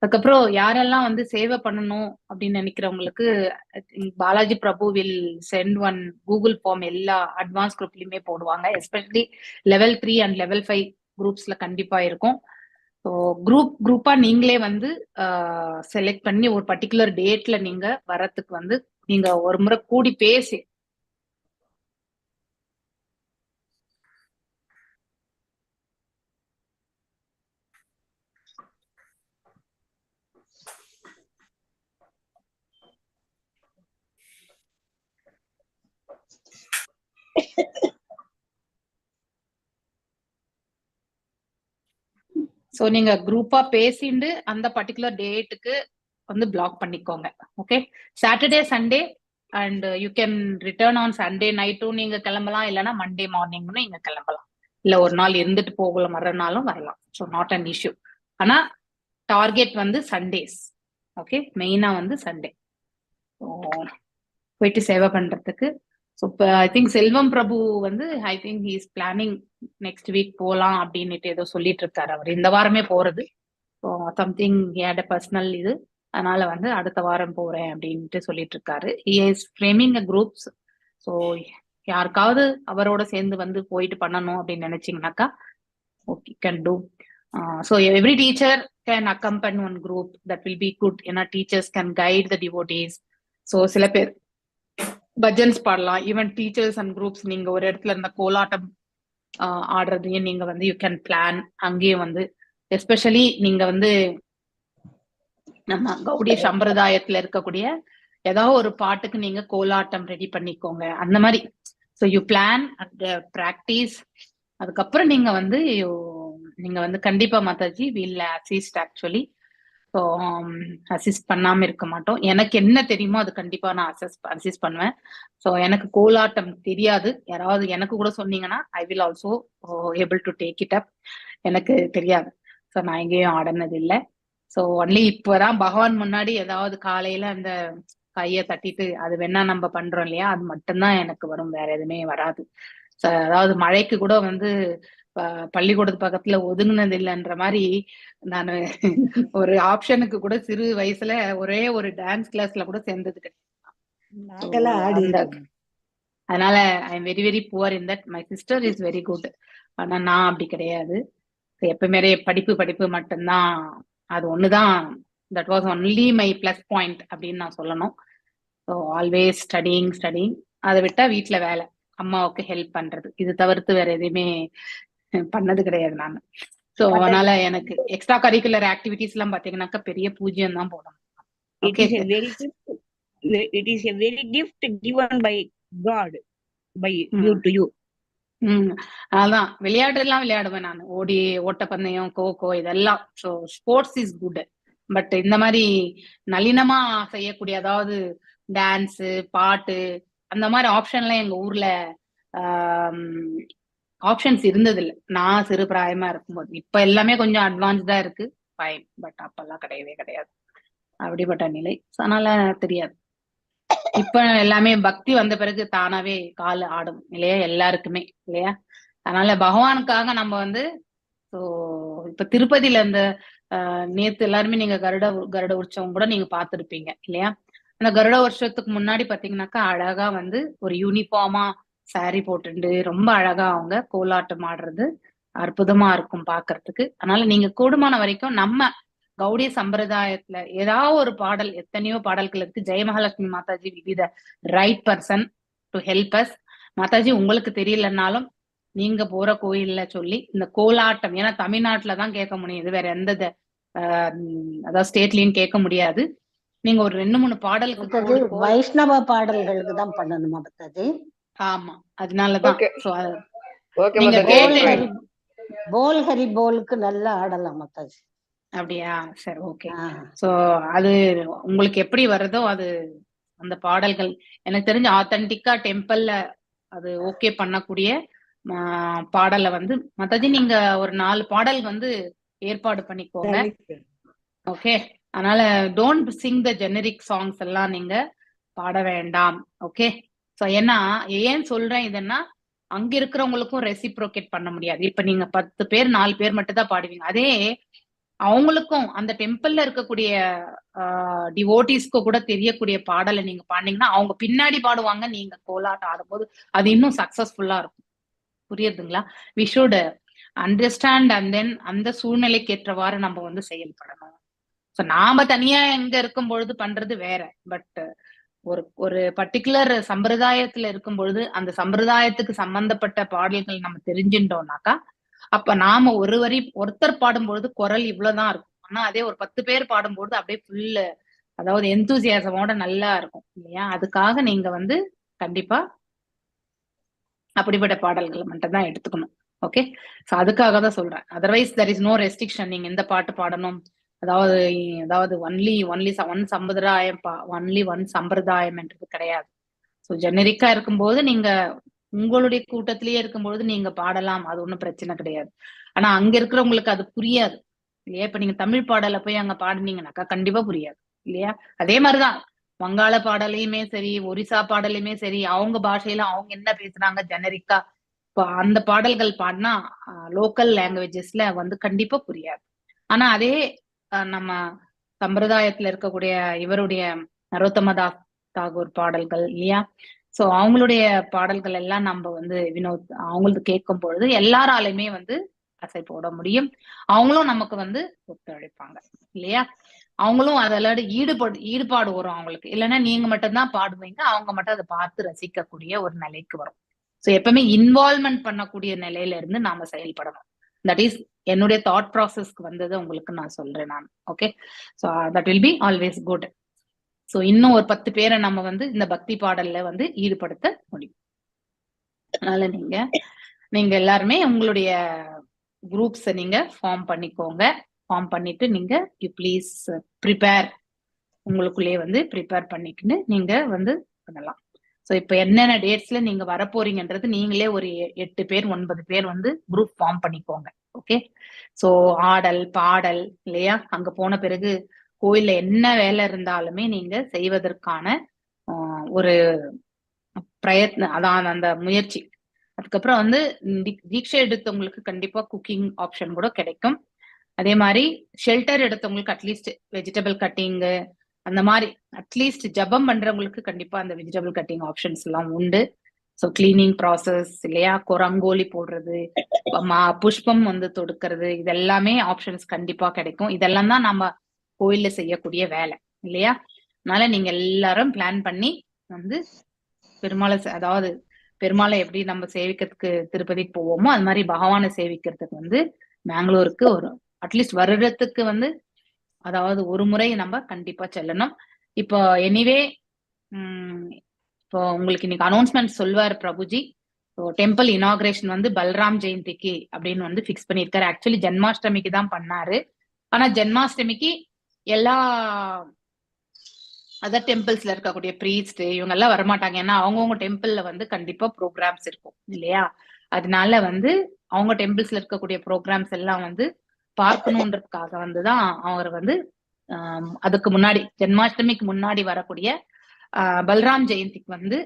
அதுக்கப்புறம் யாரெல்லாம் வந்து சேவை பண்ணணும் அப்படின்னு நினைக்கிறவங்களுக்கு Balaji Prabhu will send one Google form எல்லா அட்வான்ஸ் குரூப்லயுமே போடுவாங்க. எஸ்பெஷலி லெவல் 3 அண்ட் லெவல் 5 குரூப்ஸ்ல கண்டிப்பா இருக்கும். ஸோ குரூப்பா நீங்களே வந்து செலக்ட் பண்ணி ஒரு பர்டிகுலர் டேட்ல நீங்க வரத்துக்கு வந்து நீங்க ஒரு முறை கூடி பேசி ஸோ நீங்க குரூப்பா பேசிட்டு அந்த பர்டிகுலர் டேட்டுக்கு வந்து பிளாக் பண்ணிக்கோங்க. Okay, Saturday Sunday and you can return on Sunday நைட்டும் நீங்க கிளம்பலாம், இல்லைன்னா மண்டே மார்னிங்னு நீங்க கிளம்பலாம், இல்ல ஒரு நாள் இருந்துட்டு போகல மறுநாளும் வரலாம். So not an issue. ஆனா டார்கெட் வந்து சண்டேஸ். ஓகே, மெயினா வந்து சண்டே போயிட்டு சேவை பண்றதுக்கு. ஸோ இப்போ ஐ திங்க் செல்வம் பிரபு வந்து I think he is planning next week போகலாம் அப்படின்னுட்டு ஏதோ சொல்லிட்டு இருக்காரு. அவர் இந்த வாரமே போறது. So something had a personal இது, அதனால வந்து அடுத்த வாரம் போறேன் அப்படின்ட்டு சொல்லிட்டு இருக்காரு. He is framing a groups. So யாருக்காவது அவரோட சேர்ந்து வந்து போயிட்டு பண்ணணும் அப்படின்னு நினைச்சீங்கன்னாக்கா okay can do. So every teacher can accompany one group, that will be good. ஏன்னா teachers can guide the devotees. So சில பேர் பஜன்ஸ் பாடலாம். ஈவன் டீச்சர்ஸ் அண்ட் குரூப்ஸ் நீங்க ஒரு இடத்துல இருந்த கோலாட்டம் ஆடுறதையும் நீங்க வந்து யூ கேன் பிளான் அங்கேயும் வந்து. எஸ்பெஷலி நீங்க வந்து நம்ம கௌடி சம்பிரதாயத்துல இருக்கக்கூடிய ஏதாவது ஒரு பாட்டுக்கு நீங்க கோலாட்டம் ரெடி பண்ணிக்கோங்க அந்த மாதிரி. So you plan and practice. அதுக்கப்புறம் நீங்க வந்து நீங்க வந்து கண்டிப்பா Mataji will assist actually. So assist பண்ணாம இருக்க மாட்டோம். எனக்கு என்ன தெரியுமோ அது கண்டிப்பா நான் அசிஸ்ட் பண்ணுவேன். ஸோ எனக்கு கோலாட்டம் தெரியாது, யாராவது எனக்கு கூட சொன்னீங்கன்னா I will also able to take it up. எனக்கு தெரியாது. ஸோ நான் எங்கேயும் ஆடினது இல்லை. ஸோ ஒன்லி இப்போதான் பகவான் முன்னாடி ஏதாவது காலையில அந்த கையை தட்டிட்டு அது வேணா நம்ம பண்றோம் இல்லையா, அது மட்டும்தான் எனக்கு வரும், வேற எதுவுமே வராது. அதாவது மழைக்கு கூட வந்து பள்ளிக்கூடத்து பக்கத்துல ஒதுங்கினது இல்லைன்ற மாதிரி நான் ஒரு ஆப்ஷனுக்கு கூட சிறு வயசுல ஒரே ஒரு டான்ஸ் கிளாஸ்ல கூட சேர்ந்தது கிடையாது. அதனால ஐ am very very poor in that. My sister is very good. ஆனா நான் அப்படி கிடையாது. எப்பவுமே படிப்பு படிப்பு மட்டும்தான். அது ஒண்ணுதான், that was only my plus point அப்படின்னு நான் சொல்லணும். So always studying studying. அதை விட்டா வீட்டுல வேலை, அம்மாவுக்கு ஹெல்ப் பண்றது, இது தவிர்த்து வேற எதுவுமே பண்ணது கிடையாது நான். ஸோ அதனால எனக்கு எக்ஸ்ட்ரா கரிக்குலர் ஆக்டிவிட்டிஸ் எல்லாம் பாத்தீங்கன்னாக்கா பெரிய பூஜ்யம் தான் போடணும். It is a very gift given by God by you to you. அதான் விளையாட்டு எல்லாம் விளையாடுவேன் நான். ஓட்டப்பந்தயம், கோகோ இதெல்லாம். So sports is good. But இந்த மாதிரி நளினமா செய்யக்கூடிய, அதாவது டான்ஸ் பாட்டு அந்த மாதிரி ஆப்ஷன்லாம் எங்க ஊர்ல ஆப்ஷன்ஸ் இருந்தது இல்லை நான் சிறு பிராயமா இருக்கும்போது. இப்ப எல்லாமே கொஞ்சம் அட்வான்ஸ்டா இருக்கு, ஃபைன். பட் அப்பெல்லாம் கிடையவே கிடையாது அப்படிப்பட்ட நிலை. அதனால தெரியாது. இப்ப எல்லாமே பக்தி வந்த பிறகு தானாவே கால் ஆடும் இல்லையா எல்லாருக்குமே, இல்லையா? அதனால பகவானுக்காக நம்ம வந்து இப்ப திருப்பதியில இந்த நேத்து எல்லாருமே நீங்க கருட உற்சவம் கூட நீங்க பார்த்திருப்பீங்க இல்லையா? அந்த கருட வருஷத்துக்கு முன்னாடி பாத்தீங்கன்னாக்கா அழகா வந்து ஒரு யூனிஃபார்மா சாரி போட்டுண்டு ரொம்ப அழகா அவங்க கோலாட்டம் ஆடுறது அற்புதமா இருக்கும் பாக்குறதுக்கு. அதனால நீங்க கூடுமான வரைக்கும் நம்ம கௌடிய சம்பிரதாயத்துல ஏதாவது ஒரு பாடல், எத்தனையோ பாடல்கள் இருக்கு. Jayamahalakshmi Mataji will be the right person to help us. Mataji உங்களுக்கு தெரியலன்னாலும் நீங்க போற கோயில்ல சொல்லி இந்த கோலாட்டம், ஏன்னா தமிழ்நாட்டுலதான் கேட்க முடியுது, வேற எந்த அதாவது ஸ்டேட்லயும் கேட்க முடியாது. நீங்க ஒரு 2-3 பாடலுக்கு வைஷ்ணவ பாடல்களுக்கு தான் பண்ணணுமா மாதாஜி? ஆமா, அதனாலதான். நீங்க போல் ஹரி போலுக்கு நல்லா ஆடலாம் மாதாஜி. அப்படியா? சரி, ஓகே. சோ அது உங்களுக்கு எப்படி வருதோ அது அந்த பாடல்கள் எனக்கு தெரிஞ்ச ஆத்தன்டிக்கா டெம்பிள்ல அது ஓகே பண்ணக்கூடிய பாடலை வந்து மாதாஜி நீங்க ஒரு 4 பாடல் வந்து ஏற்பாடு பண்ணிக்கோங்க. ஓகே, அதனால don't Singh the generic songs எல்லாம் நீங்க பாட வேண்டாம். ஓகே. சோ ஏன்னா ஏன் சொல்றேன் இதுன்னா, அங்க இருக்கிறவங்களுக்கும் ரெசிப்ரோகேட் பண்ண முடியாது. இப்ப நீங்க 10 பேர் 4 பேர் மட்டும் தான் பாடுவீங்க. அதே அவங்களுக்கும் அந்த டெம்பிள்ல இருக்கக்கூடிய டிவோட்டிஸ்க்கு கூட தெரியக்கூடிய பாடலை நீங்க பாடினீங்கன்னா அவங்க பின்னாடி பாடுவாங்க, நீங்க கோலாட்டம் ஆடும்போது அது இன்னும் சக்சஸ்ஃபுல்லா இருக்கும். புரியுதுங்களா? We should understand and then அந்த சூழ்நிலைக்கு ஏற்றவாறு நம்ம வந்து செயல்படணும். ஸோ நாம தனியா எங்க இருக்கும் பொழுது பண்றது வேற. பட் ஒரு ஒரு பர்டிகுலர் சம்பிரதாயத்துல இருக்கும் பொழுது அந்த சம்பிரதாயத்துக்கு சம்பந்தப்பட்ட பாடல்கள் நம்ம தெரிஞ்சுட்டோம்னாக்கா, அப்ப நாம ஒரு வரி ஒருத்தர் பாடும்பொழுது குரல் இவ்வளவுதான் இருக்கும். ஆனா அதே ஒரு 10 பேர் பாடும்பொழுது அப்படியே ஃபுல், அதாவது எந்தூசியாசமோட நல்லா இருக்கும் இல்லையா? அதுக்காக நீங்க வந்து கண்டிப்பா அப்படிப்பட்ட பாடல்களை மட்டும் தான் எடுத்துக்கணும். ஓகே, சோ அதுக்காக தான் சொல்றேன். Otherwise there is no restriction. நீங்க எந்த பாட்டு பாடணும், அதாவது அதாவது ஒன்லி ஒன்லி ஒன் சம்பிரதாயம் ஒன்லி ஒன் சம்பிரதாயம் என்றது கிடையாது. ஸோ ஜெனரிக்கா இருக்கும்போது நீங்க உங்களுடைய கூட்டத்திலேயே இருக்கும்போது நீங்க பாடலாம், அது ஒன்றும் பிரச்சனை கிடையாது. ஆனா அங்க இருக்கிறவங்களுக்கு அது புரியாது இல்லையா? இப்ப நீங்க தமிழ் பாடலை போய் அங்க பாடுனீங்கன்னாக்கா கண்டிப்பா புரியாது இல்லையா? அதே மாதிரிதான் வங்காள பாடலையுமே சரி, ஒரிசா பாடலையுமே சரி, அவங்க பாஷையில அவங்க என்ன பேசுறாங்க ஜெனரிக்கா, இப்போ அந்த பாடல்கள் பாடினா லோக்கல் லாங்குவேஜஸ்ல வந்து கண்டிப்பா புரியாது. ஆனா அதே நம்ம சம்பிரதாயத்துல இருக்கக்கூடிய இவருடைய நரோத்தமதாஸ் தாகூர் பாடல்கள் இல்லையா? சோ அவங்களுடைய பாடல்கள் எல்லாம் நம்ம வந்து வினோத் அவங்களுக்கு கேட்கும் பொழுது எல்லாராலையுமே வந்து அசை போட முடியும். அவங்களும் நமக்கு வந்து ஒத்துழைப்பாங்க இல்லையா? அவங்களும் அதில் ஈடுபாடு வரும் அவங்களுக்கு. இல்லைன்னா நீங்க மட்டும்தான் பாடுவீங்க, அவங்க மட்டும் அதை பார்த்து ரசிக்கக்கூடிய ஒரு நிலைக்கு வரும். ஸோ எப்பவுமே இன்வால்வ்மெண்ட் பண்ணக்கூடிய நிலையில இருந்து நாம செயல்படணும். தட் இஸ் என்னுடைய தாட் ப்ராசஸ்க்கு வந்தது உங்களுக்கு நான் சொல்றேன் நான். Okay, so that will be always good. So இன்னும் ஒரு 10 பேரை நம்ம வந்து இந்த பக்தி பாடல்ல வந்து ஈடுபடுத்த முடியும். அதனால நீங்க எல்லாருமே உங்களுடைய குரூப்ஸை நீங்க ஃபார்ம் பண்ணிக்கோங்க. ஃபார்ம் பண்ணிட்டு நீங்க யூ ப்ளீஸ் ப்ரிப்பேர், உங்களுக்குள்ளேயே வந்து ப்ரிப்பேர் பண்ணிக்கின்னு நீங்க வந்து பண்ணலாம். ஸோ இப்போ என்னென்ன டேட்ஸ்ல நீங்க வரப்போறீங்கன்றது நீங்களே ஒரு 8 பேர் 9 பேர் வந்து குரூப் ஃபார்ம் பண்ணிக்கோங்க. ஓகே, ஸோ ஆடல் பாடல் இல்லையா, அங்க போன பிறகு கோயில்ல என்ன வேலை இருந்தாலுமே நீங்க செய்வதற்கான ஒரு பிரயத்னம், அதான் அந்த முயற்சி. அதுக்கப்புறம் வந்து தீட்சை எடுத்தவங்களுக்கு கண்டிப்பா குக்கிங் ஆப்ஷன் கூட கிடைக்கும். அதே மாதிரி ஷெல்டர் எடுத்தவங்களுக்கு அட்லீஸ்ட் வெஜிடபிள் கட்டிங்கு அந்த மாதிரி, அட்லீஸ்ட் ஜபம் பண்றவங்களுக்கு கண்டிப்பா அந்த வெஜிடபிள் கட்டிங் ஆப்ஷன்ஸ் எல்லாம் உண்டு. ஸோ கிளீனிங் ப்ராசஸ் இல்லையா, ரங்கோலி போடுறது, புஷ்பம் வந்து தொடுக்கிறது, இதெல்லாமே ஆப்ஷன்ஸ் கண்டிப்பா கிடைக்கும். இதெல்லாம் தான் நம்ம கோயில்ல செய்யக்கூடிய வேலை இல்லையா? அதனால நீங்க எல்லாரும் பிளான் பண்ணி வந்து பெருமாளை, அதாவது பெருமாளை எப்படி நம்ம சேவிக்கிறதுக்கு திருப்பதிக்கு போவோமோ அது மாதிரி பகவானை சேவிக்கிறதுக்கு வந்து பெங்களூருக்கு ஒரு அட்லீஸ்ட் வருடத்துக்கு வந்து, அதாவது ஒரு முறை நம்ம கண்டிப்பா செல்லணும். இப்போ எனிவே இப்போ உங்களுக்கு இன்னைக்கு அனௌன்ஸ்மெண்ட் சொல்வார் பிரபுஜி. டெம்பிள் இனாகிரேஷன் வந்து பல்ராம் ஜெயந்திக்கு அப்படின்னு வந்து பிக்ஸ் பண்ணியிருக்காரு. ஆக்சுவலி ஜென்மாஷ்டமிக்கு தான் பண்ணாரு. ஆனா ஜென்மாஷ்டமிக்கு எல்லா அதர் டெம்பிள்ஸ்ல இருக்கக்கூடிய ப்ரீஸ்ட் இவங்க எல்லாம் வரமாட்டாங்க. ஏன்னா அவங்கவுங்க டெம்பிள்ல வந்து கண்டிப்பா ப்ரோக்ராம்ஸ் இருக்கும் இல்லையா? அதனால வந்து அவங்க டெம்பிள்ஸ்ல இருக்கக்கூடிய ப்ரோக்ராம்ஸ் எல்லாம் வந்து பார்க்கணுன்றதுக்காக வந்துதான் அவர் வந்து அதுக்கு முன்னாடி ஜென்மாஷ்டமிக்கு முன்னாடி வரக்கூடிய பல்ராம் ஜெயந்திக்கு வந்து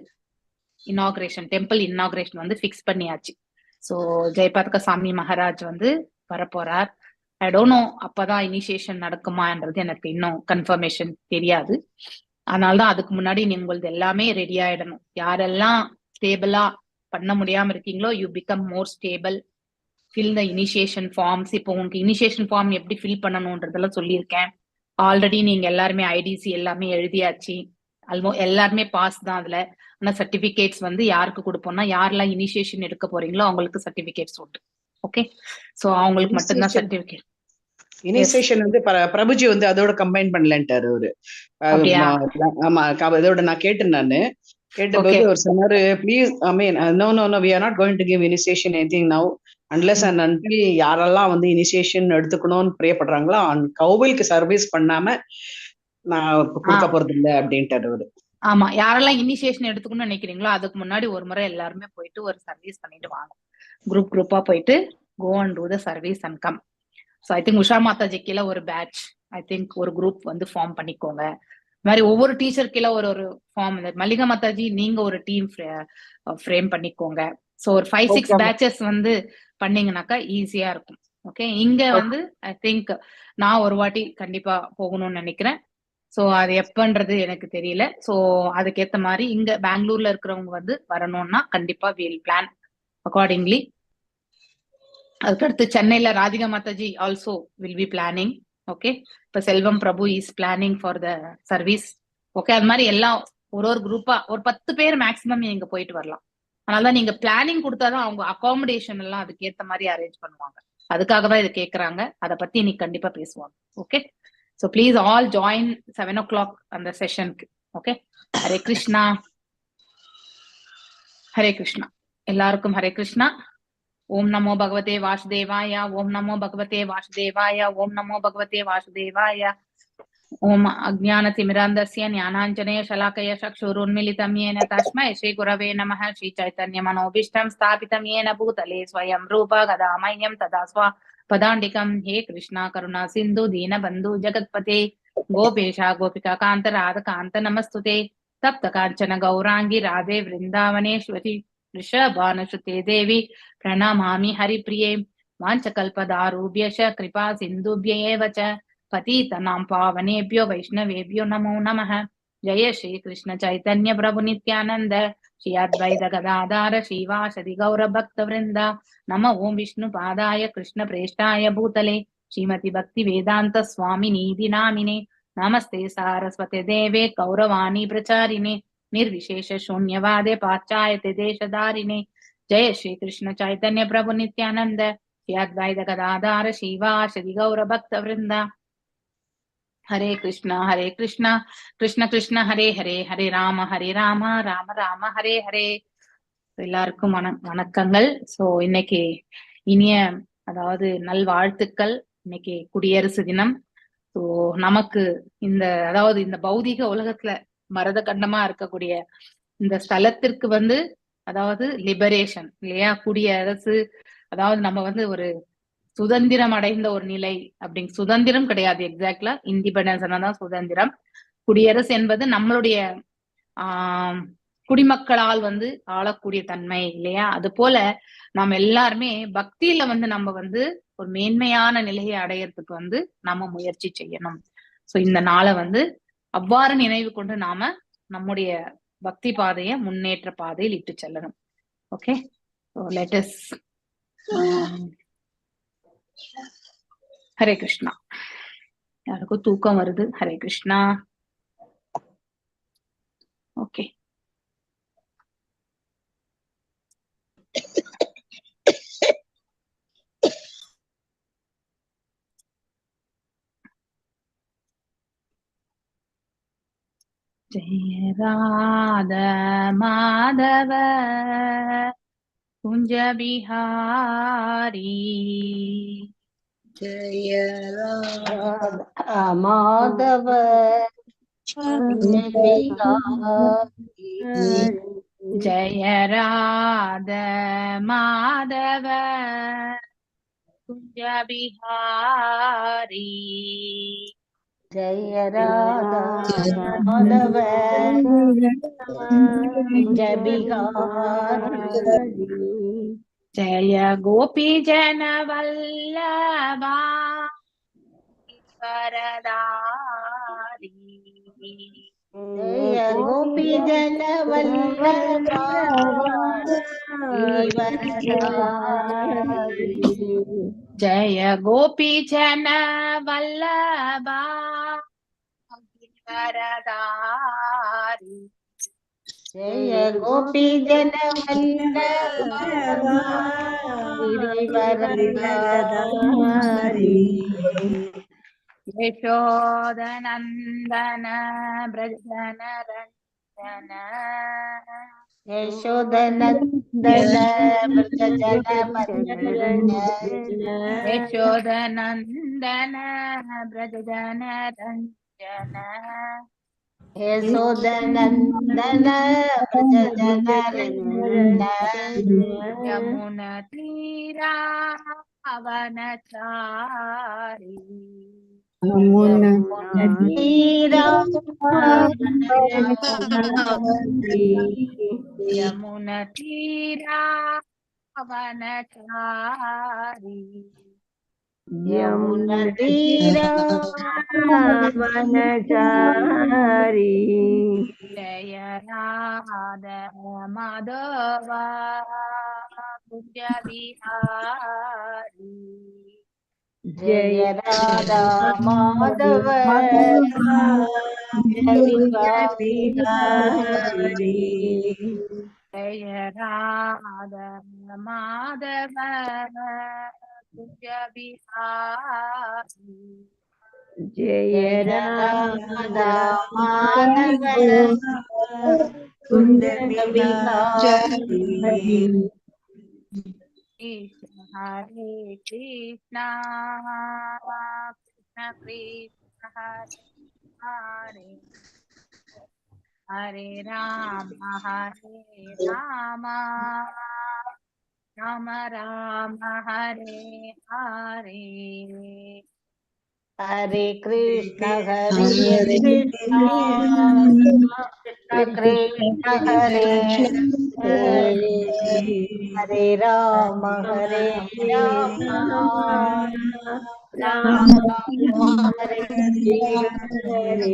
இனாகிரேஷன், டெம்பிள் இனாகிரேஷன் வந்து பிக்ஸ் பண்ணியாச்சு. ஸோ ஜெயபாதக சாமி மகாராஜ் வந்து வரப்போறார். ஐ டோன்ட் நோ அப்பதான் இனிஷியேஷன் நடக்குமான்றது எனக்கு இன்னும் கன்ஃபர்மேஷன் தெரியாது. அதனால்தான் அதுக்கு முன்னாடி நீங்களது எல்லாமே ரெடி ஆயிடணும். யாரெல்லாம் ஸ்டேபிளா பண்ண முடியாம இருக்கீங்களோ you become more stable, fill the initiation forms. இப்போ உங்களுக்கு இனிஷியேஷன் ஃபார்ம் எப்படி ஃபில் பண்ணணும்ன்றதெல்லாம் சொல்லியிருக்கேன். ஆல்ரெடி நீங்க எல்லாருமே ஐடிசி எல்லாமே எழுதியாச்சு. எல்லாருமே பாஸ் தான் அதுல. ஆனா சர்டிபிகேட்ஸ் வந்து யாருக்கு கொடுப்போம்னா யாரெல்லாம் இனிஷியேஷன் எடுக்க போறீங்களோ அவங்களுக்கு சர்டிபிகேட்ஸ் உண்டு. ஓகே, சோ அவங்களுக்கு மட்டும்தான் சர்டிபிகேட். இனிஷியேஷன் வந்து பிரபுஜி வந்து அதோட கம்பைன் பண்ணலன்ட்டாரு அவரு. ஆமா, அதோட நான் கேட்டேன். நானு கேட்டபோது அவர் சொன்னாரு, please I mean no we are not going to give initiation anything now unless and until யாரெல்லாம் வந்து இனிஷியேஷன் எடுத்துக்கணும்னு ப்ரே பண்றாங்களோ கோவிலுக்கு சர்வீஸ் பண்ணாம நான் கொடுக்க போறது இல்லை அப்படின்ட்டாரு அவரு. ஆமா, யாரெல்லாம் இனிஷியேஷன் எடுத்துக்கணும்னு நினைக்கிறீங்களோ அதுக்கு முன்னாடி ஒரு முறை எல்லாருமே போயிட்டு ஒரு சர்வீஸ் பண்ணிட்டு வாங்க. குரூப்பா போயிட்டு go and do the service and come. So I think Usha Mataji கீழே ஒரு பேட்ச், ஐ திங்க் ஒரு குரூப் வந்து ஃபார்ம் பண்ணிக்கோங்க. இந்த மாதிரி ஒவ்வொரு டீச்சர் கீழே ஒரு ஃபார்ம். மல்லிகா மாதாஜி நீங்க ஒரு டீம் ஃப்ரேம் பண்ணிக்கோங்க. ஸோ ஒரு 5-6 பேட்சஸ் வந்து பண்ணீங்கன்னாக்கா ஈஸியா இருக்கும். ஓகே, இங்க வந்து ஐ திங்க் நான் ஒரு வாட்டி கண்டிப்பா போகணும்னு நினைக்கிறேன். சோ அது எப்பன்றது எனக்கு தெரியல. சோ அதுக்கேத்த மாதிரி இங்க பெங்களூர்ல இருக்கிறவங்க வந்து வரணும்னா கண்டிப்பா வில் பிளான் அக்கார்டிங்லி. அதுக்கடுத்து சென்னையில Radhika Mataji also will be planning. Okay, இப்ப Selvam Prabhu is planning for the service. Okay, அது மாதிரி எல்லாம் ஒரு குரூப்பா ஒரு 10 பேர் மேக்சிமம் நீங்க போயிட்டு வரலாம். அதனால நீங்க பிளானிங் கொடுத்தாதான் அவங்க அகாமடேஷன் எல்லாம் அதுக்கு ஏத்த மாதிரி அரேஞ்ச் பண்ணுவாங்க. அதுக்காக தான் இது கேக்குறாங்க. அதை பத்தி இன்னைக்கு கண்டிப்பா பேசுவாங்க. Okay, so please all join 7 o'clock அந்த செஷனுக்கு. ஓகே, ஹரே கிருஷ்ணா. ஹரே கிருஷ்ணா. எல்லாருக்கும் ஹரே கிருஷ்ணா. ஓம் நமோ பகவதே வாசுதேவாய. ஓம் நமோ பகவதே வாசுதேவாய. ஓம் நமோ பகவதே வாசுதேவாய. ஓம் அஜ்ஞானதிமிராந்தஸ்ய ஞானாஞ்சனய ஷலாக்கய சக்ஷுருன்மிலிதம் येन तस्मै श्रीगुरवे नमः. श्रीचैतन्यमनोभीष्टं स्थापितं येन भूतले स्वयं रूप गदामह्यं तदा स्वपदान्तिकं. हे कृष्णा करुणा सिन्धु दीनबन्धु जगत्पते गोपेशा गोपिका कान्त राधकान्त नमस्तुते. तप्त काञ्चन गौराङ्गी राधे वृन्दावनेश्वरी वृषभानुसुते देवी प्रणमामि हरिप्रिये. वाञ्छकल्पदारुभ्यश्च कृपा सिन्धुभ्य एव च पतितनां पावनेभ्यो वैष्णवेभ्यो नमो नमः. जय श्री कृष्ण चैतन्य प्रभु नित्यानंद श्री अद्वैत गदाधर श्रीवासदि गौर भक्त वृंद. नमो ओं विष्णु पादाय कृष्ण प्रेष्ठाय भूतले श्रीमति भक्ति वेदांत स्वामी नीति नामिने. नमस्ते सारस्वते देवे गौरवाणी प्रचारिणे निर्विशेष शून्यवादे पाश्चात्य देशधारिणे. जय श्री कृष्ण चैतन्य प्रभु नित्यानंद श्री अद्वैत गदाधर श्रीवासदि गौर भक्त वृंद. हरे कृष्णा कृष्ण कृष्ण हरे हरे हरे राम राम राम हरे हरे. எல்லாருக்கும் வணக்கங்கள். சோ இன்னைக்கு இனிய அதாவது நல்வாழ்த்துக்கள். இன்னைக்கு குடியரசு தினம். சோ நமக்கு இந்த அதாவது இந்த பௌதிக உலகத்துல மரத கண்டமா இருக்கக்கூடிய இந்த ஸ்தலத்திற்கு வந்து அதாவது லிபரேஷன் இல்லையா, குடியரசு. அதாவது நம்ம வந்து ஒரு சுதந்திரம் அடைந்த ஒரு நிலை அப்படிங்க. சுதந்திரம் கிடையாது, எக்ஸாக்ட்லா இண்டிபெண்டன்ஸ் தான் சுதந்திரம். குடியரசு என்பது நம்மளுடைய குடிமக்களால் வந்து ஆளக்கூடிய தன்மை இல்லையா. அது போல நம்ம எல்லாருமே பக்தியில வந்து நம்ம வந்து ஒரு மேன்மையான நிலையை அடையறதுக்கு வந்து நாம முயற்சி செய்யணும். சோ இந்த நாளை வந்து அவ்வாறு நினைவு கொண்டு நாம நம்முடைய பக்தி பாதைய முன்னேற்ற பாதையில் இட்டு செல்லணும். Okay, let us Hare Krishna. யாருக்கும் தூக்கம் வருது. ஹரே கிருஷ்ணா. ஓகே, ஜெய ராத மாதவ குஞ்ச பிஹாரி. ஜெய ராதா மாதவ ஜெய ராத மாதவ குஞ்ச பிஹாரி. ஜெய ராதா மாதவ குஞ்ச பிஹாரி. ஜய கோபி ஜன வல்லபா வரதாரி. ஜெய கோபி ஜன வல்லபா ஜய கோபி ஜன வல்லபா வரதாரி. ஜெய கோபி ஜன வல்லபா கிரிவரதாரி. யசோதநந்தன பிரஜன ரஞ்சன. யசோதநந்தன பிரஜன மஞ்சன. யசோதநந்தன பிரஜன ரஞ்சன. யசோதநந்தன பிரஜன ரஞ்சன. யமுன தீரா அவனச்சாரி. யமுன தீரா யமுன தீரா அவனச்சாரி. यमुनतीरावनचारी जय राधा माधव कुंज बिहारी जय राधा माधव बिहारी जय राधा माधव कुंज बिहारी जय राधा माधव कुंज बिहारी कृष्ण हरे कृष्णा कृष्ण कृष्ण हरे हरे हरे राम राम राम हरे हरे हरे कृष्ण कृष्ण कृष्ण हरे हरे हरे राम राम हरे हरे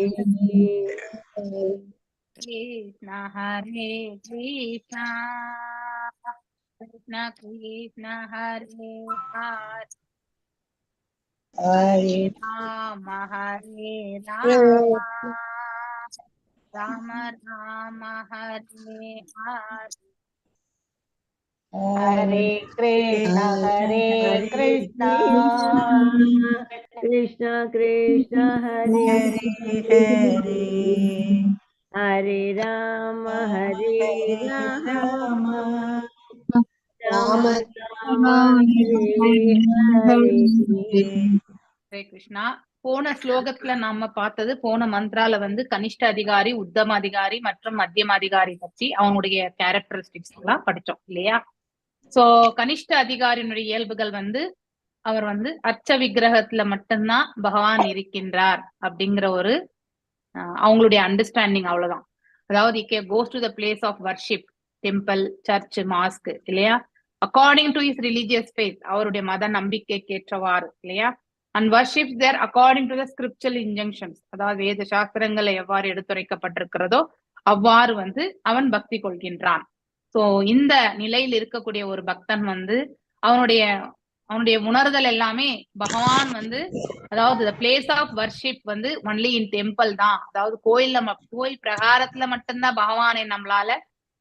कृष्ण हरे कृष्ण कृष्ण कृष्ण हरे हरे हरे राम राम राम हरे हरे हरे कृष्ण कृष्ण कृष्ण हरे हरे हरे राम राम राम हरे हरे ஹரே கிருஷ்ணா. போன ஸ்லோகத்துல நாம பார்த்தது, போன மந்த்ரால வந்து கனிஷ்ட அதிகாரி, உத்தம அதிகாரி மற்றும் மத்தியம அதிகாரி பற்றி அவங்களுடைய கேரக்டரிஸ்டிக்ஸ் எல்லாம் படிச்சோம் இல்லையா? சோ கனிஷ்ட அதிகாரியினுடைய இயல்புகள் வந்து அவர் வந்து அர்ச்ச விக்கிரகத்துல மட்டும்தான் பகவான் இருக்கின்றார் அப்படிங்கிற ஒரு அவங்களுடைய அண்டர்ஸ்டாண்டிங் அவ்வளவுதான். அதாவது goes to the place of worship, temple, church, mosque இல்லையா, according to is religious faith, அவருடைய மத நம்பிக்கைக்கு ஏற்றவாறு இல்லையா, and worships there according to the scriptural injunctions, அதாவது வேத சாஸ்திரங்களை எவ்வாறு எடுத்துரைக்கப்பட்டிருக்கிறதோ அவ்வாறு வந்து அவன் பக்தி கொள்கின்றான். சோ இந்த நிலையில் இருக்கக்கூடிய ஒரு பக்தன் வந்து அவனுடைய உணர்தல் எல்லாமே பகவான் வந்து, அதாவது பிளேஸ் ஆஃப் வர்ஷிப் வந்து ஒன்லி இன் டெம்பிள் தான், அதாவது கோயில் பிரகாரத்துல மட்டும்தான் பகவானை நம்மளால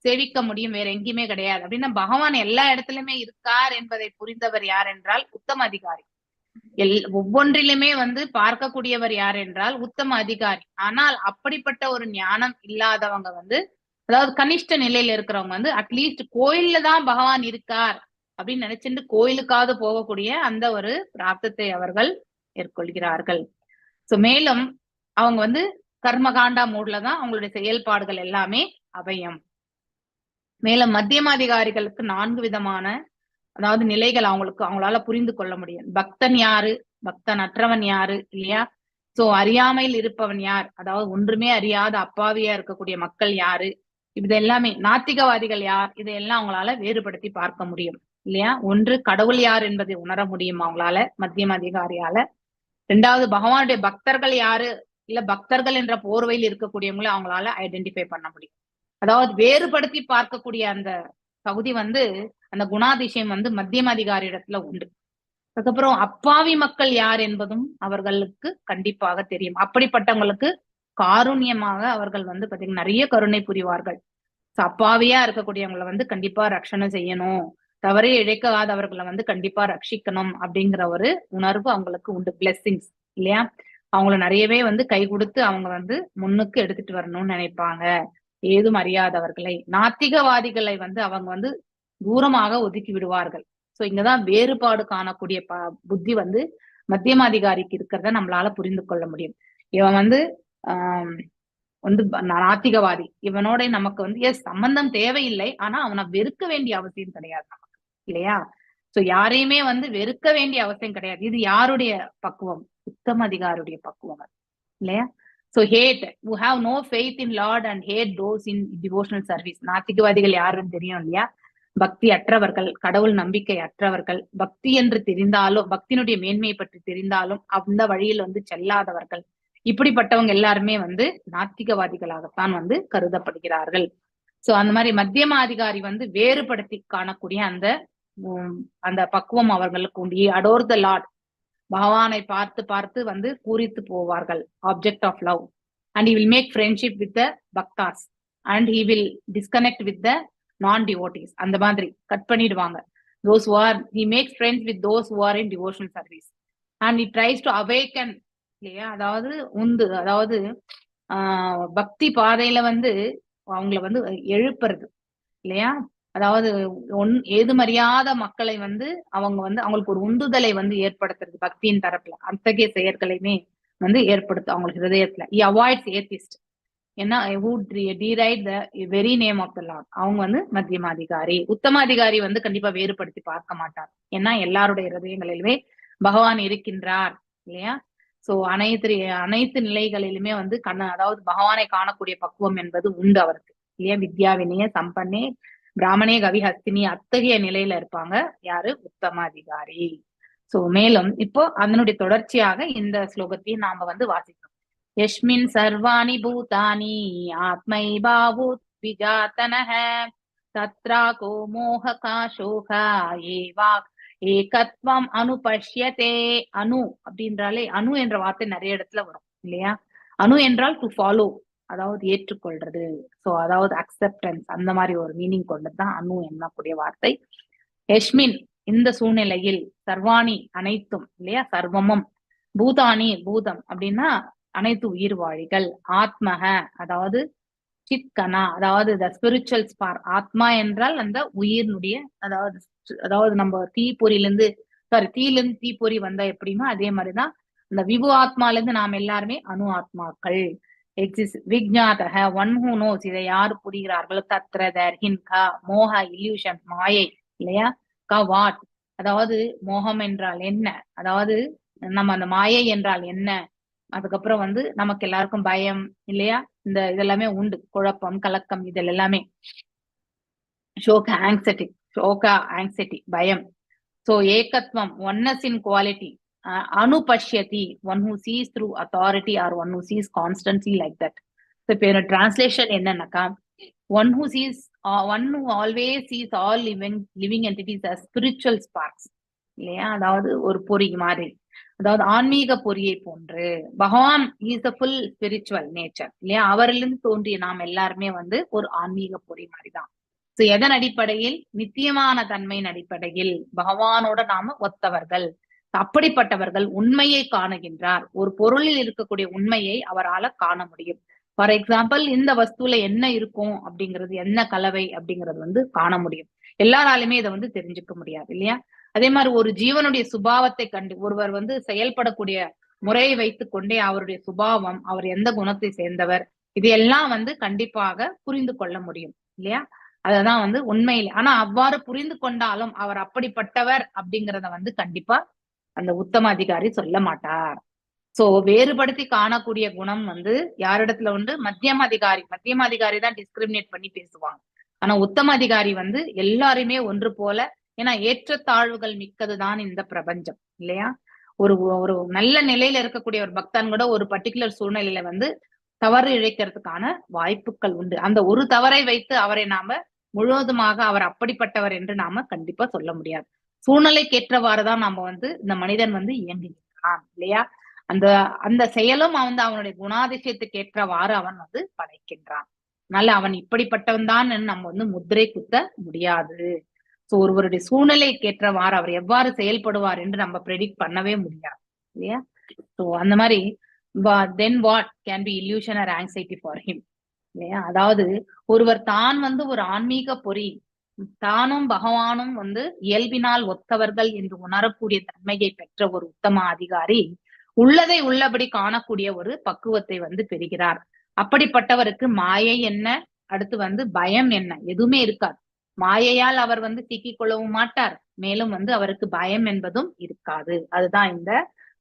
சேவிக்க முடியும், வேற எங்கேயுமே கிடையாது அப்படின்னா பகவான் எல்லா இடத்துலயுமே இருக்கார் என்பதை புரிந்தவர் யார் என்றால் உத்தம அதிகாரி. ஒவ்வொன்றிலுமே வந்து பார்க்கக்கூடியவர் யார் என்றால் உத்தம அதிகாரி. ஆனால் அப்படிப்பட்ட ஒரு ஞானம் இல்லாதவங்க வந்து, அதாவது கனிஷ்ட நிலையில இருக்கிறவங்க வந்து அட்லீஸ்ட் கோயில்ல தான் பகவான் இருக்கார் அப்படின்னு நினைச்சுட்டு கோயிலுக்காவது போகக்கூடிய அந்த ஒரு பிராப்தத்தை அவர்கள் மேற்கொள்கிறார்கள். சோ மேலும் அவங்க வந்து கர்மகாண்டா மூட்ல தான் அவங்களுடைய செயல்பாடுகள் எல்லாமே அபயம். மேலும் மத்தியமாதிகாரிகளுக்கு 4 விதமான அதாவது நிலைகள் அவங்களால புரிந்து கொள்ள முடியும். பக்தன் யாரு, பக்தன் அற்றவன் யாரு இல்லையா, சோ அறியாமையில் இருப்பவன் யார், அதாவது ஒன்றுமே அறியாத அப்பாவியா இருக்கக்கூடிய மக்கள் யாரு, இது எல்லாமே நாத்திகவாதிகள் யார், இதையெல்லாம் அவங்களால வேறுபடுத்தி பார்க்க முடியும் இல்லையா. ஒன்று கடவுள் யார் என்பதை உணர முடியும் அவங்களால மத்தியம அதிகாரியால. 2வது பகவானுடைய பக்தர்கள் யாரு, இல்ல பக்தர்கள் என்ற போர்வையில் இருக்கக்கூடியவங்களை அவங்களால ஐடென்டிஃபை பண்ண முடியும். அதாவது வேறுபடுத்தி பார்க்கக்கூடிய அந்த பகுதி வந்து, அந்த குணாதிசயம் வந்து மத்தியம அதிகாரி இடத்துல உண்டு. அதுக்கப்புறம் அப்பாவி மக்கள் யார் என்பதும் அவர்களுக்கு கண்டிப்பாக தெரியும். அப்படிப்பட்டவங்களுக்கு காருண்யமாக அவர்கள் வந்து பாத்தீங்கன்னா நிறைய கருணை புரிவார்கள். அப்பாவியா இருக்கக்கூடியவங்களை வந்து கண்டிப்பா ரட்சணை செய்யணும், தவறே இழைக்காதவர்களை வந்து கண்டிப்பா ரட்சிக்கணும் அப்படிங்கிற ஒரு உணர்வு அவங்களுக்கு உண்டு. பிளெஸிங்ஸ் இல்லையா, அவங்கள நிறையவே வந்து கை கொடுத்து அவங்க வந்து முன்னுக்கு எடுத்துட்டு வரணும்னு நினைப்பாங்க. ஏதும் அறியாதவர்களை, நாத்திகவாதிகளை வந்து அவங்க வந்து தூரமாக ஒதுக்கி விடுவார்கள். சோ இங்கதான் வேறுபாடு காணக்கூடிய புத்தி வந்து மத்தியமாதிகாரிக்கு இருக்கிறத நம்மளால புரிந்து கொள்ள முடியும். இவன் வந்து வந்து நாத்திகவாதி, இவனோட நமக்கு வந்து சம்பந்தம் தேவையில்லை, ஆனா அவனை வெறுக்க வேண்டிய அவசியம் கிடையாது நமக்கு இல்லையா. சோ யாரையுமே வந்து வெறுக்க வேண்டிய அவசியம் கிடையாது. இது யாருடைய பக்குவம், உத்தம அதிகாரியுடைய பக்குவம் இல்லையா. So hate, who have no faith in Lord and hate those in devotional service. நாத்திகவாதிகள் யாருன்னு தெரியும் இல்லையா. பக்தி அற்றவர்கள், கடவுள் நம்பிக்கை அற்றவர்கள், பக்தி என்று தெரிந்தாலும் பக்தியினுடைய மேன்மையை பற்றி தெரிந்தாலும் அந்த வழியில் வந்து செல்லாதவர்கள், இப்படிப்பட்டவங்க எல்லாருமே வந்து நாத்திகவாதிகளாகத்தான் வந்து கருதப்படுகிறார்கள். சோ அந்த மாதிரி மத்தியம அதிகாரி வந்து வேறுபடுத்தி காணக்கூடிய அந்த பக்குவம் அவர்களுக்கு உண்டு. அடோர் த லார்ட், பகவானை பார்த்து பார்த்து வந்து பூரித்து போவார்கள், object of love. And he will make friendship with the bhaktas and he will disconnect with the non devotees. அந்த மாதிரி கட் பண்ணிடுவாங்க. those who are he makes friends with those who are in devotional service and he tries to awaken, இல்லையா, அதாவது அதாவது பக்தி பாதையில வந்து அவங்கள வந்து எழுப்புறது, இல்லையா, அதாவது ஏதுமறியாத மக்களை வந்து அவங்க வந்து அவங்களுக்கு ஒரு உந்துதலை வந்து ஏற்படுத்துறது பக்தியின் தரப்புல. அத்தகைய செயற்களையுமே வந்து ஏற்படுத்தும் அவங்களுக்கு ஹிருதயத்துல. he avoids atheist, ஏன்னா who deride the very name of the Lord. அவங்க வந்து மத்தியமாதிகாரி. உத்தமாதிகாரி வந்து கண்டிப்பா வேறுபடுத்தி பார்க்க மாட்டார், ஏன்னா எல்லாருடைய ஹிருதயங்களிலுமே பகவான் இருக்கின்றார், இல்லையா. சோ அனைத்து நிலைகளிலுமே வந்து அதாவது பகவானை காணக்கூடிய பக்குவம் என்பது உண்டு அவருக்கு, இல்லையா. வித்யா வினய சம்பன்னே பிராமணே கவி ஹஸ்தினி, அத்தகைய நிலையில இருப்பாங்க யாரு, உத்தமாதிகாரி. சோ மேலும் இப்போ அதனுடைய தொடர்ச்சியாக இந்த ஸ்லோகத்தையும் நாம வந்து வாசிக்கணும். யஸ்மின் சர்வாணி பூதானி ஆத்மை பாவூத் விஜாதனஹ தத்ராகோ மோஹகா சோகா ஏவா ஏகத்வம் அனுபஷ்யதே. அணு அப்படின்றாலே, அணு என்ற வார்த்தை நிறைய இடத்துல வரும், இல்லையா. அணு என்றால் டு ஃபாலோ, அதாவது ஏற்றுக்கொள்றது. சோ அதாவது அக்செப்டன்ஸ், அந்த மாதிரி ஒரு மீனிங் கொண்டதுதான் அணு என்னக்கூடிய வார்த்தை. யஸ்மின் இந்த சூழ்நிலையில், சர்வாணி அனைத்தும், இல்லையா, சர்வமும், பூதானி பூதம் அப்படின்னா அனைத்து உயிர்வாழிகள், ஆத்மக அதாவது சித்கனா அதாவது த ஸ்பிரிச்சுவல் ஸ்பார். ஆத்மா என்றால் அந்த உயிரினுடைய அதாவது நம்ம தீப்பொறியிலிருந்து தீயிலிருந்து தீப்பொறி வந்தா எப்படின்னா அதே மாதிரிதான் இந்த விபு ஆத்மால இருந்து நாம் எல்லாருமே அணு ஆத்மாக்கள். எக்ஸிஸ்ட் விஜ்ஞாதக, ஒன் ஹூ நோஸ், இதை யாரு புரிகிறார்களோ, தத்ர தேர், ஹின் க மோக இல்யூஷன் மாயை, இல்லையா, க வாட் அதாவது மோகம் என்றால் என்ன, அதாவது நம்ம அந்த மாயை என்றால் என்ன, அதுக்கப்புறம் வந்து நமக்கு எல்லாருக்கும் பயம், இல்லையா, இதெல்லாமே உண்டு, குழப்பம் கலக்கம், இதில் எல்லாமே ஷோகா ஆங்ஸைட்டி பயம். சோ ஏகத்வம் ஒன்னஸ் இன் குவாலிட்டி, அனுபஷ்யதி one who sees through authority or one who sees constancy like that. So இப்போ என்னோட டிரான்ஸ்லேஷன் என்னன்னாக்கா, one who always sees all living entities as spiritual sparks, இல்லையா, அதாவது ஒரு பொறி மாதிரி, அதாவது ஆன்மீக பொறியை போன்று. பகவான் is a full spiritual nature, இல்லையா, அவரிலிருந்து தோன்றிய நாம் எல்லாருமே வந்து ஒரு ஆன்மீக பொறி மாதிரிதான். சோ எதன் அடிப்படையில், நித்தியமான தன்மையின் அடிப்படையில் பகவானோட நாம ஒத்தவர்கள். அப்படிப்பட்டவர்கள் உண்மையை காணுகின்றார். ஒரு பொருளில் இருக்கக்கூடிய உண்மையை அவரால் காண முடியும். ஃபார் எக்ஸாம்பிள், இந்த வஸ்துல என்ன இருக்கும் அப்படிங்கிறது, என்ன கலவை அப்படிங்கிறது வந்து காண முடியும். எல்லாராலுமே இதை வந்து தெரிஞ்சுக்க முடியாது, இல்லையா. அதே மாதிரி ஒரு ஜீவனுடைய சுபாவத்தை கண்டு ஒருவர் வந்து செயல்படக்கூடிய முறையை வைத்துக் கொண்டே அவருடைய சுபாவம், அவர் எந்த குணத்தை சேர்ந்தவர், இதையெல்லாம் வந்து கண்டிப்பாக புரிந்து கொள்ள முடியும், இல்லையா. அததான் வந்து உண்மையில. ஆனா அவ்வாறு புரிந்து கொண்டாலும் அவர் அப்படிப்பட்டவர் அப்படிங்கிறத வந்து கண்டிப்பா அந்த உத்தம அதிகாரி சொல்ல மாட்டார். சோ வேறுபடுத்தி காணக்கூடிய குணம் வந்து யாரிடத்துல உண்டு, மத்தியம அதிகாரி தான் டிஸ்கிரிமினேட் பண்ணி பேசுவாங்க. ஆனா உத்தம அதிகாரி வந்து எல்லாருமே ஒன்று போல, ஏன்னா ஏற்றத்தாழ்வுகள் மிக்கதுதான் இந்த பிரபஞ்சம், இல்லையா. ஒரு நல்ல நிலையில இருக்கக்கூடிய ஒரு பக்தன் கூட ஒரு பர்டிகுலர் சூழ்நிலையில வந்து தவறு இழைக்கிறதுக்கான வாய்ப்புகள் உண்டு. அந்த ஒரு தவறை வைத்து அவரை நாம முழுவதுமாக அவர் அப்படிப்பட்டவர் என்று நாம கண்டிப்பா சொல்ல முடியாது. சூழ்நிலைக்கேற்றவாறுதான் நாம வந்து இந்த மனிதன் வந்து இயங்குகிறான், இல்லையா. அந்த செயலும் அவனுடைய குணாதிசயத்துக்கு ஏற்றவாறு அவன் வந்து படைக்கின்றான். அதனால அவன் இப்படிப்பட்டவன் தான் நம்ம வந்து முத்திரை குத்த முடியாது. சோ ஒருவருடைய சூழ்நிலைக்கு ஏற்றவாறு அவர் எவ்வாறு செயல்படுவார் என்று நம்ம ப்ரெடிக்ட் பண்ணவே முடியாது, இல்லையா. சோ அந்த மாதிரி then what can be illusion or anxiety for him, இல்லையா. அதாவது ஒருவர் தான் வந்து ஒரு ஆன்மீக பொறி, தானும் பகவானும் வந்து இயல்பினால் ஒத்தவர்கள் என்று உணரக்கூடிய தன்மையை பெற்ற ஒரு உத்தம அதிகாரி உள்ளதை உள்ளபடி காணக்கூடிய ஒரு பக்குவத்தை வந்து பெறுகிறார். அப்படிப்பட்டவருக்கு மாயை என்ன, அடுத்து வந்து பயம் என்ன, எதுவுமே இருக்காது. மாயையால் அவர் வந்து சிக்கிக் கொள்ளவும் மாட்டார், மேலும் வந்து அவருக்கு பயம் என்பதும் இருக்காது. அதுதான் இந்த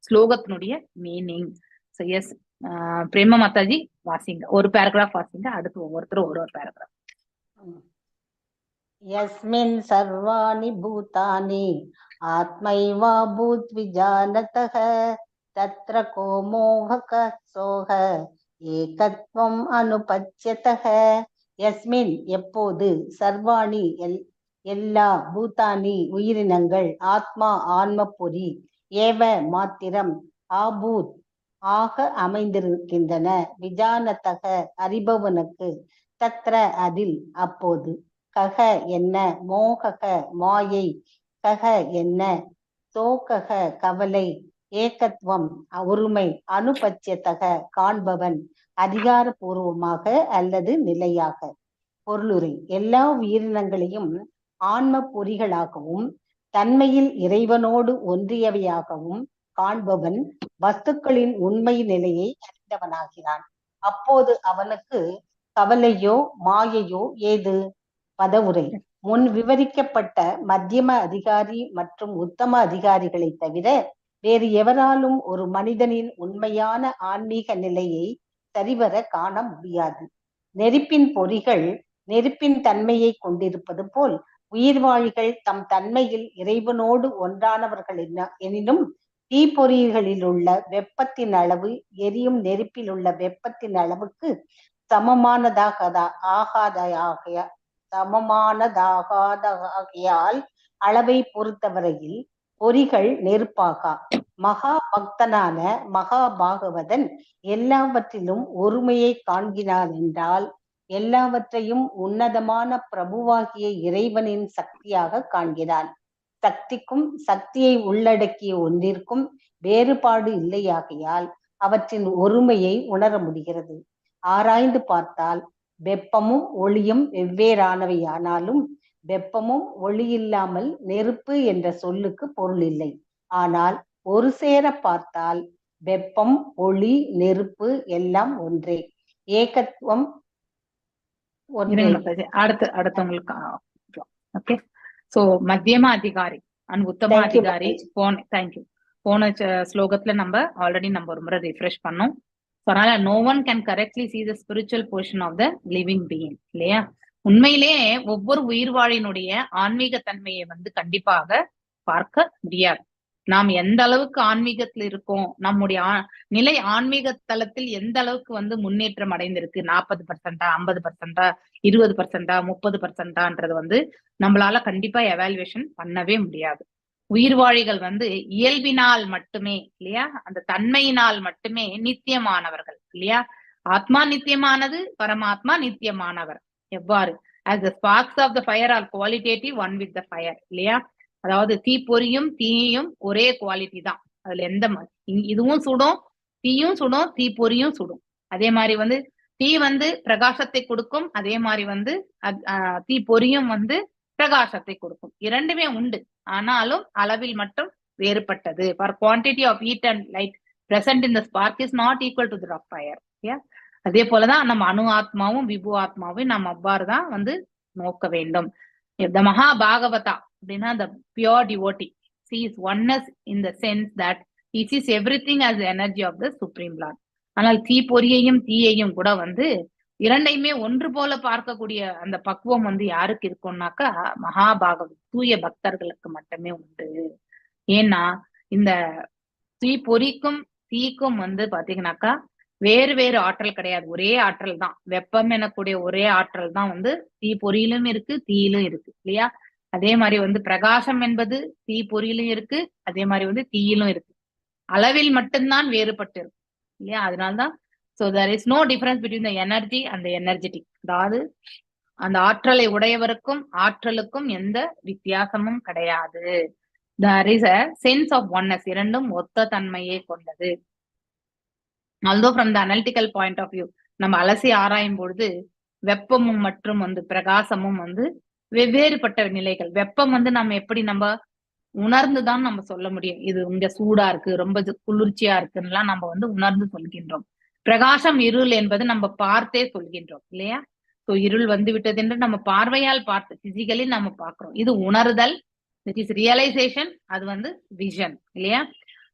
ஸ்லோகத்தினுடைய மீனிங். சோ எஸ், பிரேம மாதாஜி வாசிங்க, ஒரு பேராகிராஃப் வாசிங்க, அடுத்து ஒவ்வொருத்தரும் ஒரு பேராகிராஃப். यस्मिन् सर्वाणि भूतानि आत्मैव भूद्विजानतः तत्र को मोहकः सोह ஏகத்வம் அனுபத்யதஹ. யஸ்மின் எப்போது, சர்வாணி எல்லா, பூதானி உயிரினங்கள், ஆத்மா ஆன்மபொறி, ஏவ மாத்திரம், ஆபூத் ஆக அமைந்திருக்கின்றன, விஜானதக அறிபவனுக்கு, தத்ர அதில் அப்போது, கக என்ன, மோகக மாயை, கக என்ன, சோகக கவலை, ஏகத்துவம் ஒருமை, அனுபட்சியத்தக காண்பவன், அதிகாரபூர்வமாக அல்லது நிலையாக. பொருளுரை: எல்லா உயிரினங்களையும் ஆன்ம பொறிகளாகவும் தன்மையில் இறைவனோடு ஒன்றியவையாகவும் காண்பவன் வஸ்துக்களின் உண்மை நிலையை அறிந்தவனாகிறான். அப்போது அவனுக்கு கவலையோ மாயையோ ஏது? பதவுரை: முன் விவரிக்கப்பட்ட மத்தியம அதிகாரி மற்றும் உத்தம அதிகாரிகளை தவிர வேறு எவராலும் ஒரு மனிதனின் உண்மையான ஆன்மீக நிலையை சரிவர காண முடியாது. நெருப்பின் பொறிகள் நெருப்பின் தன்மையை கொண்டிருப்பது போல் உயிர்வாழிகள் தம் தன்மையில் இறைவனோடு ஒன்றானவர்கள் எனினும் தீப்பொறிகளில் உள்ள வெப்பத்தின் அளவு எரியும் நெருப்பில் உள்ள வெப்பத்தின் அளவுக்கு சமமானதாகாதையால் அளவை பொறுத்தவரையில் பொறிகள் நெருப்பாகா. மகா பக்தனான மகா பாகவதன் எல்லாவற்றிலும் ஒருமையை காண்கிறான் என்றால் எல்லாவற்றையும் உன்னதமான பிரபுவாகிய இறைவனின் சக்தியாக காண்கிறான். சக்திக்கும் சக்தியை உள்ளடக்கிய ஒன்றிற்கும் வேறுபாடு இல்லையாகையால் அவற்றின் ஒருமையை உணர முடிகிறது. ஆராய்ந்து பார்த்தால் வெப்பமும் ஒளியும் வெவ்வேறானவையானாலும் வெப்பமும் ஒளியில்லாமல் நெருப்பு என்ற சொல்லுக்கு பொருள் இல்லை. ஆனால் ஒரு சேர பார்த்தால் வெப்பம், ஒளி, நெருப்பு எல்லாம் ஒன்றே. ஏகத்துவம் ஒன்றே. அடுத்தவங்களுக்கு ஓகே. சோ மத்தியம அதிகாரி அண்ட் உத்தம அதிகாரி தேங்க்யூ. போன ஸ்லோகத்துல நம்ம ஆல்ரெடி ஒரு முறை ரிஃப்ரெஷ் பண்ணோம். அதனால no one can correctly see the spiritual portion of the living being இல்லையா? உண்மையிலே ஒவ்வொரு உயிர்வாழினுடைய ஆன்மீக தன்மையை கண்டிப்பாக பார்க்க முடியாது. நாம் எந்த அளவுக்கு ஆன்மீகத்துல இருக்கோம், நம்முடைய நிலை ஆன்மீக தளத்தில் எந்த அளவுக்கு முன்னேற்றம் அடைந்திருக்கு, 40%, 50%, 20%, 30%ன்றது நம்மளால கண்டிப்பா எவாலுவேஷன் பண்ணவே முடியாது. உயிர்வாழிகள் இயல்பினால் மட்டுமே இல்லையா, அந்த தன்மையினால் மட்டுமே நித்தியமானவர்கள் இல்லையா. ஆத்மா நித்தியமானது, பரமாத்மா நித்தியமானவர். எவ்வாறு? as the sparks of the fire are qualitative one with the fire இல்லையா. அதாவது தீப்பொறியும் தீயும் ஒரே குவாலிட்டி தான். அதுல எந்த இதுவும் சுடும், தீயும் சுடும், தீப்பொறியும் சுடும். அதே மாதிரி தீ பிரகாசத்தை கொடுக்கும், அதே மாதிரி தீப்பொறியும் பிரகாசத்தை கொடுக்கும். இரண்டுமே உண்டு, ஆனாலும் அளவில் மட்டும் வேறுபட்டது. for quantity of heat and light present in the spark is not equal to that of fire. அதே போலதான் நம்ம அணு ஆத்மாவும் விபு ஆத்மாவும் நம்ம அவ்வாறுதான் நோக்க வேண்டும். the மகா பாகவதா அப்படின்னா the pure devotee sees oneness in the sense that he sees everything as the energy of the supreme lord. ஆனால் தீப்பொறியையும் தீயையும் கூட இரண்டையுமே ஒன்று போல பார்க்கக்கூடிய அந்த பக்குவம் யாருக்கு இருக்கும்னாக்கா மகாபாகவ தூய பக்தர்களுக்கு மட்டுமே உண்டு. ஏன்னா இந்த தீப்பொறிக்கும் தீக்கும் பாத்தீங்கன்னாக்கா வேறு வேறு ஆற்றல் கிடையாது, ஒரே ஆற்றல் தான். வெப்பம் எனக்கூடிய ஒரே ஆற்றல் தான் தீப்பொறியிலும் இருக்கு, தீயிலும் இருக்கு இல்லையா. அதே மாதிரி பிரகாசம் என்பது தீப்பொறியிலும் இருக்கு, அதே மாதிரி தீயிலும் இருக்கு. அளவில் மட்டும்தான் வேறுபட்டு இருக்கு இல்லையா. அதனால்தான் so there is no difference between the energy and the energetic. அதாவது அந்த ஆற்றலை உடையவருக்கும் ஆற்றலுக்கும் எந்த வித்தியாசமும் கிடையாது. there is a sense of oneness. இரண்டும் ஒத்த தன்மையை கொண்டது. although from the analytical point of view நம்ம அலசி ஆராயும் பொழுது வெப்பமும் மற்றும் பிரகாசமும் வெவ்வேறுபட்ட நிலைகள். வெப்பம் நம்ம எப்படி நம்ம உணர்ந்துதான் நம்ம சொல்ல முடியும், இது இங்க சூடா இருக்கு, ரொம்ப குளிர்ச்சியா இருக்குன்னுலாம் நம்ம உணர்ந்து சொல்கின்றோம். பிரகாசம் இருள் என்பது நம்ம பார்த்தே சொல்கின்றோம் இல்லையா. சோ இருள் விட்டது என்று நம்ம பார்வையால் பார்த்து பிசிக்கலி நம்ம பார்க்கிறோம். இது உணர்தல், which is realization, அது விஷன் இல்லையா.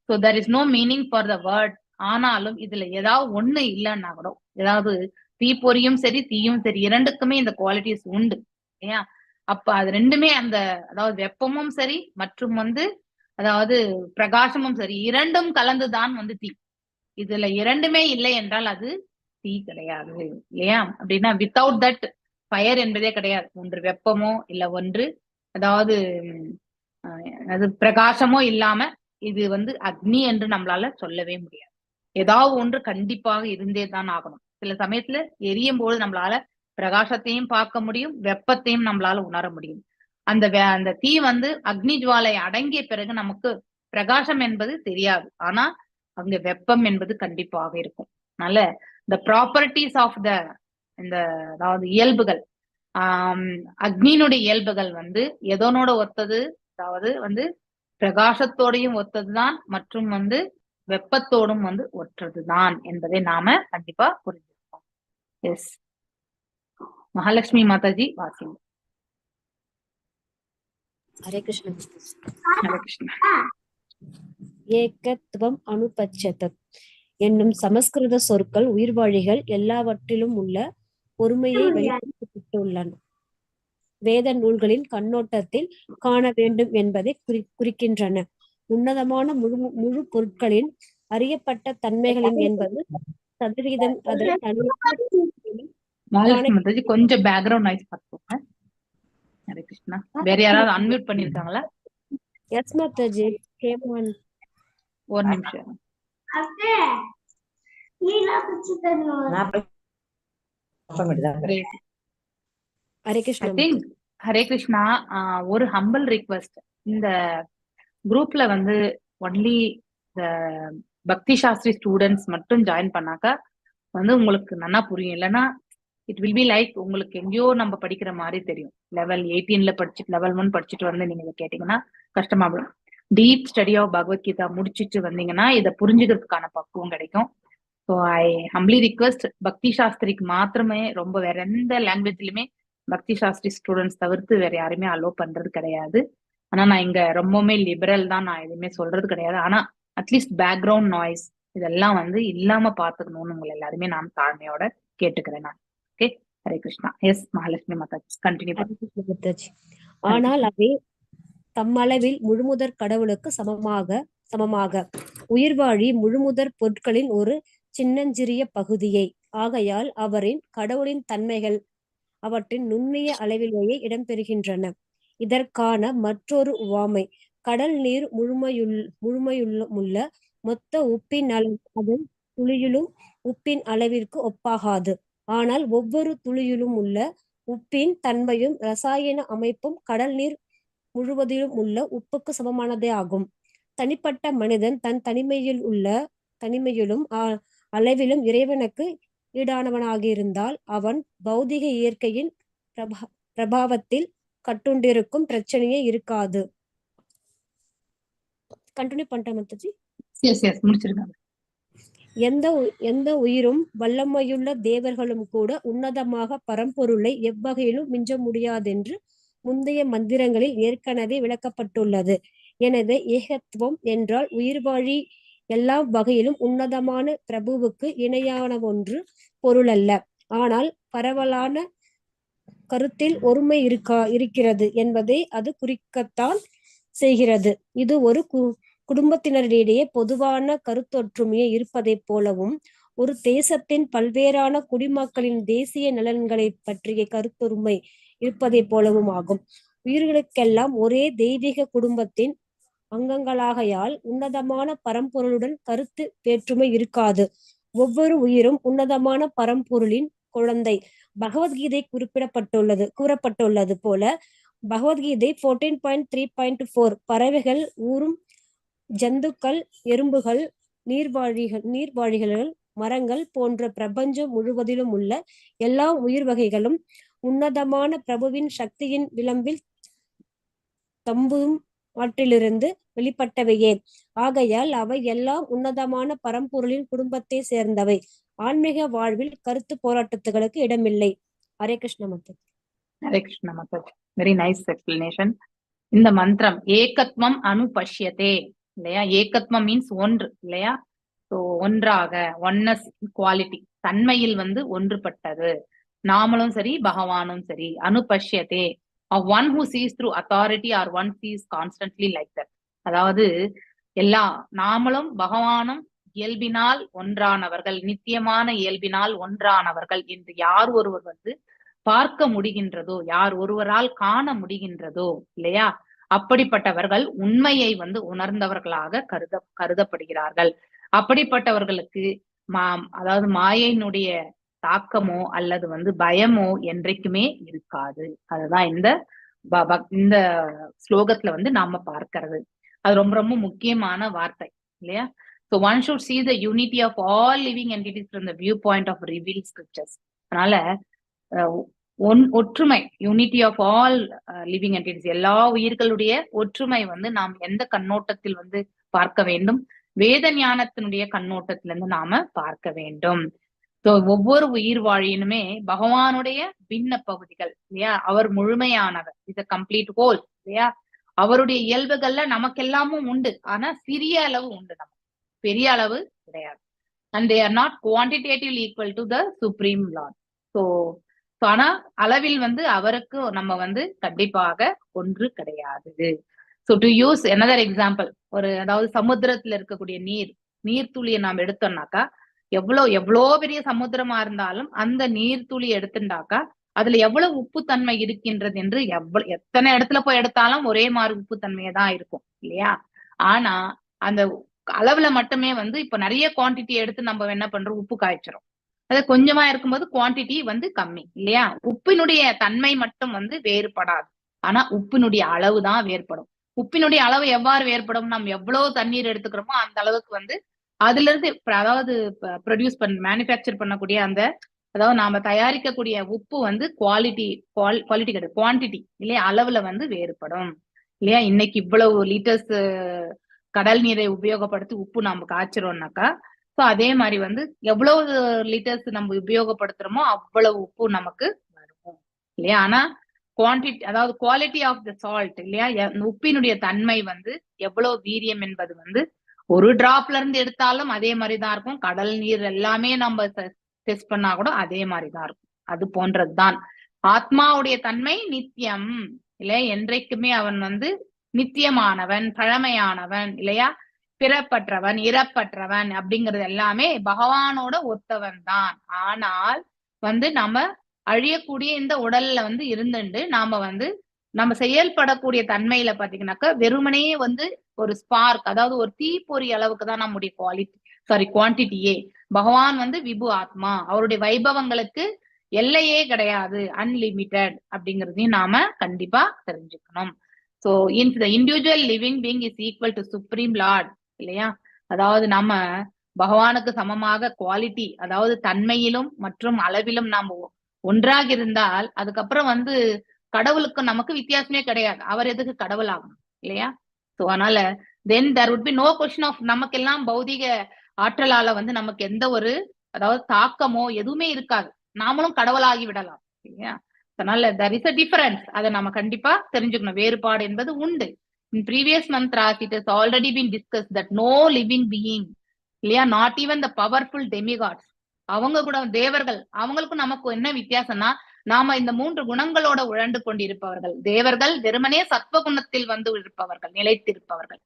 so there is no meaning for the word. ஆனாலும் இதுல ஏதாவது ஒண்ணு இல்லைன்னா கூட, ஏதாவது தீப்பொறியும் சரி தீயும் சரி இரண்டுக்குமே இந்த குவாலிட்டிஸ் உண்டு இல்லையா. அப்ப அது ரெண்டுமே அந்த அதாவது வெப்பமும் சரி மற்றும் வந்து அதாவது பிரகாசமும் சரி இரண்டும் கலந்துதான் வந்து தீ. இதுல இரண்டுமே இல்லை என்றால் அது தீ கிடையாது இல்லையா? அப்படின்னா வித்தவுட் தட் ஃபயர் என்பதே கிடையாது. ஒன்று வெப்பமோ இல்ல ஒன்று அதாவது அது பிரகாசமோ இல்லாம இது வந்து அக்னி என்று நம்மளால சொல்லவே முடியாது. ஏதாவது ஒன்று கண்டிப்பாக இருந்தே தான் ஆகணும். சில சமயத்துல எரியும் போது நம்மளால பிரகாசத்தையும் பார்க்க முடியும், வெப்பத்தையும் நம்மளால உணர முடியும். அந்த தீ வந்து அக்னி ஜுவாலை அடங்கிய பிறகு நமக்கு பிரகாசம் என்பது தெரியாது, ஆனா அங்க வெப்பம் என்பது கண்டிப்பாக இருக்கும். அதனால the ப்ராப்பர்ட்டிஸ் ஆஃப் இந்த அதாவது இயல்புகள் அக்னியினுடைய இயல்புகள் வந்து எதனோட ஒத்தது, அதாவது வந்து பிரகாசத்தோடையும் ஒத்ததுதான் மற்றும் வந்து வெப்பத்தோடும் வந்து ஒற்றதுதான் என்பதை நாம கண்டிப்பா புரிஞ்சுக்கணும். எஸ், மகாலட்சுமி மாதாஜி வாசிங்க. ஹரே கிருஷ்ண. ஹரே கிருஷ்ணா. ஏகத்வம் அனுபச்சதத் என்னும் சமஸ்கிருத சொற்கள் உயிர்வாழிகள் எல்லாவற்றிலும் உள்ள பொறுமையை வெளிப்படுத்தியுள்ளன. வேத நூல்களின் கண்ணோட்டத்தில் காண வேண்டும் என்பதை குறிக்கின்றன. உன்னதமான முழு பொருட்களின் அறியப்பட்ட தன்மைகளின் என்பது சதவீதம் அதை கொஞ்சம் பேக்ரவுண்ட் நாய்ஸ் பார்த்துக்கோங்க. ஹரே கிருஷ்ணா. வேற யாராவது அன்மியூட் பண்ணிருக்காங்களா? எஸ் மாதாஜி. ஒரு நிமிஷம். ஹரே கிருஷ்ணா. ஒரு ஹம்பிள் ரிக்வெஸ்ட், இந்த குரூப்ல வந்து ஒன்லி பக்தி சாஸ்திரி ஸ்டூடெண்ட்ஸ் மட்டும் ஜாயின் பண்ணாக்கா வந்து உங்களுக்கு நல்லா புரியும். இல்லைன்னா இட் வில் பி லைக் உங்களுக்கு எங்கேயோ நம்ம படிக்கிற மாதிரி தெரியும். லெவல் 18ல படிச்சுட்டு லெவல் 1 படிச்சுட்டு வந்து நீங்க இதை கேட்டீங்கன்னா கஷ்டமா போடும். டீப் ஸ்டடி ஆஃப் பகவத்கீதா முடிச்சுட்டு வந்தீங்கன்னா இதை புரிஞ்சுக்கிறதுக்கான பக்குவம் கிடைக்கும். ஸோ ஐ ஹம்பிளி ரிக்வெஸ்ட், பக்தி சாஸ்திரிக்கு மாத்திரமே, ரொம்ப வேற எந்த லாங்குவேஜ்லயுமே பக்தி சாஸ்திரி ஸ்டூடெண்ட்ஸ் தவிர்த்து வேற யாருமே அலோவ் பண்றது கிடையாது. ஆனா நான் இங்க ரொம்பவுமே லிபரல் தான், நான் எதுவுமே சொல்றது கிடையாது. ஆனா அட்லீஸ்ட் பேக்ரவுண்ட் நாய்ஸ் இதெல்லாம் வந்து இல்லாம பாத்துக்கணும்னு உங்களை எல்லாருமே நான் தாழ்மையோட கேட்டுக்கிறேன் நான். Okay, Hare Krishna. S Mahalakshmi Mataji continue பண்ணுங்க. ஆனால் அவை தம்மளவில் முழுமுதற் கடவுளுக்கு சமமாக உயிர்வாழி முழுமுதற் பொருட்களின் ஒரு சின்னஞ்சிறிய பகுதியை ஆகையால் அவரின் கடவுளின் தன்மைகள் அவற்றின் நுண்ணிய அளவிலேயே இடம்பெறுகின்றன. இதற்கான மற்றொரு உவமை கடல் நீர் முழுமையுள்ள மொத்த உப்பின் அளவு அதன் துளியிலும் உப்பின் அளவிற்கு ஒப்பாகாது. ஆனால் ஒவ்வொரு துளியிலும் உள்ள உப்பின் தன்மையும் ரசாயன அமைப்பும் கடல் நீர் முழுவதிலும் உள்ள உப்புக்கு சமமானதே ஆகும். தனிப்பட்ட மனிதன் தன் தனிமையிலும் அளவிலும் இறைவனுக்கு ஈடானவனாக இருந்தால் அவன் பௌதிக இயற்கையின் பிரபாவத்தில் கட்டுண்டிருக்கும் பிரச்சனையே இருக்காது. கண்டினியூ பண்ணிட்டேன் மத்தாஜி. முடிச்சிருக்காங்க. எந்த உயிரும் வல்லமையுள்ள தேவர்களும் கூட உன்னதமாக பரம்பொருளை எவ்வகையிலும் மிஞ்ச முடியாதென்று முந்தைய மந்திரங்களில் ஏற்கனவே விளக்கப்பட்டுள்ளது. எனவே ஏகத்துவம் என்றால் உயிர்வாழி எல்லா வகையிலும் உன்னதமான பிரபுவுக்கு இணையான ஒன்று பொருள் அல்ல. ஆனால் பரவலான கருத்தில் ஒருமை இருக்கிறது என்பதை அது குறிக்கத்தான் செய்கிறது. இது ஒரு குடும்பத்தினரிடையே பொதுவான கருத்தொற்றுமையை இருப்பதை போலவும் ஒரு தேசத்தின் பல்வேறான குடிமக்களின் தேசிய நலன்களை பற்றிய கருத்தொருமை இருப்பதை போலவும் ஆகும். உயிர்களுக்கெல்லாம் ஒரே தெய்வீக குடும்பத்தின் அங்கங்களாகையால் உன்னதமான பரம்பொருளுடன் கருத்து வேற்றுமை இருக்காது. ஒவ்வொரு உயிரும் உன்னதமான பரம்பொருளின் குழந்தை. பகவத்கீதை கூறப்பட்டுள்ளது போல பகவத்கீதை 14.3.4 பறவைகள், ஊரும் ஜந்துக்கள், எறும்புகள், நீர்வாழிகள், மரங்கள் போன்ற பிரபஞ்சம் முழுவதிலும் உள்ள எல்லா உயிர் வகைகளும் உன்னதமான பிரபுவின் சக்தியின் விளம்பில் தம்பும் ஆற்றிலிருந்து வெளிப்பட்டவையே. ஆகையால் அவை எல்லாம் உன்னதமான பரம்பொருளின் குடும்பத்தை சேர்ந்தவை. ஆன்மீக வாழ்வில் கருத்து போராட்டத்துகளுக்கு இடமில்லை. Hare Krishna Mataji. Hare Krishna Mataji. Very nice explanation. இந்த மந்திரம் ஏகத்வம் அனுபஷ்யதே இல்லையா? ஏகத்வம் மீன்ஸ் ஒன்று இல்லையா? ஸோ ஒன்றாக, ஒன்னஸ், குவாலிட்டி, தன்மையில் வந்து ஒன்றுபட்டது. நாமளும் சரி பகவானும் சரி. அனுபஷ்யதே of one who sees through authority or one sees constantly like that. அதாவது நாமளும் பகவானும் இயல்பினால் ஒன்றானவர்கள், நித்தியமான இயல்பினால் ஒன்றானவர்கள் என்று யார் ஒருவர் வந்து பார்க்க முடிகின்றதோ, யார் ஒருவரால் காண முடிகின்றதோ இல்லையா, அப்படிப்பட்டவர்கள் உண்மையை வந்து உணர்ந்தவர்களாக கருதப்படுகிறார்கள். அப்படிப்பட்டவர்களுக்கு அதாவது மாயையினுடைய தாக்கமோ அல்லது வந்து பயமோ என்றைக்குமே இருக்காது. அதுதான் இந்த ஸ்லோகத்துல வந்து நாம பார்க்கிறது. அது ரொம்ப ரொம்ப முக்கியமான வார்த்தை இல்லையா. So one should see the unity of all living entities from the viewpoint of revealed scriptures. அதனால ஒற்றுமை, unity of all living entities, எல்லா உயிர்களுடைய ஒற்றுமை வந்து நாம் எந்த கண்ணோட்டத்தில் வந்து பார்க்க வேண்டும்? வேத ஞானத்தினுடைய கண்ணோட்டத்திலிருந்து நாம பார்க்க வேண்டும். ஸோ ஒவ்வொரு உயிர் வாழினுமே பகவானுடைய பின்ன பகுதிகள் இல்லையா. அவர் முழுமையானவர், இஸ் அ கம்ப்ளீட் ஹோல் இல்லையா. அவருடைய இயல்புகள்ல நமக்கு எல்லாமும் உண்டு, ஆனா சிறிய அளவு உண்டு, நமக்கு பெரிய அளவு கிடையாது. And they are not quantitatively equal to the supreme Lord. So ஆனா அளவில் வந்து அவருக்கு நம்ம வந்து கண்டிப்பாக ஒன்று கிடையாது. So to use another example, அதாவது சமுத்திரத்துல இருக்கக்கூடிய நீர்த்துளியை நாம் எடுத்தோம்னாக்கா, எவ்வளோ பெரிய சமுத்திரமா இருந்தாலும் அந்த நீர்த்துளி எடுத்துட்டாக்கா அதுல எவ்வளவு உப்புத்தன்மை இருக்கின்றது என்று எத்தனை இடத்துல போய் எடுத்தாலும் ஒரே மாதிரி உப்புத்தன்மையை தான் இருக்கும் இல்லையா. ஆனா அந்த அளவுல மட்டுமே வந்து இப்ப நிறைய குவான்டிட்டி எடுத்து நம்ம என்ன பண்றோம், உப்பு காய்ச்சிரும். அது கொஞ்சமா இருக்கும்போது குவான்டிட்டி வந்து கம்மி இல்லையா. உப்பினுடைய தன்மை மட்டும் வந்து வேறுபடாது, ஆனா உப்பினுடைய அளவு தான் வேறுபடும். உப்பினுடைய அளவு எவ்வாறு வேறுபடும்? நம்ம எவ்வளவு தண்ணீர் எடுத்துக்கிறோமோ அந்த அளவுக்கு வந்து அதுல இருந்து அதாவது மேனுஃபேக்சர் பண்ணக்கூடிய அதாவது நாம தயாரிக்கக்கூடிய உப்பு வந்து குவாலிட்டி கிடையாது, குவான்டிட்டி இல்லையா, அளவுல வந்து வேறுபடும் இல்லையா. இன்னைக்கு இவ்வளவு லிட்டர்ஸ் கடல் நீரை உபயோகப்படுத்தி உப்பு நம்ம காய்ச்சிரோம்னாக்கா, ஸோ அதே மாதிரி வந்து எவ்வளவு லிட்டர்ஸ் நம்ம உபயோகப்படுத்துறோமோ அவ்வளவு உப்பு நமக்கு வரும் இல்லையா. ஆனா குவான்டிட்டி, அதாவது குவாலிட்டி ஆஃப் த சால்ட் இல்லையா, உப்பினுடைய தன்மை வந்து எவ்வளவு வீரியம் என்பது வந்து ஒரு டிராப்ல இருந்து எடுத்தாலும் அதே மாதிரிதான் இருக்கும். கடல் நீர் எல்லாமே நம்ம டெஸ்ட் பண்ணா கூட அதே மாதிரிதான் இருக்கும். அது போன்றதுதான் ஆத்மாவுடைய தன்மை. நித்தியம் இல்லையா, என்றைக்குமே அவன் வந்து நித்தியமானவன், பழமையானவன் இல்லையா, பிறப்பற்றவன், இறப்பற்றவன் அப்படிங்கிறது எல்லாமே பகவானோட ஒத்தவன் தான். ஆனால் வந்து நம்ம அழியக்கூடிய இந்த உடல்ல வந்து இருந்துட்டு நம்ம செயல்படக்கூடிய தன்மையில பாத்தீங்கன்னாக்கா வெறுமனே வந்து ஒரு ஸ்பார்க், அதாவது ஒரு தீப்பொறி அளவுக்கு தான் நம்முடைய குவான்டிட்டியே. பகவான் வந்து விபு ஆத்மா, அவருடைய வைபவங்களுக்கு எல்லையே கிடையாது, அன்லிமிட்டெட் அப்படிங்கிறதையும் நாம கண்டிப்பா தெரிஞ்சுக்கணும். ஸோ இந்த individual living being is equal to supreme Lord இல்லையா. அதாவது நம்ம பகவானுக்கு சமமாக குவாலிட்டி, அதாவது தன்மையிலும் மற்றும் அளவிலும் நாம ஒன்றாக இருந்தால் அதுக்கப்புறம் வந்து கடவுளுக்கு நமக்கு வித்தியாசமே கிடையாது. அவர் எதுக்கு கடவுள் ஆகணும் இல்லையா. ஸோ அதனால then there would be no question of நமக்கெல்லாம் பௌதிக ஆற்றலால வந்து நமக்கு எந்த ஒரு அதாவது தாக்கமோ எதுவுமே இருக்காது, நாமளும் கடவுளாகி விடலாம் இல்லையா. அதனால there is a difference, அதை நம்ம கண்டிப்பா தெரிஞ்சுக்கணும். வேறுபாடு என்பது உண்டு. In previous mantras it has already been discussed that no living being இல்லையா, not even the powerful demigods, அவங்க கூட தேவர்கள், அவங்களுக்கும் நமக்கு என்ன வித்தியாசம்னா, நாம இந்த 3 குணங்களோட உழண்டு கொண்டிருப்பவர்கள். தேவர்கள் வெறுமனே சத்வகுணத்தில் வந்து இருப்பவர்கள், நிலைத்திருப்பவர்கள்.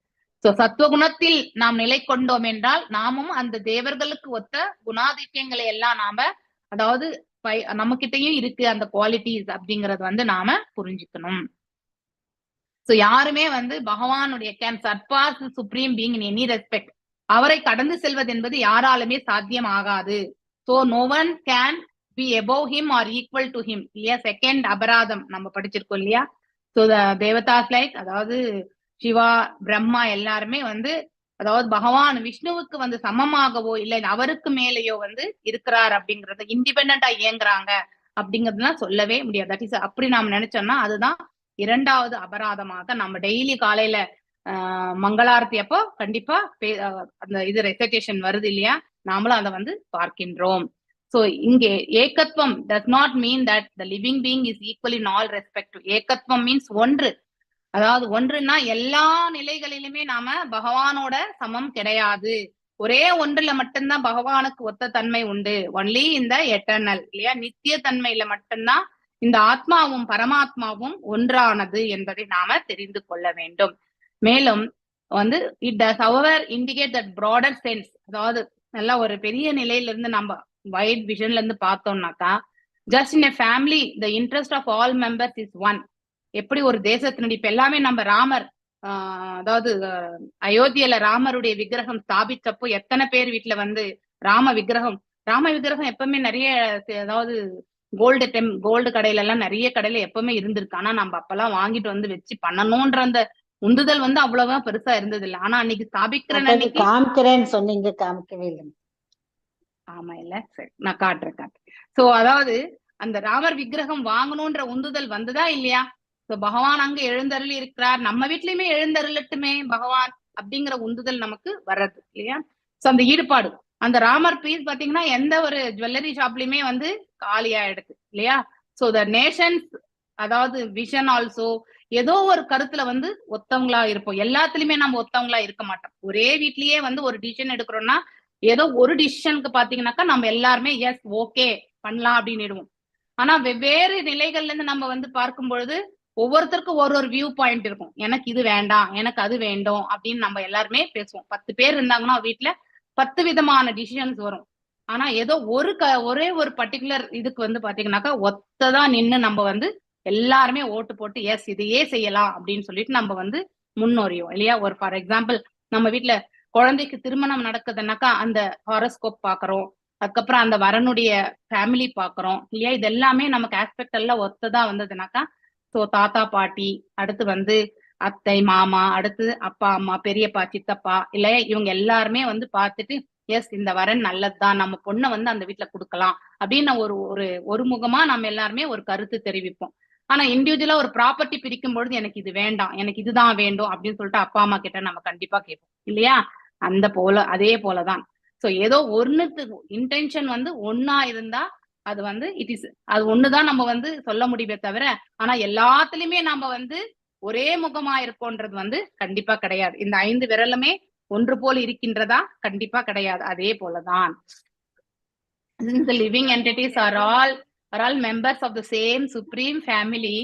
சோ சத்வகுணத்தில் நாம் நிலை கொண்டோம் என்றால் நாமும் அந்த தேவர்களுக்கு ஒத்த குணாதிசயங்களை எல்லாம் நாம அதாவது நம்ம கிட்டயும் இருக்கு அந்த குவாலிட்டிஸ் அப்படிங்கறது வந்து நாம புரிஞ்சுக்கணும். சோ யாருமே வந்து பகவானுடைய can surpass supreme being in any respect, அவரை கடந்து செல்வது என்பது யாராலுமே சாத்தியம் ஆகாது. So no one can be above him or equal to him இல்லையா. செகண்ட் அபராதம் நம்ம படிச்சிருக்கோம் இல்லையா. சோ தேவதாஸ் லைக், அதாவது சிவா பிரம்மா எல்லாருமே வந்து அதாவது பகவான் விஷ்ணுவுக்கு வந்து சமமாகவோ இல்லை அவருக்கு மேலேயோ வந்து இருக்கிறார் அப்படிங்கறத இண்டிபெண்டா இயங்குறாங்க அப்படிங்கறதுலாம் சொல்லவே முடியாது. தட் இஸ் அப்படி நாம் நினைச்சோம்னா அதுதான் 2வது அபராதமாக நம்ம டெய்லி காலையில மங்களாரத்தி அப்போ கண்டிப்பா அந்த இது ரெசைட்டேஷன் வருது இல்லையா, நாமளும் அதை வந்து பார்க்கின்றோம். சோ இங்கே ஏகத்துவம் does not mean that the living being is equal in all respect. ஏகத்துவம் மீன்ஸ் ஒன்று, அதாவது ஒன்றுன்னா எல்லா நிலைகளிலுமே நாம பகவானோட சமம் கிடையாது. ஒரே ஒன்றுல மட்டும்தான் பகவானுக்கு ஒத்த தன்மை உண்டு. ஒன்லி இந்த எட்டர்னல் இல்லையா, நித்திய தன்மையில மட்டும்தான் இந்த ஆத்மாவும் பரமாத்மாவும் ஒன்றானது என்பதை நாம தெரிந்து கொள்ள வேண்டும். மேலும் வந்து it does however indicate that broader sense, அதாவது நல்லா ஒரு பெரிய நிலையில இருந்து நம்ம வைட் விஷன்ல இருந்து பார்த்தோம்னாக்கா, just in a family the interest of all members is one. எப்படி ஒரு தேசத்தினுடைய இப்ப எல்லாமே நம்ம ராமர் அதாவது அயோத்தியில ராமருடைய விக்கிரகம் ஸ்தாபிச்சப்போ எத்தனை பேர் வீட்டுல வந்து ராம விக்கிரகம் எப்பவுமே நிறைய, அதாவது கோல்டு கடையில எல்லாம் நிறைய கடையில எப்பவுமே இருந்திருக்கு. ஆனா நம்ம அப்பெல்லாம் வாங்கிட்டு வந்து வச்சு பண்ணணும்ன்ற அந்த உந்துதல் வந்து அவ்வளவா பெருசா இருந்தது இல்லை. ஆனா அன்னைக்கு ஸ்தாபிக்கிற அன்னைக்கு காமிக்கிறேன்னு சொன்னீங்க, காமிக்கவே இல்லை. ஆமா இல்ல, சரி நான் காட்டுறேன். சோ அதாவது அந்த ராமர் விக்கிரகம் வாங்கணும்ன்ற உந்துதல் வந்ததா இல்லையா? சோ பகவான் அங்க எழுந்தருளி இருக்கிறார், நம்ம வீட்லயுமே எழுந்தருளட்டுமே பகவான் அப்படிங்கிற உந்துதல் நமக்கு வர்றது இல்லையா? சோ அந்த ஈடுபாடு, அந்த ராமர் பீஸ் பாத்தீங்கன்னா எந்த ஒரு ஜுவல்லரி ஷாப்லயுமே வந்து காலியா எடுத்து இல்லையா? சோ த நேஷன்ஸ், அதாவது விஷன் ஆல்சோ ஏதோ ஒரு கருத்துல வந்து ஒத்தவங்களா இருப்போம். எல்லாத்துலயுமே நம்ம ஒத்தவங்களா இருக்க மாட்டோம். ஒரே வீட்லயே வந்து ஒரு டிசிஷன் எடுக்கிறோம்னா ஏதோ ஒரு டிசிஷனுக்கு பாத்தீங்கன்னாக்கா நம்ம எல்லாருமே எஸ் ஓகே பண்ணலாம் அப்படின்னு. ஆனா வெவ்வேறு நிலைகள்ல இருந்து நம்ம வந்து பார்க்கும் பொழுது ஒவ்வொருத்தருக்கும் ஒரு வியூ பாயிண்ட் இருக்கும். எனக்கு இது வேண்டாம், எனக்கு அது வேண்டும் அப்படின்னு நம்ம எல்லாருமே பேசுவோம். 10 பேர் இருந்தாங்கன்னா வீட்டுல 10 விதமான டிசிஷன்ஸ் வரும். ஆனா ஏதோ ஒரே ஒரு பர்டிகுலர் இதுக்கு வந்து பாத்தீங்கன்னாக்கா ஒத்ததான் நின்று நம்ம வந்து எல்லாருமே ஓட்டு போட்டு எஸ் இதையே செய்யலாம் அப்படின்னு சொல்லிட்டு நம்ம வந்து முன்னோரியும் இல்லையா? ஒரு ஃபார் எக்ஸாம்பிள் நம்ம வீட்டுல குழந்தைக்கு திருமணம் நடக்குதுன்னாக்கா அந்த ஹாரோஸ்கோப் பாக்குறோம், அதுக்கப்புறம் அந்த வரனுடைய ஃபேமிலி பாக்குறோம் இல்லையா? இது எல்லாமே நமக்கு ஆஸ்பெக்ட் எல்லாம் ஒத்ததா வந்ததுனாக்கா, சோ தாத்தா பாட்டி, அடுத்து வந்து அத்தை மாமா, அடுத்து அப்பா அம்மா, பெரியப்பா சித்தப்பா இல்லையா, இவங்க எல்லாருமே வந்து பார்த்துட்டு எஸ் இந்த வரன் நல்லதுதான், நம்ம பொண்ணை வந்து அந்த வீட்டுல கொடுக்கலாம் அப்படின்னு ஒரு முகமா நம்ம எல்லாருமே ஒரு கருத்து தெரிவிப்போம். ஆனா இண்டிவிஜுவலா ஒரு ப்ராப்பர்ட்டி பிரிக்கும் பொழுது எனக்கு இது வேண்டாம், எனக்கு இதுதான் வேண்டும் அப்படின்னு சொல்லிட்டு அப்பா அம்மா கிட்ட நம்ம கண்டிப்பா கேட்போம் இல்லையா? அதே போலதான். சோ ஏதோ ஒண்ணுக்கு இன்டென்ஷன் வந்து ஒன்னா இருந்தா அது வந்து அது ஒண்ணுதான் நம்ம வந்து சொல்ல முடியுமே தவிர, ஆனா எல்லாத்துலயுமே நம்ம வந்து ஒரே முகமா இருக்கோன்றது வந்து கண்டிப்பா கிடையாது. இந்த 5 விரலுமே ஒன்று போல் இருக்கின்றதா? கண்டிப்பா கிடையாது. அதே போலதான் the living entities are all members of the same supreme family.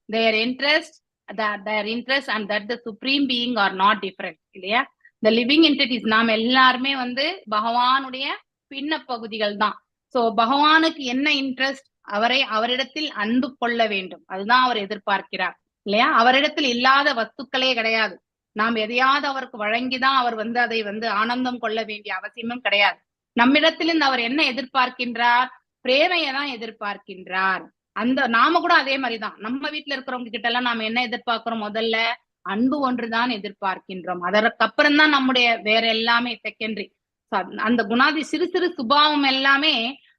Their interest and that the supreme being are not different இல்லையா? the living entities நாம் எல்லாருமே வந்து பகவானுடைய பின்ன பகுதிகள் தான். சோ பகவானுக்கு என்ன இன்ட்ரெஸ்ட், அவரிடத்தில் அன்பு கொள்ள வேண்டும், அதுதான் அவர் எதிர்பார்க்கிறார் இல்லையா? அவரிடத்தில் இல்லாத வஸ்துக்களே கிடையாது. நாம் எதையாவது அவருக்கு வழங்கிதான் அவர் வந்து அதை வந்து ஆனந்தம் கொள்ள வேண்டிய அவசியமும் கிடையாது. நம்மிடத்திலிருந்து அவர் என்ன எதிர்பார்க்கின்றார்? பிரேமையை தான் எதிர்பார்க்கின்றார். நாம கூட அதே மாதிரிதான் நம்ம வீட்டுல இருக்கிறவங்க கிட்ட எல்லாம் நாம என்ன எதிர்பார்க்கிறோம்? முதல்ல அன்பு ஒன்றுதான் எதிர்பார்க்கின்றோம். அதற்கப்புறம் தான் நம்முடைய வேற எல்லாமே செகண்டரி. அந்த குணாதி சிறு சிறு சுபாவம் எல்லாமே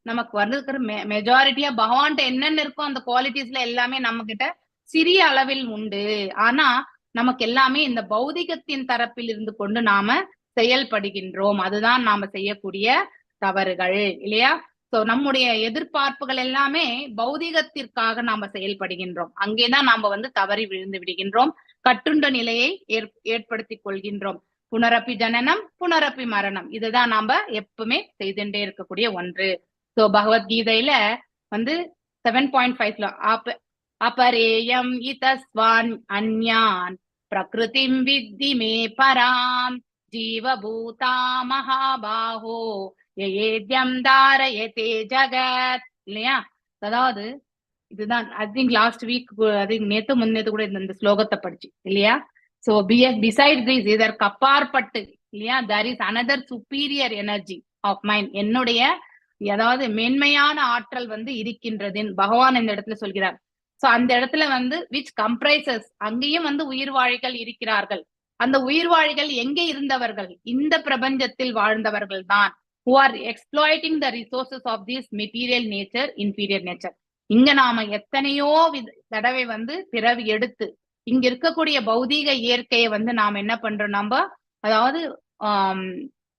நமக்கு வந்திருக்கிற மெஜாரிட்டியா பகவான்கிட்ட என்னென்ன இருக்கோ அந்த குவாலிட்டிஸ்ல எல்லாமே நம்ம கிட்ட சிறிய அளவில் உண்டு. ஆனா நமக்கு எல்லாமே இந்த பௌதிகத்தின் தரப்பில் இருந்து கொண்டு நாம செயல்படுகின்றோம். அதுதான் நாம செய்யக்கூடிய தவறுகள் இல்லையா? சோ நம்முடைய எதிர்பார்ப்புகள் எல்லாமே பௌதிகத்திற்காக நாம செயல்படுகின்றோம். அங்கேதான் நாம வந்து தவறி விழுந்து விடுகின்றோம், கட்டுண்ட நிலையை ஏற்படுத்தி கொள்கின்றோம். புனரப்பி ஜனனம் புனரப்பி மரணம், இதுதான் நாம எப்பவுமே செய்துட்டே இருக்கக்கூடிய ஒன்று. சோ பகவத்கீதையில வந்து 7.5 அபரேயம் இதஸ்வான் அன்யான் பிரகிருதிம் வித்தி மே பராம் ஜீவபூதா மகாபாஹோ யேத்யம் தாரயதே ஜகத் இல்லையா? அதாவது இதுதான் ஐ திங்க் லாஸ்ட் வீக், நேத்து முன்னேத்து கூட இந்த ஸ்லோகத்தை படிச்சு இல்லையா? சோ பிசைட் திஸ், இதற்கு அப்பாற்பட்டு இல்லையா, there is another superior energy of mind, என்னுடைய அதாவது மேன்மையான ஆற்றல் வந்து இருக்கின்றது பகவான் இந்த இடத்துல சொல்கிறார். சோ அந்த இடத்துல வந்து விச் கம்ப்ரைசஸ், அங்கேயும் வந்து உயிர்வாழிகள் இருக்கிறார்கள். அந்த உயிர்வாழிகள் எங்கே இருந்தவர்கள்? இந்த பிரபஞ்சத்தில் வாழ்ந்தவர்கள் தான். who are exploiting the resources of this material nature, inferior nature. இங்க நாம எத்தனையோ தடவை வந்து பிறவி எடுத்து இங்க இருக்கக்கூடிய பௌதீக இயற்கையை வந்து நாம என்ன பண்றோம்? நம்ம அதாவது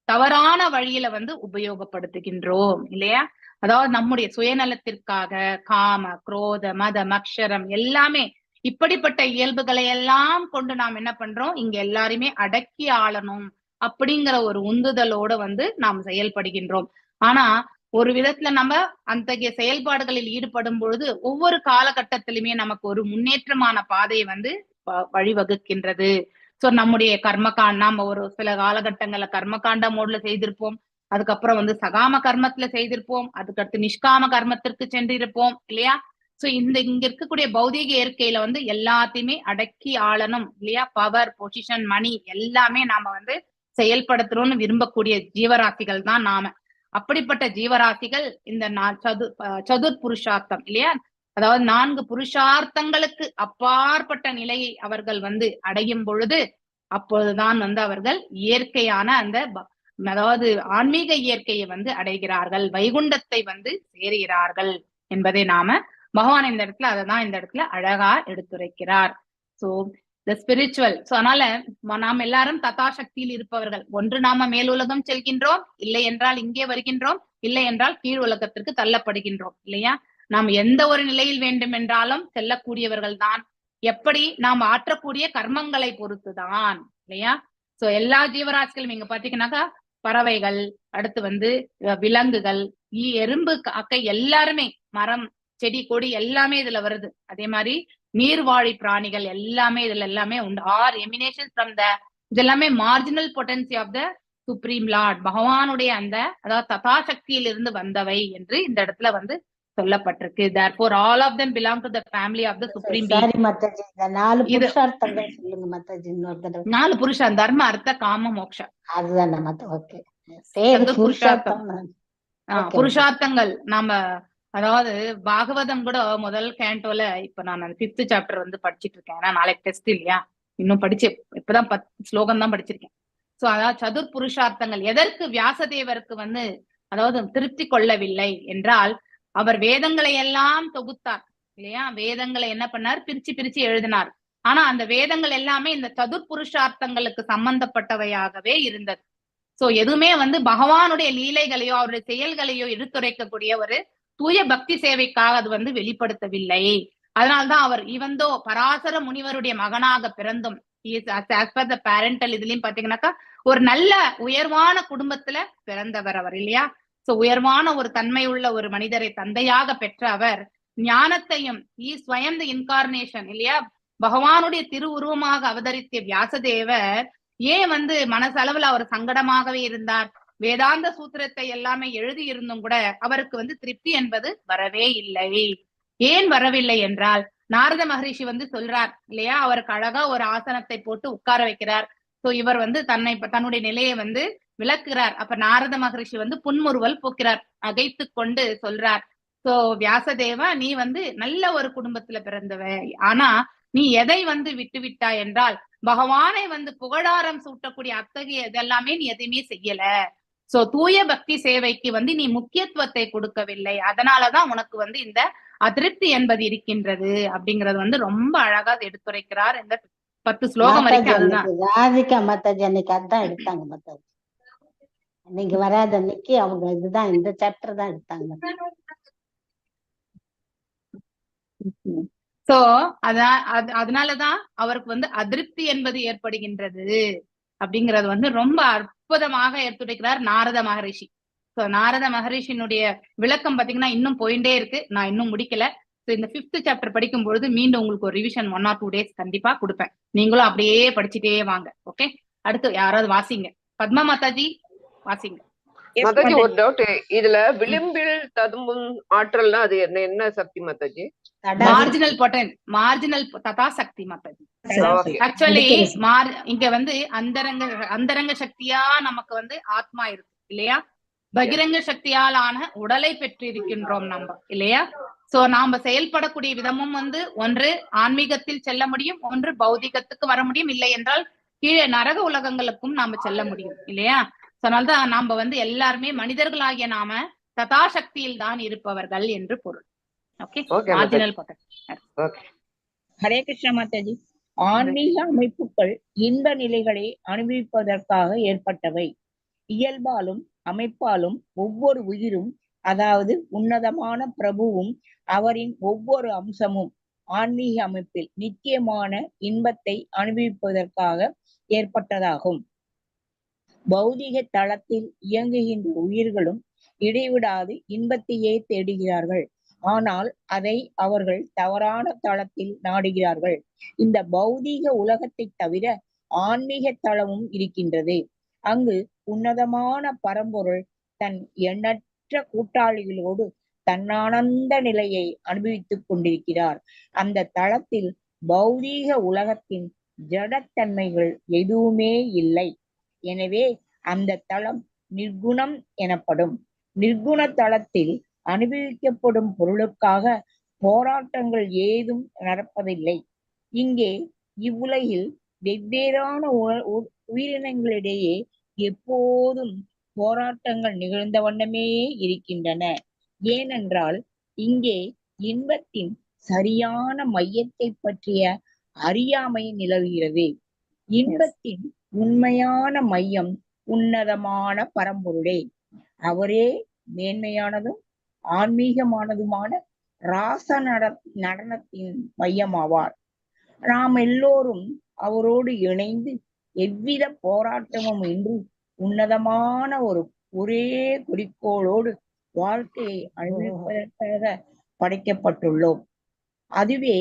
தவறான வழியில வந்து உபயோகப்படுத்துகின்றோம் இல்லையா? அதாவது நம்முடைய சுயநலத்திற்காக காம குரோத மதம் அக்ஷரம் எல்லாமே இப்படிப்பட்ட இயல்புகளை எல்லாம் கொண்டு நாம் என்ன பண்றோம்? இங்க எல்லாருமே அடக்கி ஆளணும் அப்படிங்கிற ஒரு உந்துதலோட வந்து நாம் செயல்படுகின்றோம். ஆனா ஒரு விதத்துல நம்ம அத்தகைய செயல்பாடுகளில் ஈடுபடும் பொழுது ஒவ்வொரு காலகட்டத்திலுமே நமக்கு ஒரு முன்னேற்றமான பாதையை வந்து வழிவகுக்கின்றது. சோ நம்முடைய நாம ஒரு சில காலகட்டங்கள்ல கர்மகாண்ட மோட்ல செய்திருப்போம், அதுக்கப்புறம் வந்து சகாம கர்மத்துல செய்திருப்போம், அதுக்கடுத்து நிஷ்காம கர்மத்திற்கு சென்றிருப்போம் இல்லையா. சோ இங்க இருக்கக்கூடிய பௌதீக இயற்கையில வந்து எல்லாத்தையுமே அடக்கி ஆளணும் இல்லையா. பவர், பொசிஷன், மணி எல்லாமே நாம வந்து செயல்படுத்தணும்னு விரும்பக்கூடிய ஜீவராசிகள் தான் நாம. அப்படிப்பட்ட ஜீவராசிகள் இந்த சதுர் புருஷார்த்தம் இல்லையா, அதாவது 4 புருஷார்த்தங்களுக்கு அப்பாற்பட்ட நிலையை அவர்கள் வந்து அடையும் பொழுது அப்போதுதான் வந்து அவர்கள் இயற்கையான அந்த அதாவது ஆன்மீக இயற்கையை வந்து அடைகிறார்கள், வைகுண்டத்தை வந்து சேருகிறார்கள் என்பதை நாம பகவான் இந்த இடத்துல அததான் இந்த இடத்துல அழகா எடுத்துரைக்கிறார். So the spiritual. சோ அதனால நாம் எல்லாரும் ததாசக்தியில் இருப்பவர்கள். ஒன்று நாம மேலுலகம் செல்கின்றோம், இல்லை என்றால் இங்கே வருகின்றோம், இல்லை என்றால் கீழ் உலகத்திற்கு தள்ளப்படுகின்றோம் இல்லையா. நாம் எந்த ஒரு நிலையில் வேண்டும் என்றாலும் செல்லக்கூடியவர்கள் தான். எப்படி நாம் ஆற்றக்கூடிய கர்மங்களை பொறுத்துதான் இல்லையா. சோ எல்லா ஜீவராசிகளும் இங்க பாத்தீங்கன்னாக்கா பறவைகள், அடுத்து வந்து விலங்குகள், எறும்பு, காக்கை எல்லாருமே, மரம், செடி, கொடி எல்லாமே இதுல வருது. அதே மாதிரி நீர்வாழி பிராணிகள் எல்லாமே இதுல எல்லாமே உண்டு. ஆர் எமினேஷன் ஃப்ரம் த, இதெல்லாமே marginal potency of the supreme lord, பகவானுடைய அந்த அதாவது ததாசக்தியில் இருந்து வந்தவை என்று இந்த இடத்துல வந்து சொல்லப்பட்டிருக்கு. therefore all of them belong to the family of the supreme being. Sorry Mataji, இந்த 4 புருஷார்த்தங்கள் சொல்லுங்க மாதாஜி இன்னொரு தடவை. 4 புருஷம், தர்ம, அர்த்த, காம, மோக்ஷ. அதுதான் மாதா. ஓகே, பேரு புருஷார்த்தம். புருஷார்த்தங்கள் நாம அதாவது பாகவதம் கூட முதல் கேண்டோல இப்ப நான் அந்த 5th சாப்டர் வந்து படிச்சிட்டு இருக்கேன். ஏன்னா நாளைக்கு டெஸ்ட் இல்லையா, இன்னும் படிச்சு இப்பதான் 10 ஸ்லோகம் தான் படிச்சிருக்கேன். சோ அதாவது சதுர் புருஷார்த்தங்கள் எதற்கு வியாசதேவருக்கு வந்து அதாவது திருப்தி கொள்ளவில்லை என்றால், அவர் வேதங்களை எல்லாம் தொகுத்தார் இல்லையா. வேதங்களை என்ன பண்ணார், பிரிச்சு பிரிச்சு எழுதினார். ஆனா அந்த வேதங்கள் எல்லாமே இந்த சதுர் புருஷார்த்தங்களுக்கு சம்பந்தப்பட்டவையாகவே இருந்தது. சோ எதுவுமே வந்து பகவானுடைய லீலைகளையோ அவருடைய செயல்களையோ எடுத்துரைக்கக்கூடிய ஒரு தூய பக்தி சேவைக்காக அது வந்து வெளிப்படுத்தவில்லை. அதனால்தான் அவர் இவந்தோ பராசர முனிவருடைய மகனாக பிறந்தும் பேரண்டல் இதுலயும் பாத்தீங்கன்னாக்கா ஒரு நல்ல உயர்வான குடும்பத்துல பிறந்தவர் அவர் இல்லையா. சோ உயர்வான ஒரு தன்மை உள்ள ஒரு மனிதரை தந்தையாக பெற்ற அவர் ஞானத்தையும் ஸ்வயம் தி இன்கார்னேஷன் இல்லையா, பகவானுடைய திருவுருவமாக அவதரித்த வியாசதேவர் ஏன் வந்து மனசளவுல அவர் சங்கடமாகவே இருந்தார். வேதாந்த சூத்திரத்தை எல்லாமே எழுதி இருந்தும் கூட அவருக்கு வந்து திருப்தி என்பது வரவே இல்லை. ஏன் வரவில்லை என்றால், நாரத மகரிஷி வந்து சொல்றார் இல்லையா, அவருக்கு அழகா ஒரு ஆசனத்தை போட்டு உட்கார வைக்கிறார். சோ இவர் வந்து தன்னுடைய நிலையை வந்து விளக்குகிறார். அப்ப நாரத மகரிஷி வந்து புன்முறுவல் போக்கிறார், அகைத்து கொண்டு சொல்றார், சோ வியாசதேவா, நீ வந்து நல்ல ஒரு குடும்பத்துல பிறந்தவ, ஆனா நீ எதை வந்து விட்டு விட்டாய் என்றால் பகவானை வந்து புகழாரம் சூட்டக்கூடிய அத்தகைய இதெல்லாமே நீ எதையுமே செய்யல. சோ தூய பக்தி சேவைக்கு வந்து நீ முக்கியத்துவத்தை கொடுக்கவில்லை, அதனாலதான் உனக்கு வந்து இந்த அதிருப்தி என்பது இருக்கின்றது அப்படிங்கறது வந்து ரொம்ப அழகா எடுத்துரைக்கிறார். இந்த 10 ஸ்லோகம் வரைக்கும் அதுதான். ராதிகா மாதாஜி அன்னைக்கு அதான் எடுத்தாங்க மாதாஜி, நீங்க வராத அன்னைக்கு அவங்க இதுதான் இந்த சாப்டர் தான் எடுத்தாங்க. சோ அதனாலதான் அவருக்கு வந்து அதிருப்தி என்பது ஏற்படுகின்றது அப்படிங்கறது வந்து ரொம்ப அற்புதமாக எடுத்துரைக்கிறார் நாரத மகரிஷி. சோ நாரத மகரிஷினுடைய விளக்கம் பாத்தீங்கன்னா இன்னும் போயிட்டே இருக்கு, நான் இன்னும் முடிக்கல. சோ இந்த 5th சாப்டர் படிக்கும் பொழுது மீண்டும் உங்களுக்கு ஒரு ரிவிஷன் 1 or 2 days கண்டிப்பா கொடுப்பேன். நீங்களும் அப்படியே படிச்சுட்டே வாங்க. ஓகே, அடுத்து யாராவது வாசிங்க. பத்மா மாதாஜி வாசிங்க. மாதாஜி ஒரு டவுட், இதுல விளிம்பில் ததும்பும் ஆற்றல்னா அது என்ன சக்தி மாதாஜி? மார்ஜினல் ததா சக்தி மாதாஜி. ஆக்சுவலி இங்க வந்து அந்தரங்க சக்தியா நமக்கு வந்து ஆத்மா இருக்கு இல்லையா, பகிரங்க சக்தியால் ஆன உடலை பெற்றிருக்கின்றோம் நம்ம இல்லையா. சோ நாம செயல்படக்கூடிய விதமும் வந்து ஒன்று ஆன்மீகத்தில் செல்ல முடியும், ஒன்று பௌதிகத்துக்கு வர முடியும், இல்லை என்றால் கீழே நரக உலகங்களுக்கும் நாம செல்ல முடியும் இல்லையா. அதனால்தான் நாம வந்து எல்லாருமே மனிதர்களாகிய நாம ததாசக்தியில் தான் இருப்பவர்கள் என்று பொருள். ஹரே கிருஷ்ண மாதாஜி. ஆன்மீக அமைப்புகள் இன்ப நிலைகளை அனுபவிப்பதற்காக ஏற்பட்டவை. இயல்பாலும் அமைப்பாலும் ஒவ்வொரு உயிரும், அதாவது உன்னதமான பிரபுவும் அவரின் ஒவ்வொரு அம்சமும் ஆன்மீக அமைப்பில் நிச்சயமான இன்பத்தை அனுபவிப்பதற்காக ஏற்பட்டதாகும். பௌதிக தளத்தில் இயங்குகின்ற உயிர்களும் இடைவிடாது இன்பத்தையே தேடுகிறார்கள். ஆனால் அதை அவர்கள் தவறான தளத்தில் நாடுகிறார்கள். இந்த பௌதீக உலகத்தை தவிர ஆன்மீக தளமும் இருக்கின்றது. அங்கு உன்னதமான பரம்பொருள் தன் எண்ணற்ற கூட்டாளிகளோடு தன்னானந்த நிலையை அனுபவித்துக் கொண்டிருக்கிறார். அந்த தளத்தில் பௌதீக உலகத்தின் ஜடத்தன்மைகள் எதுவுமே இல்லை. எனவே அந்த தளம் நிர்குணம் எனப்படும். நிர்குண தளத்தில் அனுபவிக்கப்படும் பொருளுக்காக போராட்டங்கள் ஏதும் நடப்பதில்லை. இங்கே இவ்வுலகில் வெவ்வேறான உயிரினங்களிடையே எப்போதும் போராட்டங்கள் நிகழ்ந்த வண்ணமே இருக்கின்றன. ஏனென்றால் இங்கே இன்பத்தின் சரியான மையத்தை பற்றிய அறியாமை நிலவுகிறது. இன்பத்தின் உண்மையான மையம் உன்னதமான பரம்பொருளே. அவரே மேன்மையானதும் ஆன்மீகமானதுமான ராச நடனத்தின் மையமாவார். நாம் எல்லோரும் அவரோடு இணைந்து எவ்வித போராட்டமும் இன்றி உன்னதமான ஒரே குறிக்கோளோடு வாழ்க்கையை அனுபவிப்பதற்காக படைக்கப்பட்டுள்ளோம். அதுவே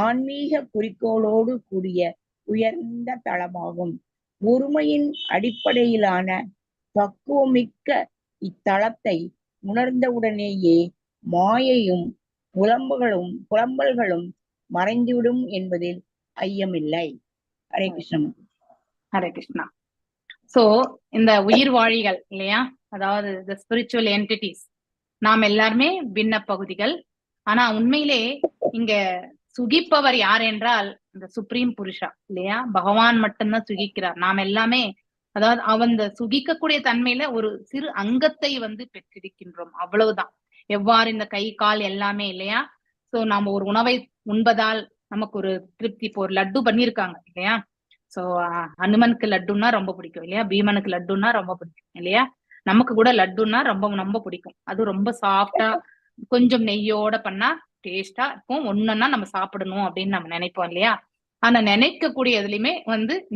ஆன்மீக குறிக்கோளோடு கூடிய உயர்ந்த தளமாகும். ஒருமையின் அடிப்படையிலான பக்குவமிக்க இத்தளத்தை உணர்ந்தவுடனேயே மாயையும் புலம்பல்களும் மறைந்துவிடும் என்பதில் ஐயமில்லை. ஹரே கிருஷ்ணன். ஹரே கிருஷ்ணா. சோ இந்த உயிர் வாழிகள் இல்லையா, அதாவது the spiritual entities, நாம் எல்லாருமே பின்ன பகுதிகள். ஆனா உண்மையிலே இங்க சுகிப்பவர் யார் என்றால் இந்த சுப்ரீம் புருஷா இல்லையா, பகவான் மட்டும்தான் சுகிக்கிறார். நாம் எல்லாமே அதாவது அவன் சுகிக்கக்கூடிய தன்மையில ஒரு சிறு அங்கத்தை பெற்றிருக்கின்றோம், அவ்வளவுதான். எவ்வாறு இந்த கை கால் எல்லாமே இல்லையா. சோ நாம ஒரு உணவை உண்பதால் நமக்கு ஒரு திருப்தி. இப்போ ஒரு லட்டு பண்ணியிருக்காங்க இல்லையா. சோ ஹனுமனுக்கு லட்டுன்னா ரொம்ப பிடிக்கும் இல்லையா, பீமனுக்கு லட்டுன்னா ரொம்ப பிடிக்கும் இல்லையா, நமக்கு கூட லட்டுன்னா ரொம்ப ரொம்ப பிடிக்கும். அது ரொம்ப சாஃப்டா கொஞ்சம் நெய்யோட பண்ணா டேஸ்டா இருக்கும். ஒண்ணுன்னா நம்ம சாப்பிடணும் அப்படின்னு நம்ம நினைப்போம் இல்லையா. ஆனா நினைக்கக்கூடிய எதுலையுமே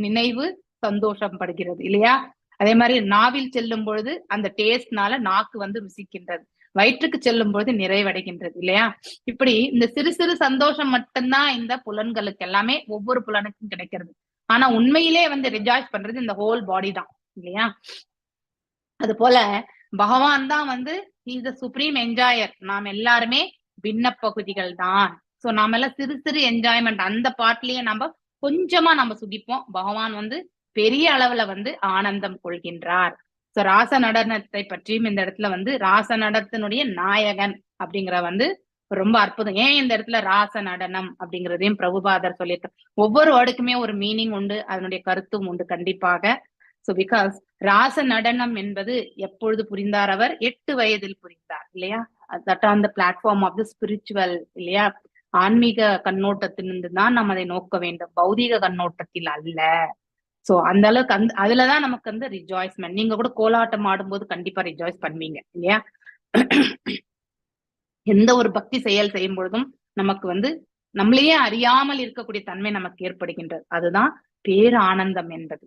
நினைவு சந்தோஷம் படுகிறது இல்லையா. அதே மாதிரி நாவில் செல்லும் பொழுது அந்த டேஸ்ட்னால நாக்கு ருசிக்கின்றது, வயிற்றுக்கு செல்லும் பொழுது நிறைவடைகின்றது இல்லையா. இப்படி இந்த சிறு சிறு சந்தோஷம் மட்டும்தான் இந்த புலன்களுக்கு எல்லாமே ஒவ்வொரு புலனுக்கும் கிடைக்கிறது. ஆனா உண்மையிலே ரிஜாய்ஸ் பண்றது இந்த ஹோல் பாடி தான் இல்லையா. அது போல பகவான் தான் இஸ் த சுப்ரீம் என்ஜாயர். நாம் எல்லாருமே பின்ன பகுதிகள் தான். சோ நாம எல்லாம் சிறு சிறு என்ஜாய்மெண்ட் அந்த பாட்டிலேயே நம்ம கொஞ்சமா நம்ம சுகிப்போம். பகவான் பெரிய அளவுல ஆனந்தம் கொள்கின்றார். சோ ராச நடனத்தை பற்றியும் இந்த இடத்துல ராச நடனத்தினுடைய நாயகன் அப்படிங்கிற ரொம்ப அற்புதம். ஏன் இந்த இடத்துல ராச நடனம் அப்படிங்கிறதையும் பிரபுபாதர் சொல்லியிருக்கார். ஒவ்வொரு வேர்டுக்குமே ஒரு மீனிங் உண்டு, அதனுடைய கருத்தும் உண்டு கண்டிப்பாக. சோ பிகாஸ் ராச நடனம் என்பது எப்பொழுது புரிந்தார்? அவர் 8 வயதில் புரிந்தார் இல்லையா. That on the platform of the spiritual இல்லையா. ஆன்மீக கண்ணோட்டத்திலிருந்து தான் நம்ம அதை நோக்க வேண்டும், பௌதீக கண்ணோட்டத்தில் அல்ல. சோ அந்த அளவுக்கு அதுலதான் நமக்கு ரிஜாய்ஸ்மெண்ட். நீங்க கூட கோலாட்டம் ஆடும்போது கண்டிப்பா ரிஜாய்ஸ் பண்ணுவீங்க இல்லையா. எந்த ஒரு பக்தி செயல் செய்யும் பொழுதும் நமக்கு நம்மளையே அறியாமல் இருக்கக்கூடிய தன்மை நமக்கு ஏற்படுகின்றது. அதுதான் பேர் ஆனந்தம் என்பது.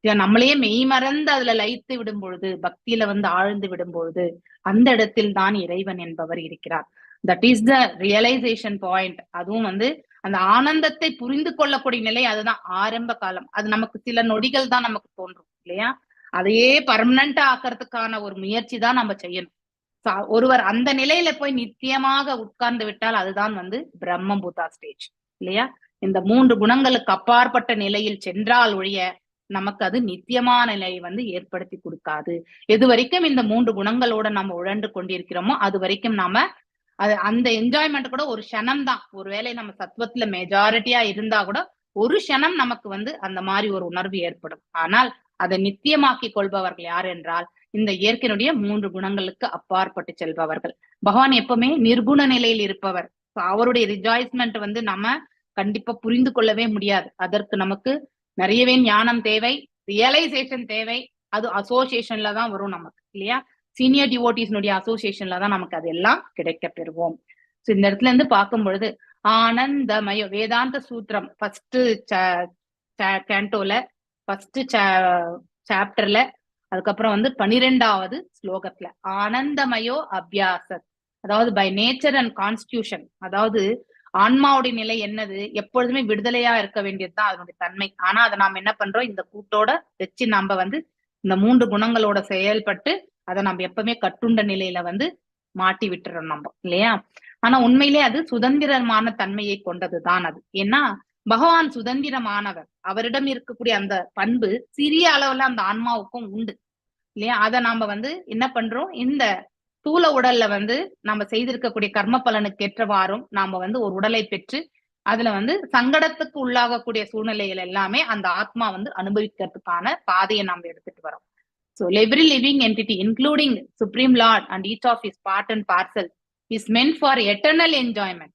நம்மளையே மெய்மறந்து அதுல லயித்து விடும் பொழுது, பக்தியில ஆழ்ந்து விடும் பொழுது அந்த இடத்தில் தான் இறைவன் என்பவர் இருக்கிறார். That is the realization point. அதுவும் அந்த ஆனந்தத்தை புரிந்து கொள்ளக்கூடிய நிலை, அதுதான் ஆரம்ப காலம். அது நமக்கு சில நொடிகள் தான் நமக்கு தோன்றும் இல்லையா. அதையே பர்மனண்டா ஆக்கிறதுக்கான ஒரு முயற்சி தான் நம்ம செய்யணும். ஒருவர் அந்த நிலையில போய் நித்தியமாக உட்கார்ந்து விட்டால் அதுதான் பிரம்மபூதா ஸ்டேஜ் இல்லையா. இந்த 3 குணங்களுக்கு அப்பாற்பட்ட நிலையில் சென்றால் ஒழிய நமக்கு அது நித்தியமான நிலையை ஏற்படுத்தி கொடுக்காது. எது வரைக்கும் இந்த 3 குணங்களோட நம்ம உழன்று கொண்டிருக்கிறோமோ அது வரைக்கும் நாம அந்த என்ஜாய்மெண்ட் கூட ஒரு க்ஷணம் தான். ஒருவேளை நம்ம சத்துவத்துல மெஜாரிட்டியா இருந்தா கூட ஒரு க்ஷணம் நமக்கு அந்த மாதிரி ஒரு உணர்வு ஏற்படும். ஆனால் அதை நித்தியமாக்கி கொள்பவர்கள் யார் என்றால் இந்த இயற்கையினுடைய 3 குணங்களுக்கு அப்பாற்பட்டு செல்பவர்கள். பகவான் எப்பவுமே நிர்குண நிலையில் இருப்பவர். அவருடைய ரிஜாய்ஸ்மெண்ட் நம்ம கண்டிப்பா புரிந்து கொள்ளவே முடியாது. அதற்கு நமக்கு நிறையவே ஞானம் தேவை, ரியலைசேஷன் தேவை. அது அசோசியேஷன்ல தான் வரும் நமக்கு இல்லையா. சீனியர் டிவோட்டிஸ்னுடைய அசோசியேஷன்ல தான் நமக்கு அதெல்லாம் கிடைக்க பெறுவோம். சோ இந்த இடத்துல பார்க்கும் பொழுது ஆனந்தமய வேதாந்த சூத்திரம் ஃபர்ஸ்ட் கேண்டோல ஃபர்ஸ்ட் சாப்டர்ல அதுக்கப்புறம் வந்து 12வது ஸ்லோகத்துல ஆனந்தமயோ அபியாசத், அதாவது பை நேச்சர் அண்ட் கான்ஸ்டியூஷன், அதாவது ஆன்மாவுடைய நிலை என்னது, எப்பொழுதுமே விடுதலையா இருக்க வேண்டியதுதான் அதனுடைய தன்மை. ஆனா அதை நாம என்ன பண்றோம், இந்த கூட்டோட வச்சு நம்ம வந்து இந்த 3 குணங்களோட செயல்பட்டு அதை நம்ம எப்பவுமே கட்டுண்ட நிலையில வந்து மாட்டி விட்டுறோம் நம்ம, இல்லையா? ஆனா உண்மையிலே அது சுதந்திரமான தன்மையை கொண்டதுதான் அது. ஏன்னா பகவான் சுதந்திரமானவர், அவரிடம் இருக்கக்கூடிய அந்த பண்பு சிறிய அளவுல அந்த ஆன்மாவுக்கும் உண்டு, இல்லையா? அதை நாம வந்து என்ன பண்றோம், இந்த ஸ்தூல உடல்ல வந்து நம்ம செய்திருக்கக்கூடிய கர்ம பலனுக்கு ஏற்றவாறும் நாம வந்து ஒரு உடலை பெற்று அதுல வந்து சங்கடத்துக்கு உள்ளாகக்கூடிய சூழ்நிலைகள் எல்லாமே அந்த ஆத்மா வந்து அனுபவிக்கிறதுக்கான பாதையை நாம எடுத்துட்டு வரோம். So every living entity, including Supreme Lord and each of his part and parcel, is meant for eternal enjoyment.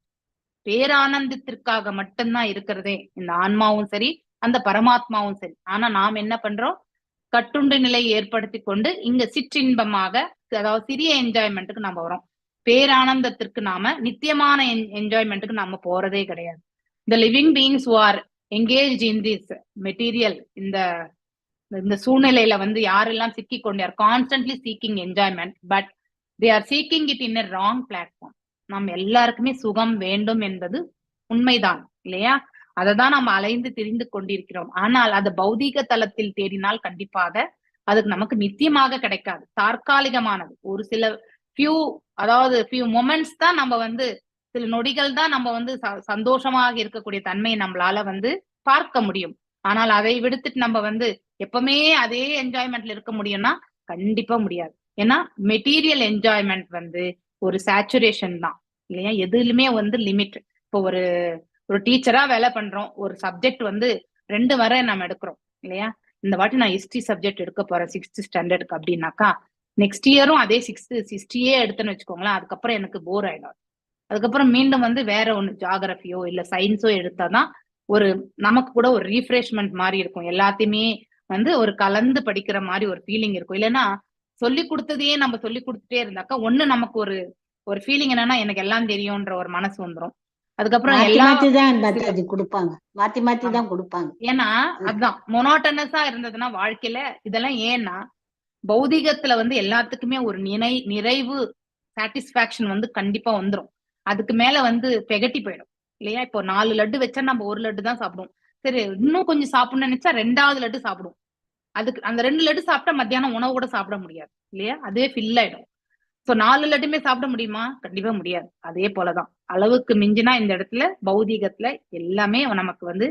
பேரானந்தத்திற்காக மட்டும்தான் இருக்கிறதே இந்த ஆன்மாவும் சரி அந்த பரமாத்மாவும் சரி. ஆனா நாம் என்ன பண்றோம், கட்டுண்டு நிலையை ஏற்படுத்தி கொண்டு இங்க சிற்றின்பமாக, அதாவது சிறிய என்ஜாய்மெண்ட்டுக்கு நம்ம வரோம். பேரானந்தத்திற்கு நாம நித்தியமான என்ஜாய்மெண்ட்டுக்கு நாம போறதே கிடையாது. The living beings who are engaged in this material, இந்த சூழ்நிலையில வந்து யாரெல்லாம் சிக்கி கொண்டார், constantly seeking enjoyment, but they are seeking it in a wrong platform. நம்ம எல்லாருக்குமே சுகம் வேண்டும் என்பது உண்மைதான், இல்லையா? அததான் நம்ம அலைந்து திரிந்து கொண்டிருக்கிறோம். ஆனால் அது பௌதீக தளத்தில் தேடினால் கண்டிப்பாக அதுக்கு நமக்கு நித்தியமாக கிடைக்காது, தற்காலிகமானது. ஒரு சில ஃபியூ மொமெண்ட்ஸ் தான் நம்ம வந்து, சில நொடிகள் தான் நம்ம வந்து சந்தோஷமாக இருக்கக்கூடிய தன்மையை நம்மளால வந்து பார்க்க முடியும். ஆனால் அதை விடுத்துட்டு நம்ம வந்து எப்பவுமே அதே என்ஜாய்மெண்ட்ல இருக்க முடியும்னா கண்டிப்பா முடியாது. ஏன்னா மெட்டீரியல் என்ஜாய்மெண்ட் வந்து ஒரு சேச்சுரேஷன் தான், இல்லையா? எதுலுமே வந்து லிமிட். இப்போ ஒரு டீச்சரா வேலை பண்றோம், ஒரு சப்ஜெக்ட் வந்து 2 வரை நம்ம எடுக்கிறோம், இல்லையா? இந்த வாட்டி நான் ஹிஸ்டரி சப்ஜெக்ட் எடுக்க போறேன் 6th ஸ்டாண்டர்டுக்கு அப்படின்னாக்கா, நெக்ஸ்ட் இயரும் அதே 6th ஹிஸ்டரியே எடுத்துன்னு வச்சுக்கோங்களேன், அதுக்கப்புறம் எனக்கு போர் ஆயிடும். அதுக்கப்புறம் மீண்டும் வந்து வேற ஒண்ணு ஜியாகிரபியோ இல்ல சயின்ஸோ எடுத்தாதான் ஒரு நமக்கு கூட ஒரு ரீஃப்ரெஷ்மெண்ட் மாதிரி இருக்கும். எல்லாத்தையுமே வந்து ஒரு கலந்து படிக்கிற மாதிரி ஒரு ஃபீலிங் இருக்கும். இல்லைன்னா சொல்லி கொடுத்ததையே நம்ம சொல்லி கொடுத்துட்டே இருந்தாக்கா ஒண்ணு நமக்கு ஒரு ஃபீலிங் என்னன்னா எனக்கு எல்லாம் தெரியும்ன்ற ஒரு மனசு வந்துடும். அதுக்கப்புறம் மாத்தி தான் கொடுப்பாங்க. ஏன்னா அதுதான் மொனோட்டனஸா இருந்ததுன்னா வாழ்க்கையில இதெல்லாம். ஏன்னா பௌதிகத்துல வந்து எல்லாத்துக்குமே ஒரு நிறைவு சாட்டிஸ்பாக்சன் வந்து கண்டிப்பா வந்துடும். அதுக்கு மேல வந்து திகட்டி போயிடும், இல்லையா? இப்போ 4 லட்டு வச்சா நம்ம 1 லட்டு தான் சாப்பிடுவோம். சரி இன்னும் கொஞ்சம் சாப்பிடணும்னு நினைச்சா 2வது லட்டு சாப்பிடுவோம். அதுக்கு அந்த 2 லட்டு சாப்பிட்டா மத்தியானம் உணவு கூட சாப்பிட முடியாது, இல்லையா? அதுவே ஃபில் ஆயிடும். சோ 4 லட்டுமே சாப்பிட முடியுமா? கண்டிப்பா முடியாது. அதே போலதான் அளவுக்கு மிஞ்சினா இந்த இடத்துல பௌதீகத்துல எல்லாமே நமக்கு வந்து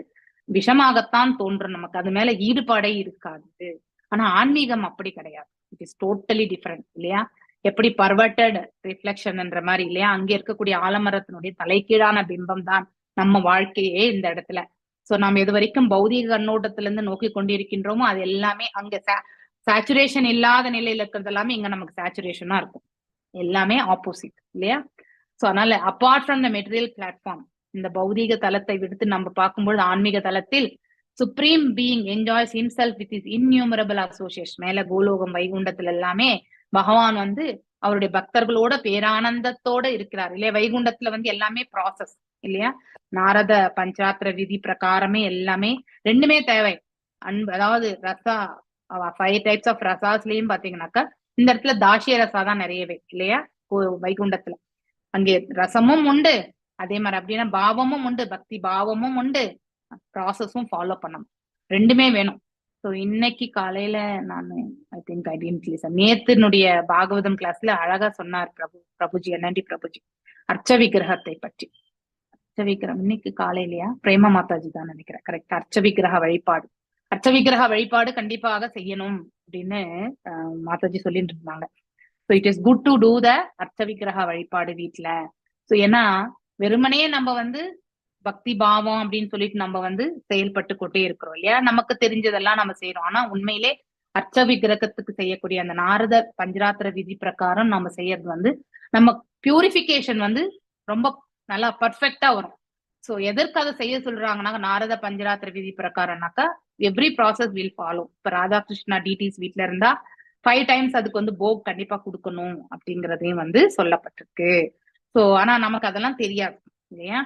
விஷமாகத்தான் தோன்றும். நமக்கு அது மேல ஈடுபாடே இருக்காது. ஆனா ஆன்மீகம் அப்படி கிடையாது. இட் இஸ் டோட்டலி டிஃபரெண்ட், இல்லையா? எப்படி பர்வர்டட் ரிஃப்ளெக்ஷன் என்ற மாதிரி, இல்லையா? அங்க இருக்கக்கூடிய ஆலமரத்தினுடைய தலைகீழான பிம்பம் தான் நம்ம வாழ்க்கையே இந்த இடத்துல. சோ நம்ம இது வரைக்கும் பௌதீக கண்ணோட்டத்துல இருந்து நோக்கி கொண்டிருக்கின்றோமோ அது எல்லாமே அங்க சேச்சுரேஷன் இல்லாத நிலையில இருக்கிறது எல்லாமே இங்க நமக்கு சேச்சுரேஷனா இருக்கும். எல்லாமே ஆப்போசிட், இல்லையா? சோ அதனால apart from the material platform, இந்த பௌதீக தளத்தை விடுத்து நம்ம பார்க்கும்போது ஆன்மீக தளத்தில் supreme being enjoys himself with is innumerable association. மேல கோலோகம் வைகுண்டத்துல எல்லாமே பகவான் வந்து அவருடைய பக்தர்களோட பேரானந்தத்தோட இருக்கிறார், இல்லையா? வைகுண்டத்துல வந்து எல்லாமே ப்ராசஸ், இல்லையா? நாரத பஞ்சாத்திர விதி பிரகாரமே எல்லாமே 2மே தேவை. அன்பு, அதாவது ரசா 5 டைப்ஸ் ஆஃப் ரசாஸ்லயும் பாத்தீங்கன்னாக்கா இந்த இடத்துல தாசிய ரசா தான் நிறையவே, இல்லையா? வைகுண்டத்துல அங்கே ரசமும் உண்டு, அதே மாதிரி அப்படின்னா பாவமும் உண்டு, பக்தி பாவமும் உண்டு, ப்ராசஸும் ஃபாலோ பண்ணணும். 2மே வேணும். ஸோ இன்னைக்கு காலையில நான் I think I didn't listen, நேத்தினுடைய பாகவதம் கிளாஸ்ல அழகா சொன்னார் பிரபுஜி, என்னண்டி பிரபுஜி, அர்ச்ச விக்கிரகத்தை பற்றி. அர்ச்ச விக்கிரகம் இன்னைக்கு காலையிலயா பிரேமா மாதாஜி தான் நினைக்கிறேன், கரெக்ட். அர்ச்ச விக்கிரக வழிபாடு, அர்ச்ச விக்கிரக வழிபாடு கண்டிப்பாக செய்யணும் அப்படின்னு மாதாஜி சொல்லிட்டு இருந்தாங்க. So it is good to do the அர்ச்ச விக்கிரக வழிபாடு வீட்டுல. ஸோ ஏன்னா வெறுமனே நம்ம வந்து பக்தி பாவம் அப்படின்னு சொல்லிட்டு நம்ம வந்து செயல்பட்டு கொண்டே இருக்கிறோம், இல்லையா? நமக்கு தெரிஞ்சதெல்லாம் நம்ம செய்யறோம். ஆனா உண்மையிலே அர்ச்ச விக்கிரகத்துக்கு செய்யக்கூடிய அந்த நாரத பஞ்சராத்திர விதி பிரகாரம் நம்ம செய்யறது வந்து நம்ம பியூரிபிகேஷன் வந்து ரொம்ப நல்லா பர்ஃபெக்டா வரும். சோ எதற்கு அதை செய்ய சொல்றாங்கன்னா நாரத பஞ்சராத்திர விதி பிரகாரம்னாக்கா எவ்ரி ப்ராசஸ் வில் ஃபாலோ. இப்ப ராதாகிருஷ்ணா டிடிஸ் வீட்டுல இருந்தா 5 டைம்ஸ் அதுக்கு வந்து போக் கண்டிப்பா கொடுக்கணும் அப்படிங்கறதையும் வந்து சொல்லப்பட்டிருக்கு. சோ ஆனா நமக்கு அதெல்லாம் தெரியாது, இல்லையா?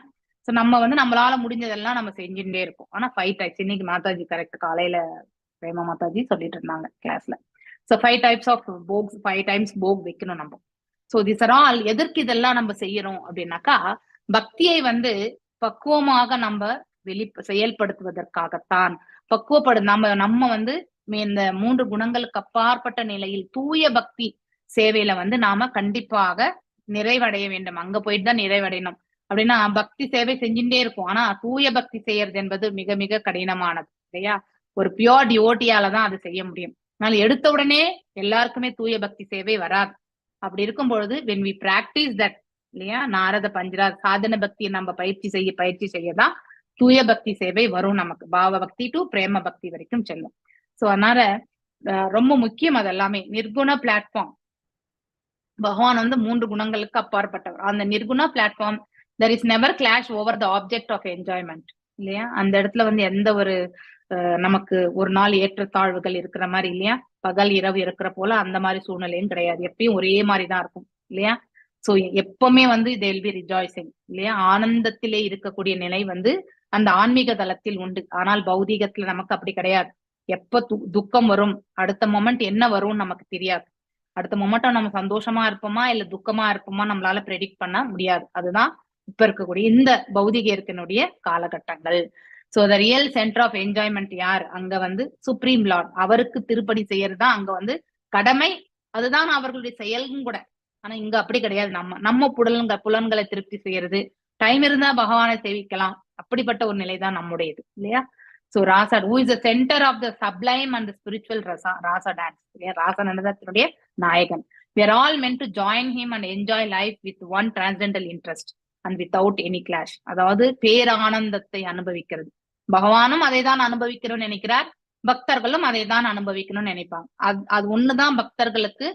சோ நம்ம வந்து நம்மளால முடிஞ்சதெல்லாம் நம்ம செஞ்சுட்டே இருக்கோம். ஆனா 5 டைம்ஸ் இன்னைக்கு மாதாஜி கரெக்ட் காலையில பிரேமா மாதாஜி சொல்லிட்டு இருந்தாங்க கிளாஸ்ல. So 5 types of bhogs 5 times போக் வைக்கணும் நம்ம. ஸோ திஸ் ஆர் ஆல் எதற்கு இதெல்லாம் நம்ம செய்யறோம் அப்படின்னாக்கா, பக்தியை வந்து பக்குவமாக நம்ம செயல்படுத்துவதற்காகத்தான். நம்ம வந்து இந்த 3 குணங்களுக்கு அப்பாற்பட்ட நிலையில் தூய பக்தி சேவையில வந்து நாம கண்டிப்பாக நிறைவடைய வேண்டும். அங்க போயிட்டு தான் நிறைவடையணும். அப்படின்னா பக்தி சேவை செஞ்சுட்டே இருக்கும். ஆனா தூய பக்தி செய்யறது என்பது மிக மிக கடினமானது இல்லையா? ஒரு பியோர் டிவோட்டியால தான் அது செய்ய முடியும். அதனால எடுத்த உடனே எல்லாருக்குமே தூய பக்தி சேவை வராது. அப்படி இருக்கும் பொழுது when we practice that இல்லையா, நாரத பஞ்சரா சாதன பக்தியை நம்ம பயிற்சி செய்யதான் தூய பக்தி சேவை வரும் நமக்கு. பாவ பக்தி டு பிரேம பக்தி வரைக்கும் செல்லும். சோ அதனால ரொம்ப முக்கியம் அது எல்லாமே. நிர்குண பிளாட்ஃபார்ம், பகவான் வந்து 3 குணங்களுக்கு அப்பாற்பட்டவர். அந்த நிர்குண platform there is never clash over the object of enjoyment இல்லையா? அந்த இடத்துல வந்து எந்த ஒரு நமக்கு ஒரு நாள் ஏற்றத்தாழ்வுகள் இருக்கிற மாதிரி இல்லையா, பகல் இரவு இருக்கிற போல அந்த மாதிரி சூழ்நிலையும் கிடையாது. எப்பயும் ஒரே மாதிரிதான் இருக்கும் இல்லையா? சோ எப்பவுமே வந்து they will be rejoicing இல்லையா? ஆனந்தத்திலே இருக்கக்கூடிய நிலை வந்து அந்த ஆன்மீக தளத்தில் உண்டு. ஆனால் பௌதீகத்துல நமக்கு அப்படி கிடையாது. எப்ப துக்கம் வரும், அடுத்த மொமெண்ட் என்ன வரும்னு நமக்கு தெரியாது. அடுத்த மொமெண்ட்டும் நம்ம சந்தோஷமா இருப்போமா இல்ல துக்கமா இருப்போமா நம்மளால ப்ரெடிக்ட் பண்ண முடியாது. அதுதான் இப்ப இருக்கக்கூடிய இந்த பௌதிக இருக்கனுடைய காலகட்டங்கள். So the real centre of enjoyment யார்? அங்க வந்து சுப்ரீம் லார்ட். அவருக்கு திருப்படி செய்யறதுதான் அங்க வந்து கடமை. அதுதான் அவர்களுடைய செயலும் கூட. ஆனா இங்க அப்படி கிடையாது. நம்ம புலன்களை திருப்தி செய்யறது, டைம் இருந்தா பகவானை சேவிக்கலாம், அப்படிப்பட்ட ஒரு நிலைதான் நம்முடையது இல்லையா? So Raja who is the center of the sublime and the spiritual rasa dance இல்லையா? ராசா நடனத்தினுடைய நாயகன். we are all meant to join him and enjoy life with one transcendental interest and without any clash. அதாவது பேரானந்தத்தை அனுபவிக்கிறது. பகவானும் அதை தான் அனுபவிக்கணும்னு நினைக்கிறார், பக்தர்களும் அதை தான் அனுபவிக்கணும்னு நினைப்பாங்க. அது ஒண்ணுதான் பக்தர்களுக்கு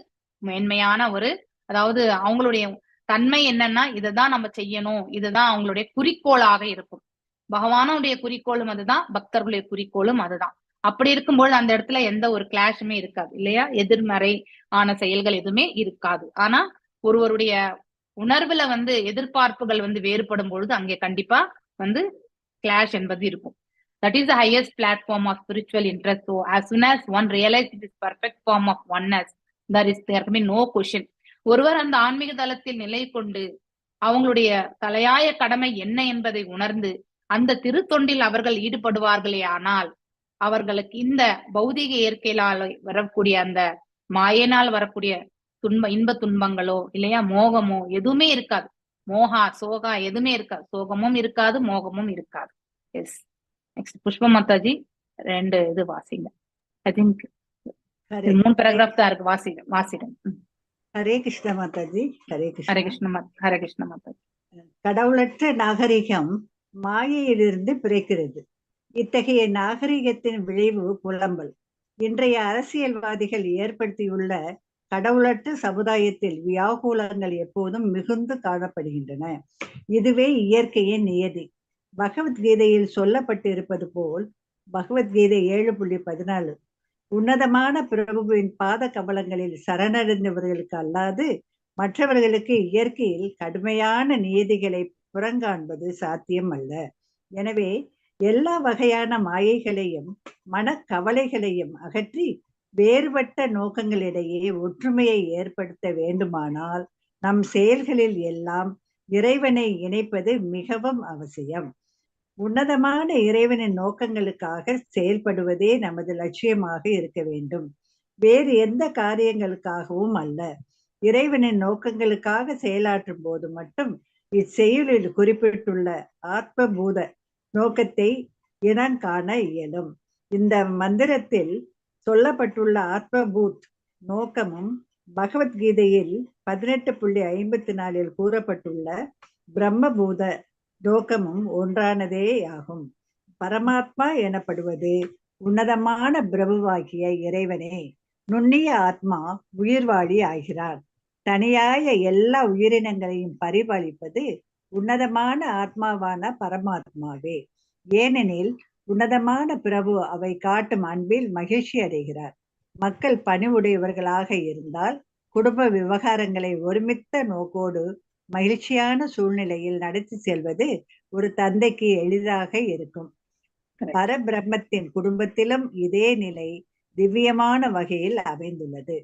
மேன்மையான ஒரு, அதாவது அவங்களுடைய தன்மை என்னன்னா இதைதான் நம்ம செய்யணும், இதுதான் அவங்களுடைய குறிக்கோளாக இருக்கும். பகவானுடைய குறிக்கோளும் அதுதான், பக்தர்களுடைய குறிக்கோளும் அதுதான். அப்படி இருக்கும்போது அந்த இடத்துல எந்த ஒரு கிளாஷுமே இருக்காது இல்லையா? எதிர்மறை ஆன செயல்கள் எதுவுமே இருக்காது. ஆனா ஒருவருடைய உணர்வுல வந்து எதிர்பார்ப்புகள் வந்து வேறுபடும் பொழுது அங்கே கண்டிப்பா வந்து கிளாஷ் என்பது இருக்கும். That is the highest platform of spiritual interest. So as soon as one realizes this perfect form of oneness, there can be no question. ஒருவர் அந்த ஆன்மீக தளத்தில் நிலை கொண்டு அவங்களுடைய தலையாய கடமை என்ன என்பதை உணர்ந்து அந்த திருத்தொண்டில் அவர்கள் ஈடுபடுவார்களே ஆனால் அவர்களுக்கு இந்த பௌதிக இயற்கையினால் வரக்கூடிய அந்த மாயினால் வரக்கூடிய இன்ப துன்பங்களோ இல்லையா, மோகமோ எதுவுமே இருக்காது. மோகா சோகா எதுவுமே இருக்காது. சோகமும் இருக்காது, மோகமும் இருக்காது. எஸ். நெக்ஸ்ட் புஷ்ப மாதாஜி 2 இது வாசிங்க. ஐ திங்க் 3 பேராகிராஃப் தான் இருக்கு. வாசிடுங்க. ஹரே கிருஷ்ண மாதாஜி. ஹரே கிருஷ்ண மாதாஜி. கடவுளற்ற நாகரிகம் மாயையிலிருந்து பிறக்கிறது. இத்தகைய நாகரிகத்தின் விளைவு புலம்பல். இன்றைய அரசியல்வாதிகள் ஏற்படுத்தியுள்ள கடவுளற்ற சமுதாயத்தில் வியாகுலங்கள் எப்போதும் மிகுந்து காணப்படுகின்றன. இதுவே இயற்கையின் நியதி. பகவத்கீதையில் சொல்லப்பட்டிருப்பது போல், பகவத்கீதை 7.14, உன்னதமான பிரபுவின் பாத கமலங்களில் சரணடைந்தவர்களுக்கு அல்லாது மற்றவர்களுக்கு இயற்கையில் கடுமையான நியதிகளை புறங்காண்பது சாத்தியம் அல்ல. எனவே எல்லா வகையான மாயைகளையும் மனக்கவலைகளையும் அகற்றி வேறுபட்ட நோக்கங்களிடையே ஒற்றுமையை ஏற்படுத்த வேண்டுமானால் நம் செயல்களில் எல்லாம் இறைவனை இணைப்பது மிகவும் அவசியம். உன்னதமான இறைவனின் நோக்கங்களுக்காக செயல்படுவதே நமது லட்சியமாக இருக்க வேண்டும், வேறு எந்த காரியங்களுக்காகவும் அல்ல. இறைவனின் நோக்கங்களுக்காக செயலாற்றும் போது மட்டும் இச்செயலில் குறிப்பிட்டுள்ள ஆத்மபூத நோக்கத்தை இனங்காண இயலும். இந்த மந்திரத்தில் சொல்லப்பட்டுள்ள ஆத்மபூத் நோக்கமும் பகவத்கீதையில் 18.54 கூறப்பட்டுள்ள பிரம்மபூத நோக்கமும் ஒன்றானதே ஆகும். பரமாத்மா எனப்படுவது உன்னதமான பிரபுவாகிய இறைவனே. நுண்ணிய ஆத்மா உயிர்வாழி ஆகிறார். தனியாய எல்லா உயிரினங்களையும் பரிபாலிப்பது உன்னதமான ஆத்மாவான பரமாத்மாவே. ஏனெனில் உன்னதமான பிரபு அவை காட்டும் அன்பில் மகிழ்ச்சி அடைகிறார். மக்கள் பணிவுடையவர்களாக இருந்தால் குடும்ப விவகாரங்களை ஒருமித்த நோக்கோடு மகிழ்ச்சியான சூழ்நிலையில் நடத்தி செல்வது ஒரு தந்தைக்கு எளிதாக இருக்கும். பரபிரம்மத்தின் குடும்பத்திலும் இதே நிலை திவ்யமான வகையில் அமைந்துள்ளது.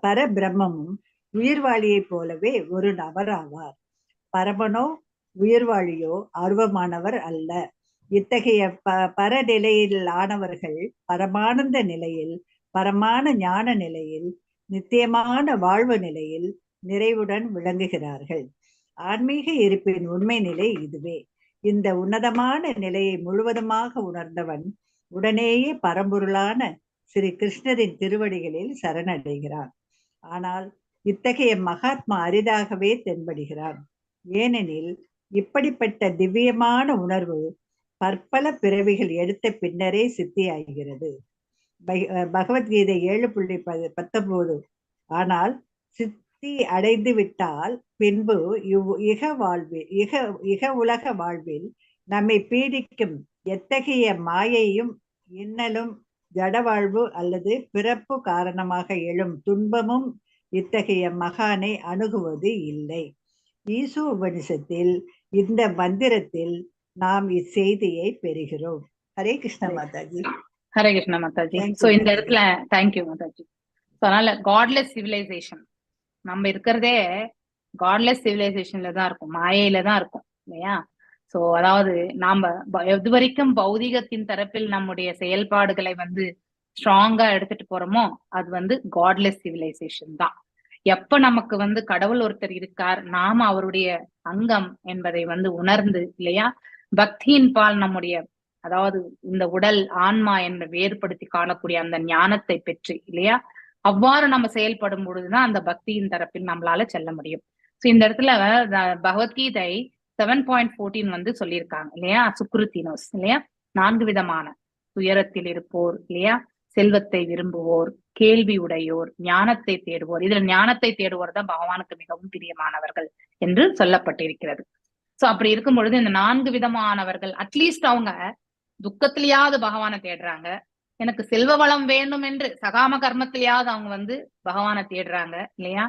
பரபிரம்மமும் உயிர்வாளியைப் போலவே ஒரு நபராவார். பரமனோ உயிர்வாளியோ அருவமானவர் அல்ல. இத்தகைய பரநிலையில் ஆனவர்கள் பரமானந்த நிலையில், பரமான ஞான நிலையில், நித்தியமான வாழ்வு நிலையில் நிறைவுடன் விளங்குகிறார்கள். ஆன்மீக இருப்பின் உண்மை நிலை இதுவே. இந்த உன்னதமான நிலையை முழுவதுமாக உணர்ந்தவன் உடனேயே பரம்பொருளான ஸ்ரீ கிருஷ்ணரின் திருவடிகளில் சரணடைகிறான். ஆனால் இத்தகைய மகாத்மா அரிதாகவே தென்படுகிறான். ஏனெனில் இப்படிப்பட்ட திவ்யமான உணர்வு பற்பல பிறவிகள் எடுத்த பின்னரே சித்தியாகிறது. பகவத்கீதை 7.19. ஆனால் சித்தி அடைந்து விட்டால் பின்பு இக உலக வாழ்வில் நம்மை பீடிக்கும் எத்தகைய மாயையும் இன்னலும் ஜடவாழ்வு அல்லது பிறப்பு காரணமாக எழும் துன்பமும் இத்தகைய மகானை அணுகுவது இல்லை. ஈசு உபனிஷத்தில் இந்த மந்திரத்தில் நாம் இச்செய்தியை பெறுகிறோம். ஹரே கிருஷ்ண மாதாஜி. ஹரே கிருஷ்ண மாதாஜி. சோ இந்த இடத்துல தேங்க்யூ மாதாஜி. அதனால காட்லெஸ் சிவிலைசேஷன் நம்ம இருக்கிறதே காட்லெஸ் சிவிலைசேஷன்ல தான் இருக்கும், மாயையில தான் இருக்கும் இல்லையா? சோ அதாவது நாம எது வரைக்கும் பௌதிகத்தின் தரப்பில் நம்முடைய செயல்பாடுகளை ஸ்ட்ராங்கா எடுத்துட்டு போறோமோ அது காட்லெஸ் சிவிலைசேஷன் தான். எப்ப நமக்கு கடவுள் ஒருத்தர் இருக்கார், நாம அவருடைய அங்கம் என்பதை உணர்ந்து இல்லையா, பக்தியின் பால் நம்முடைய அதாவது இந்த உடல் ஆன்மா என்ற வேறுபடுத்தி காணக்கூடிய அந்த ஞானத்தை பெற்று இல்லையா, அவ்வாறு நம்ம செயல்படும் பொழுதுதான் அந்த பக்தியின் தரப்பில் நம்மளால செல்ல முடியும். சோ இந்த இடத்துல பகவத்கீதை 7.14 சொல்லியிருக்காங்க இல்லையா, சுக்ருத்தினோஸ் இல்லையா, 4 விதமான துயரத்தில் இருப்போர் இல்லையா, செல்வத்தை விரும்புவோர், கேள்வி உடையோர், ஞானத்தை தேடுவோர். இதுல ஞானத்தை தேடுவோர் தான் பகவானுக்கு மிகவும் பிரியமானவர்கள் என்று சொல்லப்பட்டிருக்கிறது. சோ அப்படி இருக்கும் பொழுது இந்த 4 விதமானவர்கள் அட்லீஸ்ட் அவங்க துக்கத்திலேயாவது பகவானை தேடுறாங்க, எனக்கு செல்வ வளம் வேண்டும் என்று சகாம கர்மத்திலேயாவது அவங்க பகவானை தேடுறாங்க இல்லையா,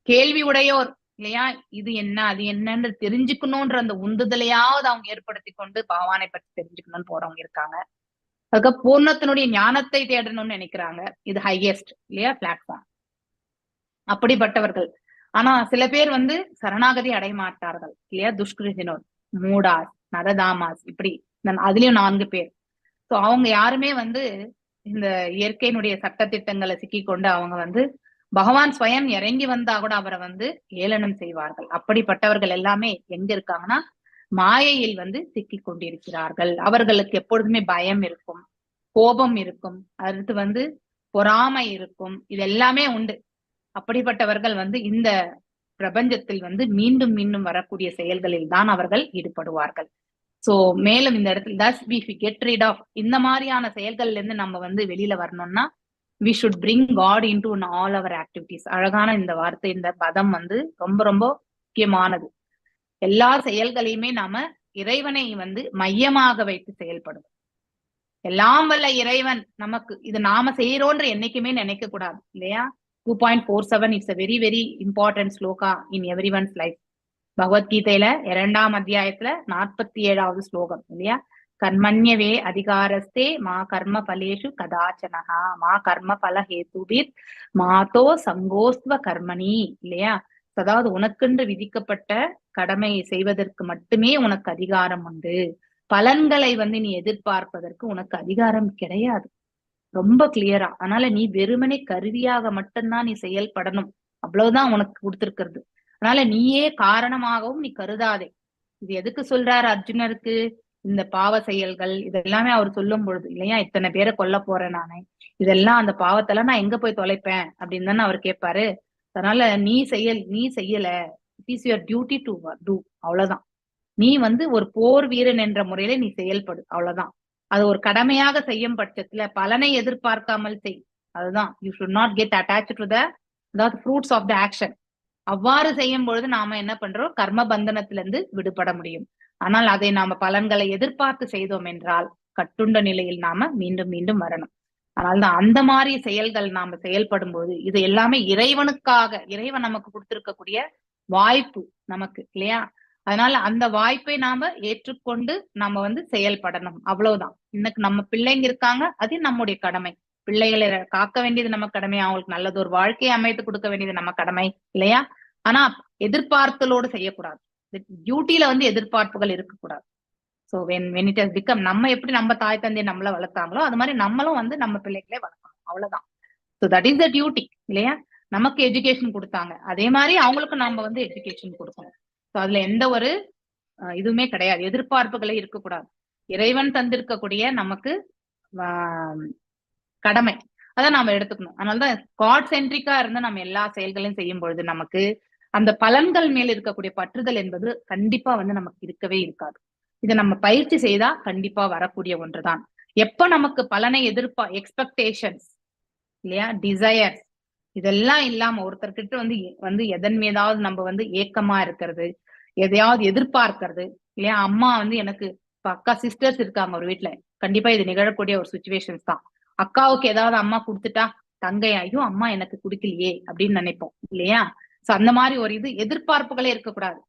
கேள்வி உடையோர் இல்லையா, இது என்ன அது என்னன்னு தெரிஞ்சுக்கணும்ன்ற அந்த உந்துதலையாவது அவங்க ஏற்படுத்தி கொண்டு பகவானை பற்றி தெரிஞ்சுக்கணும்னு போறவங்க இருக்காங்க. அதுக்கு பூர்ணத்தினுடைய ஞானத்தை தேடணும்னு நினைக்கிறாங்க, இது ஹையஸ்ட் இல்லையா பிளாட்ஃபார்ம், அப்படிப்பட்டவர்கள். ஆனா சில பேர் சரணாகதி அடைய மாட்டார்கள் இல்லையா, துஷ்கிருதினோர், மூடாஸ், நரதாமாஸ், இப்படி அதுலயும் 4 பேர். சோ அவங்க யாருமே இந்த இயற்கையினுடைய சட்டத்திட்டங்களை சிக்கி கொண்டு அவங்க பகவான் ஸ்வயம் இறங்கி வந்தா கூட அவரை ஏளனம் செய்வார்கள். அப்படிப்பட்டவர்கள் எல்லாமே எங்க இருக்காங்கன்னா மாயையில் சிக்கி கொண்டிருக்கிறார்கள். அவர்களுக்கு எப்பொழுதுமே பயம் இருக்கும், கோபம் இருக்கும், அடுத்து பொறாமை இருக்கும், இது எல்லாமே உண்டு. அப்படிப்பட்டவர்கள் இந்த பிரபஞ்சத்தில் மீண்டும் மீண்டும் வரக்கூடிய செயல்களில் தான் அவர்கள் ஈடுபடுவார்கள். சோ மேலும் இந்த இடத்துல thus we get rid of இந்த மாதிரியான செயல்கள்ல இருந்து நம்ம வெளியில வரணும்னா we should bring God into all our activities. அழகான இந்த வார்த்தை, இந்த பதம் ரொம்ப ரொம்ப முக்கியமானது. எல்லா செயல்களையுமே நாம இறைவனை மையமாக வைத்து செயல்படும். எல்லாம் வல்ல இறைவன் நமக்கு இது நாம செய்யறோன்ற என்னைக்குமே நினைக்க கூடாது இல்லையா. 2.47 it's a very very important shloka in everyone's life. பகவத்கீதையில 2ஆம் அத்தியாயத்துல 47வது ஸ்லோகம் இல்லையா, கர்மண்யவே அதிகாரஸ்தே மா கர்ம பலேஷு கதாச்சனஹா மா கர்ம பல ஹேதுபிர் மாதோ சங்கோஸ்வ கர்மணி இல்லையா. அதாவது உனக்கென்று விதிக்கப்பட்ட கடமையை செய்வதற்கு மட்டுமே உனக்கு அதிகாரம் உண்டு, பலன்களை நீ எதிர்பார்ப்பதற்கு உனக்கு அதிகாரம் கிடையாது. ரொம்ப கிளியரா. அதனால நீ வெறுமனே கருவியாக மட்டும்தான் நீ செயல்படணும், அவ்வளவுதான் உனக்கு கொடுத்திருக்கிறது. அதனால நீயே காரணமாகவும் நீ கருதாதே. இது எதுக்கு சொல்றாரு அர்ஜுனருக்கு, இந்த பாவ செயல்கள் இதெல்லாமே அவர் சொல்லும் பொழுது இல்லையா, இத்தனை பேரை கொல்ல போறேன் நானே, இதெல்லாம் அந்த பாவத்தெல்லாம் நான் எங்க போய் தொலைப்பேன் அப்படின்னு தானே அவர் கேட்பாரு. அதனால நீ செய்யல, it is your duty to do, அவ்வளவுதான். நீ ஒரு போர் வீரன் என்ற முறையில நீ செயல்படு, அவ்வளவுதான். அது ஒரு கடமையாக செய்யும் பட்சத்துல பலனை எதிர்பார்க்காமல் செய், அதுதான். You should not get attached to the fruits of the action. அவ்வாறு செய்யும் பொழுது நாம என்ன பண்றோம், கர்ம பந்தனத்திலிருந்து விடுபட முடியும். ஆனால் அதை நாம பலன்களை எதிர்பார்த்து செய்தோம் என்றால் கட்டுண்ட நிலையில் நாம மீண்டும் மீண்டும் வரணும். அதனால்தான் அந்த மாதிரி செயல்கள் நாம செயல்படும் போது இது எல்லாமே இறைவனுக்காக, இறைவன் நமக்கு கொடுத்திருக்கக்கூடிய வாய்ப்பு நமக்கு இல்லையா. அதனால அந்த வாய்ப்பை நாம ஏற்றுக்கொண்டு நம்ம செயல்படணும், அவ்வளவுதான். இன்னைக்கு நம்ம பிள்ளைங்க இருக்காங்க, அது நம்முடைய கடமை. பிள்ளைகளை காக்க வேண்டியது நம்ம கடமை, அவங்களுக்கு நல்லது ஒரு வாழ்க்கையை அமைத்து கொடுக்க வேண்டியது நம்ம கடமை இல்லையா? ஆனா எதிர்பார்த்தலோடு செய்யக்கூடாது. டியூட்டில வந்து எதிர்பார்ப்புகள் இருக்கக்கூடாது. So when it has become, நம்ம எப்படி நம்ம தாய் தந்தையை நம்மள வளர்த்தாங்களோ அது மாதிரி நம்மளும் வந்து நம்ம பிள்ளைகளே வளர்க்கணும், அவ்வளவுதான். So that is the duty இல்லையா? நமக்கு எஜுகேஷன் கொடுத்தாங்க, அதே மாதிரி அவங்களுக்கு நாம வந்து எஜுகேஷன் கொடுக்கணும். சோ அதுல எந்த ஒரு இதுவுமே கிடையாது, எதிர்பார்ப்புகளே இருக்கக்கூடாது. இறைவன் தந்திருக்கக்கூடிய நமக்கு கடமை, அதை நாம எடுத்துக்கணும். அதனாலதான் காட் சென்ட்ரிக்கா இருந்து நம்ம எல்லா செயல்களையும் செய்யும் பொழுது நமக்கு அந்த பலன்கள் மேல் இருக்கக்கூடிய பற்றுதல் என்பது கண்டிப்பா வந்து நமக்கு இருக்கவே இருக்காது. இதை நம்ம பயிற்சி செய்தா கண்டிப்பா வரக்கூடிய ஒன்றுதான். எப்ப நமக்கு பலனை எக்ஸ்பெக்டேஷன்ஸ் இல்லையா, டிசையர்ஸ் இதெல்லாம் இல்லாம ஒருத்தர்கிட்ட வந்து எதன் மீதாவது நம்ம வந்து ஏக்கமா இருக்கிறது, எதையாவது எதிர்பார்க்கிறது இல்லையா? அம்மா வந்து எனக்கு அக்கா சிஸ்டர்ஸ் இருக்காங்க ஒரு வீட்டுல, கண்டிப்பா இது நிகழக்கூடிய ஒரு சுச்சுவேஷன்ஸ் தான். அக்காவுக்கு ஏதாவது அம்மா கொடுத்துட்டா தங்கை ஐயோ அம்மா எனக்கு குடுக்கலையே அப்படின்னு நினைப்போம் இல்லையா? சோ அந்த மாதிரி ஒரு எதிர்பார்ப்புகளே இருக்கக்கூடாது.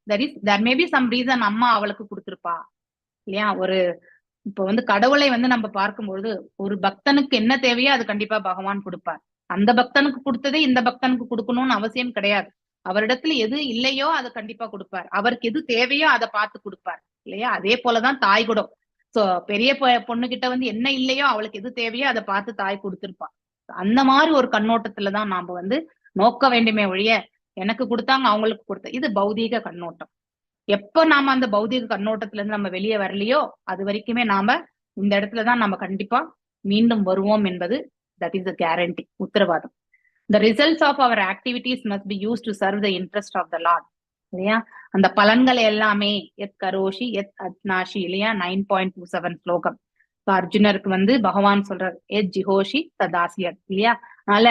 there may be some reason அம்மா அவளுக்கு கொடுத்திருப்பா இல்லையா? இப்ப வந்து கடவுளை வந்து நம்ம பார்க்கும்பொழுது ஒரு பக்தனுக்கு என்ன தேவையோ அது கண்டிப்பா பகவான் கொடுப்பார். அந்த பக்தனுக்கு கொடுத்ததே இந்த பக்தனுக்கு கொடுக்கணும்னு அவசியம் கிடையாது. அவரிடத்துல எது இல்லையோ அதை கண்டிப்பா கொடுப்பார், அவருக்கு எது தேவையோ அதை பார்த்து கொடுப்பார் இல்லையா? அதே போலதான் தாய் குடம். சோ பெரிய பொண்ணு கிட்ட வந்து என்ன இல்லையோ அவளுக்கு எது தேவையோ அதை பார்த்து தாய் கொடுத்திருப்பா. அந்த மாதிரி ஒரு கண்ணோட்டத்துலதான் நாம வந்து நோக்க வேண்டுமே ஒழிய எனக்கு கொடுத்தாங்க அவங்களுக்கு கொடுத்த, இது பௌதீக கண்ணோட்டம். எப்ப நாம அந்த பௌதீக கண்ணோட்டத்துல இருந்து நம்ம வெளியே வரலையோ அது வரைக்குமே நாம இந்த இடத்துலதான் நம்ம கண்டிப்பா மீண்டும் வருவோம் என்பது தட் இஸ் த கேரண்டி, உத்தரவாதம். The results of our activities must be used to serve the interest of the Lord இல்லையா? அந்த பலன்கள் எல்லாமே எத் கரோஷி எத் அத்னாஷி இல்லையா? 9.27 ஸ்லோகம். அர்ஜுனருக்கு வந்து பகவான் சொல்றார் எத் ஜிஹோஷி ததாசியர் இல்லையா? அதனால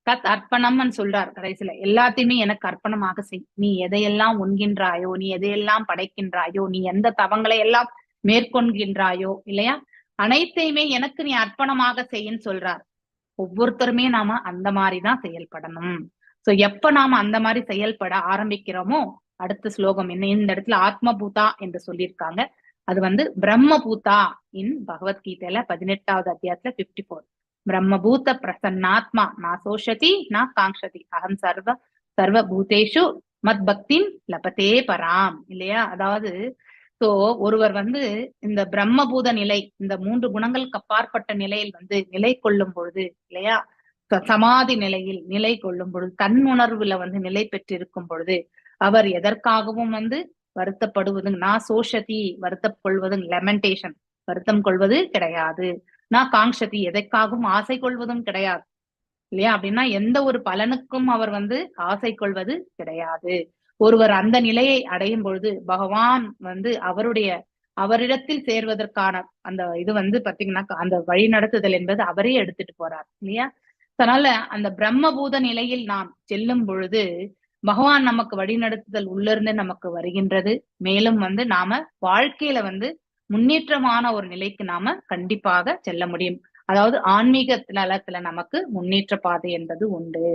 தத் அர்ப்பணம்னு சொல்றார் கடைசியில, எல்லாத்தையுமே எனக்கு அர்ப்பணமாக செய். நீ எதையெல்லாம் உண்கின்றாயோ, நீ எதையெல்லாம் படைக்கின்றாயோ, நீ எந்த தவங்களை எல்லாம் மேற்கொள்கின்றாயோ இல்லையா, அனைத்தையுமே எனக்கு நீ அர்ப்பணமாக செய்யன்னு சொல்றார். ஒவ்வொருத்தருமே நாம அந்த மாதிரிதான் செயல்படணும். சோ எப்ப நாம அந்த மாதிரி செயல்பட ஆரம்பிக்கிறோமோ, அடுத்த ஸ்லோகம் என்ன, இந்த இடத்துல ஆத்மபூதா என்று சொல்லியிருக்காங்க, அது வந்து பிரம்மபூதா இன் பகவத்கீதையில 18வது அத்தியாயத்துல 54. பிரம்மபூத பிரசன்னாத்மா நா சோஷதி நா காங்ஷதி அகம் சர்வ பூதேஷு மத் பக்தின் லபதே பராம் இல்லையா? அதாவது சோ ஒருவர் வந்து இந்த பிரம்மபூத நிலை, இந்த 3 குணங்களுக்கு அப்பாற்பட்ட நிலையில் வந்து நிலை கொள்ளும் பொழுது இல்லையா, சமாதி நிலையில் நிலை கொள்ளும் பொழுது, தன் உணர்வுல வந்து நிலை பெற்றிருக்கும் பொழுது அவர் எதற்காகவும் வந்து வருத்தப்படுவதும் நான் சோஷதி வருத்தம் கொள்வதும் லெமெண்டேஷன் வருத்தம் கொள்வது கிடையாது, நான் காங்ஷதி எதற்காகவும் ஆசை கொள்வதும் கிடையாது இல்லையா? அப்படின்னா எந்த ஒரு பலனுக்கும் அவர் வந்து ஆசை கொள்வது கிடையாது. ஒருவர் அந்த நிலையை அடையும் பொழுது பகவான் வந்து அவரிடத்தில் சேர்வதற்கான அந்த இது வந்து பாத்தீங்கன்னா அந்த வழி நடத்துதல் என்பது அவரே எடுத்துட்டு போறார் இல்லையா? அதனால அந்த பிரம்மபூத நிலையில் நாம் செல்லும் பொழுது பகவான் நமக்கு வழி நடத்துதல் உள்ளிருந்து நமக்கு வருகின்றது. மேலும் வந்து நாம வாழ்க்கையில வந்து முன்னேற்றமான ஒரு நிலைக்கு நாம கண்டிப்பாக செல்ல முடியும். அதாவது ஆன்மீக தளத்துல நமக்கு முன்னேற்ற பாதை என்பது உண்டு.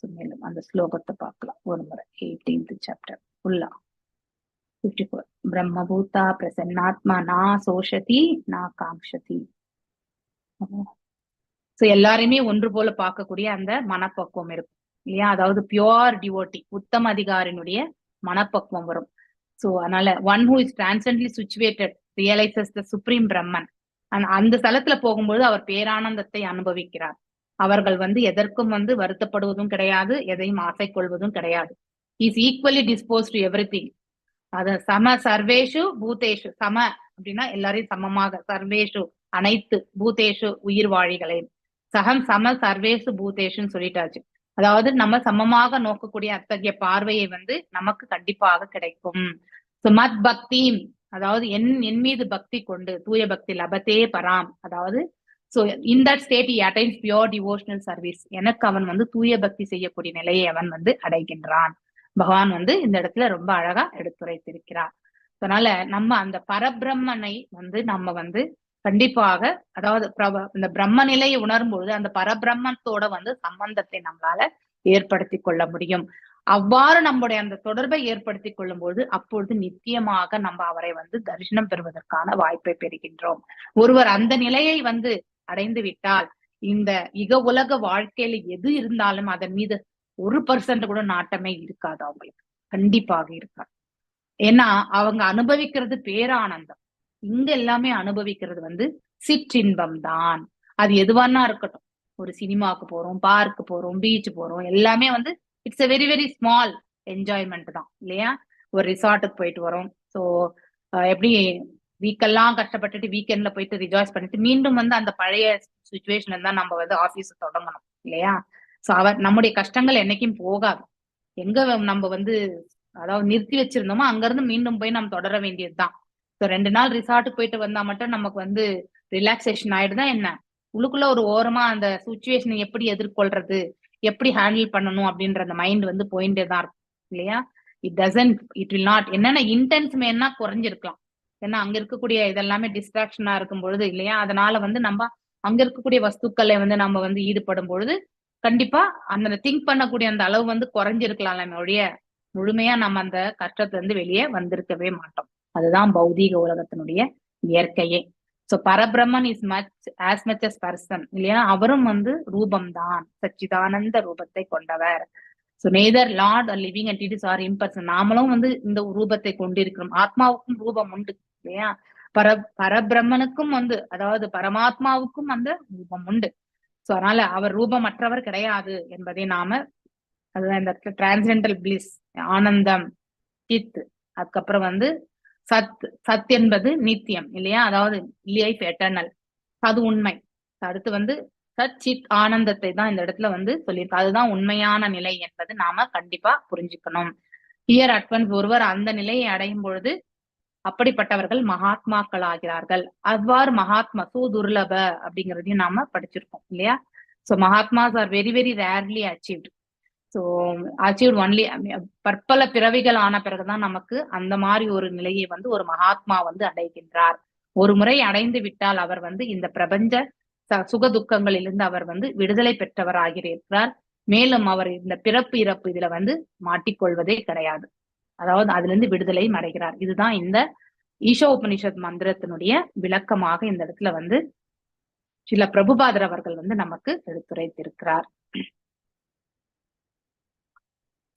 மேலும் அந்த ஸ்லோகத்தை பார்க்கலாம் ஒரு முறை. 18th சாப்டர் ஃபுல்லா 54. பிரம்மபூதா பிரசன்னாத்மா நா சோஷதி நா காங்ஷதி. சோ எல்லாருமே ஒன்று போல பார்க்கக்கூடிய அந்த மனப்பக்குவம் இருக்கும் இல்லையா? அதாவது பியோர் டிவோட்டி உத்தம அதிகாரினுடைய மனப்பக்குவம் வரும். சோ அதனால one who is transcendentally situated realizes the supreme Brahman, அந்த ஸ்தலத்துல போகும்போது அவர் பேரானந்தத்தை அனுபவிக்கிறார். அவர்கள் வந்து எதற்கும் வந்து வருத்தப்படுவதும் கிடையாது, எதையும் ஆசை கொள்வதும் கிடையாது. Is equally dispose to everything. அது சம சர்வேஷு பூதேஷு, சம அப்படின்னா எல்லாரையும் சமமாக, சர்வேஷு அனைத்து, பூதேஷு உயிர் வாழிகளையும், சகம் சம சர்வேஷு பூதேஷுன்னு சொல்லிட்டாச்சு. அதாவது நம்ம சமமாக நோக்கக்கூடிய அத்தகைய பார்வையை வந்து நமக்கு கண்டிப்பாக கிடைக்கும். மத் பக்தி, அதாவது என் மீது பக்தி கொண்டு தூய பக்தி லபத்தே பராம், அதாவது so in that state he attains pure devotional service. எனக்கு அவன் வந்து தூய பக்தி செய்யக்கூடிய நிலையை அவன் வந்து அடைகின்றான். பகவான் வந்து இந்த இடத்துல ரொம்ப அழகா எடுத்துரைத்திருக்கிறார். அதனால நம்ம அந்த பரபிரம்மனை வந்து நம்ம வந்து கண்டிப்பாக, அதாவது இந்த பிரம்ம நிலையை உணரும் பொழுது அந்த பரபிரம்மத்தோட வந்து சம்பந்தத்தை நம்மளால ஏற்படுத்தி கொள்ள முடியும். அவ்வாறு நம்முடைய அந்த தொடர்பை ஏற்படுத்தி கொள்ளும் போது அப்பொழுது நிச்சயமாக நம்ம அவரை வந்து தரிசனம் பெறுவதற்கான வாய்ப்பை பெறுகின்றோம். ஒருவர் அந்த நிலையை வந்து அடைந்து விட்டால் இந்த உலக வாழ்க்கையில எது இருந்தாலும் அதன் மீது 1% கூட நாட்டமே இருக்காது அவங்களுக்கு. கண்டிப்பாக இருக்காது. ஏன்னா அவங்க அனுபவிக்கிறது பேரானந்தம். இங்க எல்லாமே அனுபவிக்கிறது வந்து சிற்றின்பம் தான். அது எதுவானா இருக்கட்டும். ஒரு சினிமாவுக்கு போறோம், பார்க்கு போறோம், பீச் போறோம், எல்லாமே வந்து it's a very very small enjoyment தான் இல்லையா? ஒரு ரிசார்ட்டுக்கு போயிட்டு வரோம். ஸோ எப்படி வீக்கெல்லாம் கஷ்டப்பட்டுட்டு வீக்கெண்ட்ல போயிட்டு ரிஜாய்ஸ் பண்ணிட்டு மீண்டும் வந்து அந்த பழைய சுச்சுவேஷன்ல தான் நம்ம வந்து ஆபீஸ் தொடங்கணும் இல்லையா? ஸோ நம்முடைய கஷ்டங்கள் என்னைக்கும் போகாது. எங்க நம்ம வந்து அதாவது நிறுத்தி வச்சிருந்தோமோ அங்க இருந்து மீண்டும் போய் நம்ம தொடர வேண்டியதுதான். ஸோ 2 நாள் ரிசார்ட்டுக்கு போயிட்டு வந்தா மட்டும் நமக்கு வந்து ரிலாக்ஸேஷன் ஆயிடுதான் என்ன? உள்ளுக்குள்ள ஒரு ஓரமா அந்த சுச்சுவேஷனை எப்படி எதிர்கொள்றது, எப்படி ஹேண்டில் பண்ணணும் அப்படின்ற அந்த மைண்ட் வந்து போயிட்டே தான் இருக்கும் இல்லையா? இட் வில் நாட் என்னென்ன இன்டென்ஸ் மேனா குறைஞ்சிருக்கலாம். ஏன்னா அங்க இருக்கக்கூடிய இதெல்லாமே டிஸ்ட்ராக்ஷனா இருக்கும் பொழுது இல்லையா? அதனால வந்து நம்ம அங்க இருக்கக்கூடிய வஸ்துக்களை வந்து நம்ம வந்து ஈடுபடும் பொழுது கண்டிப்பா அந்த திங்க் பண்ணக்கூடிய அந்த அளவு வந்து குறைஞ்சிருக்கலாம் ஒழிய முழுமையா நம்ம அந்த கஷ்டத்துல இருந்து வெளியே வந்திருக்கவே மாட்டோம். அதுதான் பௌதீக உலகத்தினுடைய இயற்கையே. So Parabrahman is as much as person இல்லையா? அவரும் வந்து ரூபம்தான், சச்சிதானந்த ரூபத்தை கொண்டவர். So neither lord or living entities are impersonal. நாமளும் வந்து இந்த ரூபத்தை கொண்டிருக்கிறோம். ஆத்மாவுக்கும் ரூபம் உண்டு இல்லையா? பரபிரம்மனுக்கும் வந்து அதாவது பரமாத்மாவுக்கும் அந்த ரூபம் உண்டு. சோ அதனால அவர் ரூபமற்றவர் கிடையாது என்பதை நாம அதுதான் இந்த டிரான்சென்டல் பிளிஸ், ஆனந்தம், சித், அதுக்கப்புறம் வந்து சத் என்பது நித்தியம் இல்லையா? அதாவது லைஃப் எட்டர்னல், அது உண்மை. அடுத்து வந்து சத் சித் ஆனந்தத்தை தான் இந்த இடத்துல வந்து சொல்லியிருக்கு. அதுதான் உண்மையான நிலை என்பது நாம கண்டிப்பா புரிஞ்சுக்கணும். ஹியர் அட்வன்ஸ் ஒருவர் அந்த நிலையை அடையும் பொழுது அப்படிப்பட்டவர்கள் மகாத்மாக்கள் ஆகிறார்கள். அவ்வாறு மகாத்மா துர்லப அப்படிங்கிறதையும் நாம படிச்சிருக்கோம் இல்லையா? So mahatmas are very very rarely achieved. So achieved only பற்பல பிறவிகள் ஆன பிறகுதான் நமக்கு அந்த மாதிரி ஒரு நிலையை வந்து ஒரு மகாத்மா வந்து அடைகின்றார். ஒரு முறை அடைந்து விட்டால் அவர் வந்து இந்த பிரபஞ்ச சுக துக்கங்களிலிருந்து அவர் வந்து விடுதலை பெற்றவர் ஆகிறார். மேலும் அவர் இந்த பிறப்பு இறப்பு இதுல வந்து மாட்டிக்கொள்வதே கிடையாது. அதாவது அதுல இருந்து விடுதலையும் அடைகிறார். இதுதான் இந்த ஈஷோ உபனிஷத் மந்திரத்தினுடைய விளக்கமாக இந்த இடத்துல வந்து சில பிரபுபாதர் அவர்கள் வந்து நமக்கு எடுத்துரைத்திருக்கிறார்.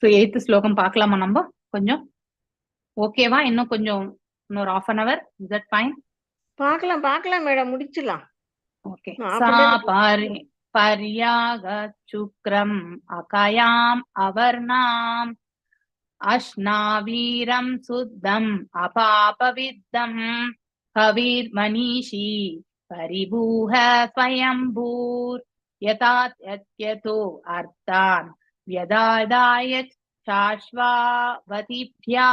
ஸோ 8th ஸ்லோகம் பார்க்கலாமா நம்ம கொஞ்சம்? ஓகேவா? இன்னும் கொஞ்சம் இன்னொரு 1/2 an hour. Is that fine? பார்க்கலாம் மேடம், முடிச்சிடலாம். ஓகே. சா பர்யாக சுக்ரம் அகயாம் அவர்ணாம் அஷ்னாவீரம் சுத்தம் அபாபவித்தம் கவீர் மனிஷி பரிபூஹ ஸ்வயம்பூர் யதாத்யதோ அர்த்தான் व्यदादाय शाश्वावतिभ्या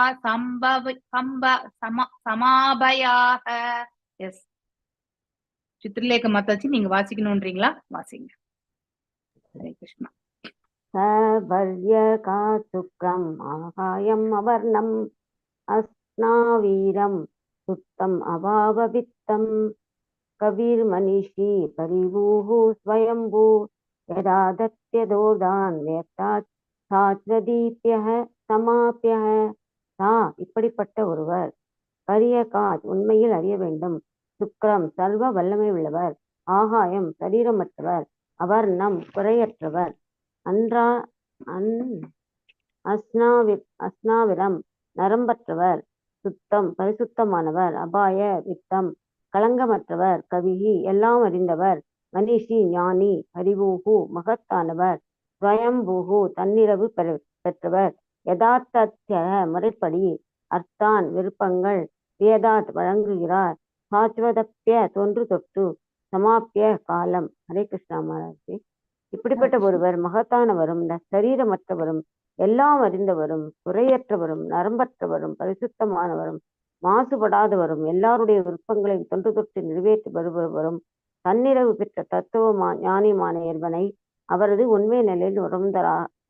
சமாபயாஹ. எஸ் சித்திரலேக மாதாஜி, நீங்க வாசிக்கணும்ன்றீங்களா? வாசிங்க. ஹரே கிருஷ்ணா. சபர்யகா சுக்ரம் ஆகாயம் அவர்ணம் அஸ்னாவீரம் சுத்தம் அபாவவித்தம் கவிர் மனிஷி பரிபூஹு ஸ்வயம்பூ யதாதத்யதோதான் சமாப்யஹ. இப்படிப்பட்ட ஒருவர் பரியகாத் உண்மையில் அறிய வேண்டும், சுக்ரம் சர்வ வல்லமை உள்ளவர், ஆகாயம் சரீரமற்றவர், அவர்ணம் குறையற்றவர், அஸ்னாவிரம் நரம்பற்றவர், சுத்தம் பரிசுத்தமானவர், அபாய வித்தம் களங்கமற்றவர், கவிஹி எல்லாம் அறிந்தவர், மனிஷி ஞானி, ஹரிபூஹு மகத்தானவர், ஸ்வயம்பூஹு தன்னிரவு பெற்றவர், யதார்த்த முறைப்படி அர்த்தான் விருப்பங்கள், வேதாத் வழங்குகிறார், சாஸ்வதப்பிய தொன்று தொட்டு, சமாப்பிய காலம். ஹரே கிருஷ்ணா மகாராஜி. இப்படிப்பட்ட ஒருவர் மகத்தானவரும் சரீரமற்றவரும் எல்லாம் அறிந்தவரும் குறையற்றவரும் நரம்பற்றவரும் பரிசுத்தமானவரும் மாசுபடாதவரும் எல்லாருடைய விருப்பங்களையும் தொன்று தொட்டு நிறைவேற்றி வருபவரும் தன்னிரவு பெற்ற தத்துவ ஞானியமான இறைவனை அவரது உண்மை நிலையில்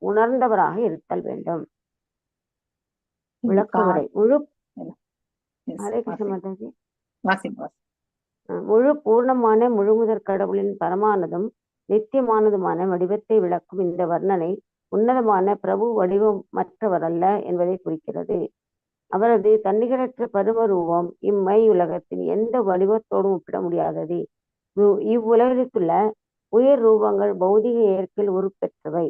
உணர்ந்தவராக இருத்தல் வேண்டும். விளக்கமுறை. ஹரே கிருஷ்ண மாதாஜி. முழு பூர்ணமான முழுமுதற் கடவுளின் பரமானதும் நித்தியமானதுமான வடிவத்தை விளக்கும் இந்த வர்ணனை உன்னதமான பிரபு வடிவமற்றவரல்ல என்பதை குறிக்கிறது. அவரது தன்னிகரற்ற பருவ ரூபம் இம்மை உலகத்தின் எந்த வடிவத்தோடும் ஒப்பிட முடியாதது. இவ்வுலகத்துள்ள உயிர் ரூபங்கள் பௌதிக இயற்கையில் உருப்பெற்றவை,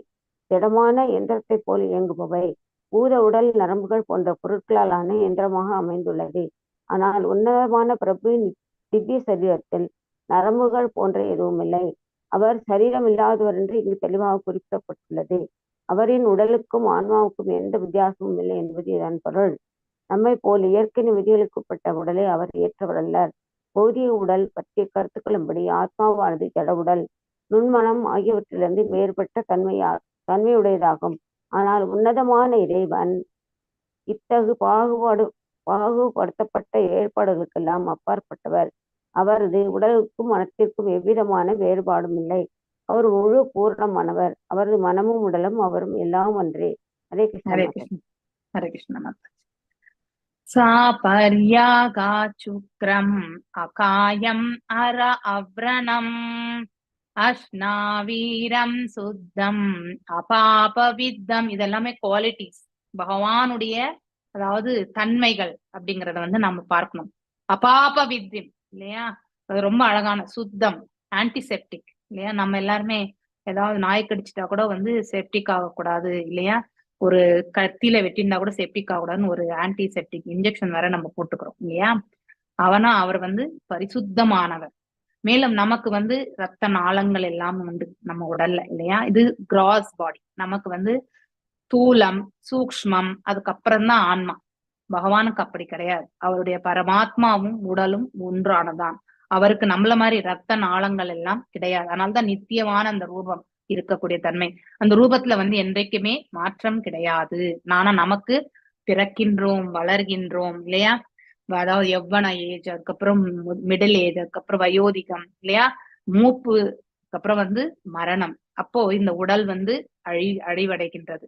திடமான எந்திரத்தை போல் இயங்குபவை, பூத உடல் நரம்புகள் போன்ற பொருட்களால் ஆன எந்திரமாக அமைந்துள்ளது. ஆனால் உன்னதமான பிரபுவின் திவ்ய சரீரத்தில் நரம்புகள் போன்ற எதுவும் இல்லை. அவர் சரீரம் இல்லாதவர் என்று இங்கு தெளிவாக குறிப்பிடப்பட்டுள்ளது. அவரின் உடலுக்கும் ஆன்மாவுக்கும் எந்த வித்தியாசமும் இல்லை என்பது இதன் பொருள். நம்மை போல் இயற்கையின் விதிகளுக்குட்பட்ட உடலை அவர் ஏற்றவர் அல்லர். பௌதிக உடல் பற்றிய கருத்துக்களின்படி ஆத்மாவானது ஜட உடல், நுண்மனம் ஆகியவற்றிலிருந்து வேறுபட்ட தன்மையுடையதாகும். ஆனால் உன்னதமான இறைவன் இத்தகு பாகுபடுத்தப்பட்ட ஏற்பாடுகளுக்கெல்லாம் அப்பாற்பட்டவர். அவரது உடலுக்கும் மனத்திற்கும் எவ்விதமான வேறுபாடும் இல்லை. அவர் முழு பூர்ணமானவர். அவரது மனமும் உடலும் அவரும் எல்லாம் ஒன்றே. ஹரே கிருஷ்ண. ஹரே கிருஷ்ண. ஹரே கிருஷ்ண மாதா. சா பர்யாகா சுக்ரம் அகாயம் அர அவ்ரணம் அஷ்ணாவீரம் சுத்தம் அபாபவித்தம். இதெல்லாமே குவாலிட்டிஸ், பகவானுடைய அதாவது தன்மைகள் அப்படிங்கறத வந்து நம்ம பார்க்கணும். அபாபவித்தியம் இல்லையா, அது ரொம்ப அழகான. சுத்தம், ஆன்டிசெப்டிக் இல்லையா. நம்ம எல்லாருமே ஏதாவது நாய் கடிச்சிட்டா கூட வந்து செப்டிக் ஆகக்கூடாது இல்லையா, ஒரு கத்தியில வெட்டியிருந்தா கூட செப்டிக் ஆகக்கூடாதுன்னு ஒரு ஆன்டிசெப்டிக் இன்ஜெக்ஷன் வேற நம்ம போட்டுக்கிறோம் இல்லையா. அவர் வந்து பரிசுத்தமானவர். மேலும் நமக்கு வந்து ரத்த நாளங்கள் எல்லாம் உண்டு நம்ம உடல்ல இல்லையா. இது கிராஸ் பாடி. நமக்கு வந்து தூலம், சூக்ஷ்மம், அதுக்கப்புறம் தான் ஆன்மா. பகவானுக்கு அப்படி கிடையாது. அவருடைய பரமாத்மாவும் உடலும் ஒன்றானதான். அவருக்கு நம்மள மாதிரி ரத்த நாளங்கள் எல்லாம் கிடையாது. அதனால்தான் நித்தியமான அந்த ரூபம் இருக்கக்கூடிய தன்மை. அந்த ரூபத்துல வந்து என்றைக்குமே மாற்றம் கிடையாது. ஆனா நமக்கு பிறக்கின்றோம், வளர்கின்றோம் இல்லையா. அதாவது யவ்வன ஏஜ், அதுக்கப்புறம் மிடில் ஏஜ், அதுக்கப்புறம் வயோதிகம் இல்லையா, மூப்பு, அதுக்கப்புறம் வந்து மரணம். அப்போ இந்த உடல் வந்து அழிவடைகின்றது.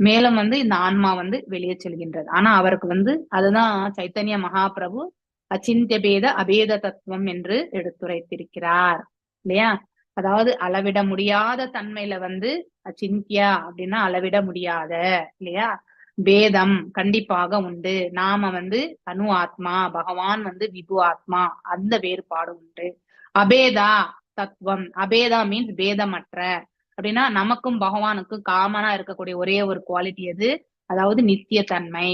மேலும் வந்து இந்த ஆன்மா வந்து வெளியே செல்கின்றது. ஆனா அவருக்கு வந்து அதுதான் சைத்தன்ய மகாபிரபு அச்சிந்திய பேத அபேத தத்துவம் என்று எடுத்துரைத்திருக்கிறார் இல்லையா. அதாவது அளவிட முடியாத தன்மையில வந்து அச்சிந்தியா அப்படின்னா அளவிட முடியாத இல்லையா. பேதம் கண்டிப்பாக உண்டு. நாம வந்து அணு ஆத்மா, பகவான் வந்து விபு ஆத்மா, அந்த வேறுபாடு உண்டு. அபேதா தத்துவம், அபேதா மீன்ஸ் பேதமற்ற அப்படின்னா நமக்கும் பகவானுக்கும் காமனா இருக்கக்கூடிய ஒரே ஒரு குவாலிட்டி எது, அதாவது நித்திய தன்மை.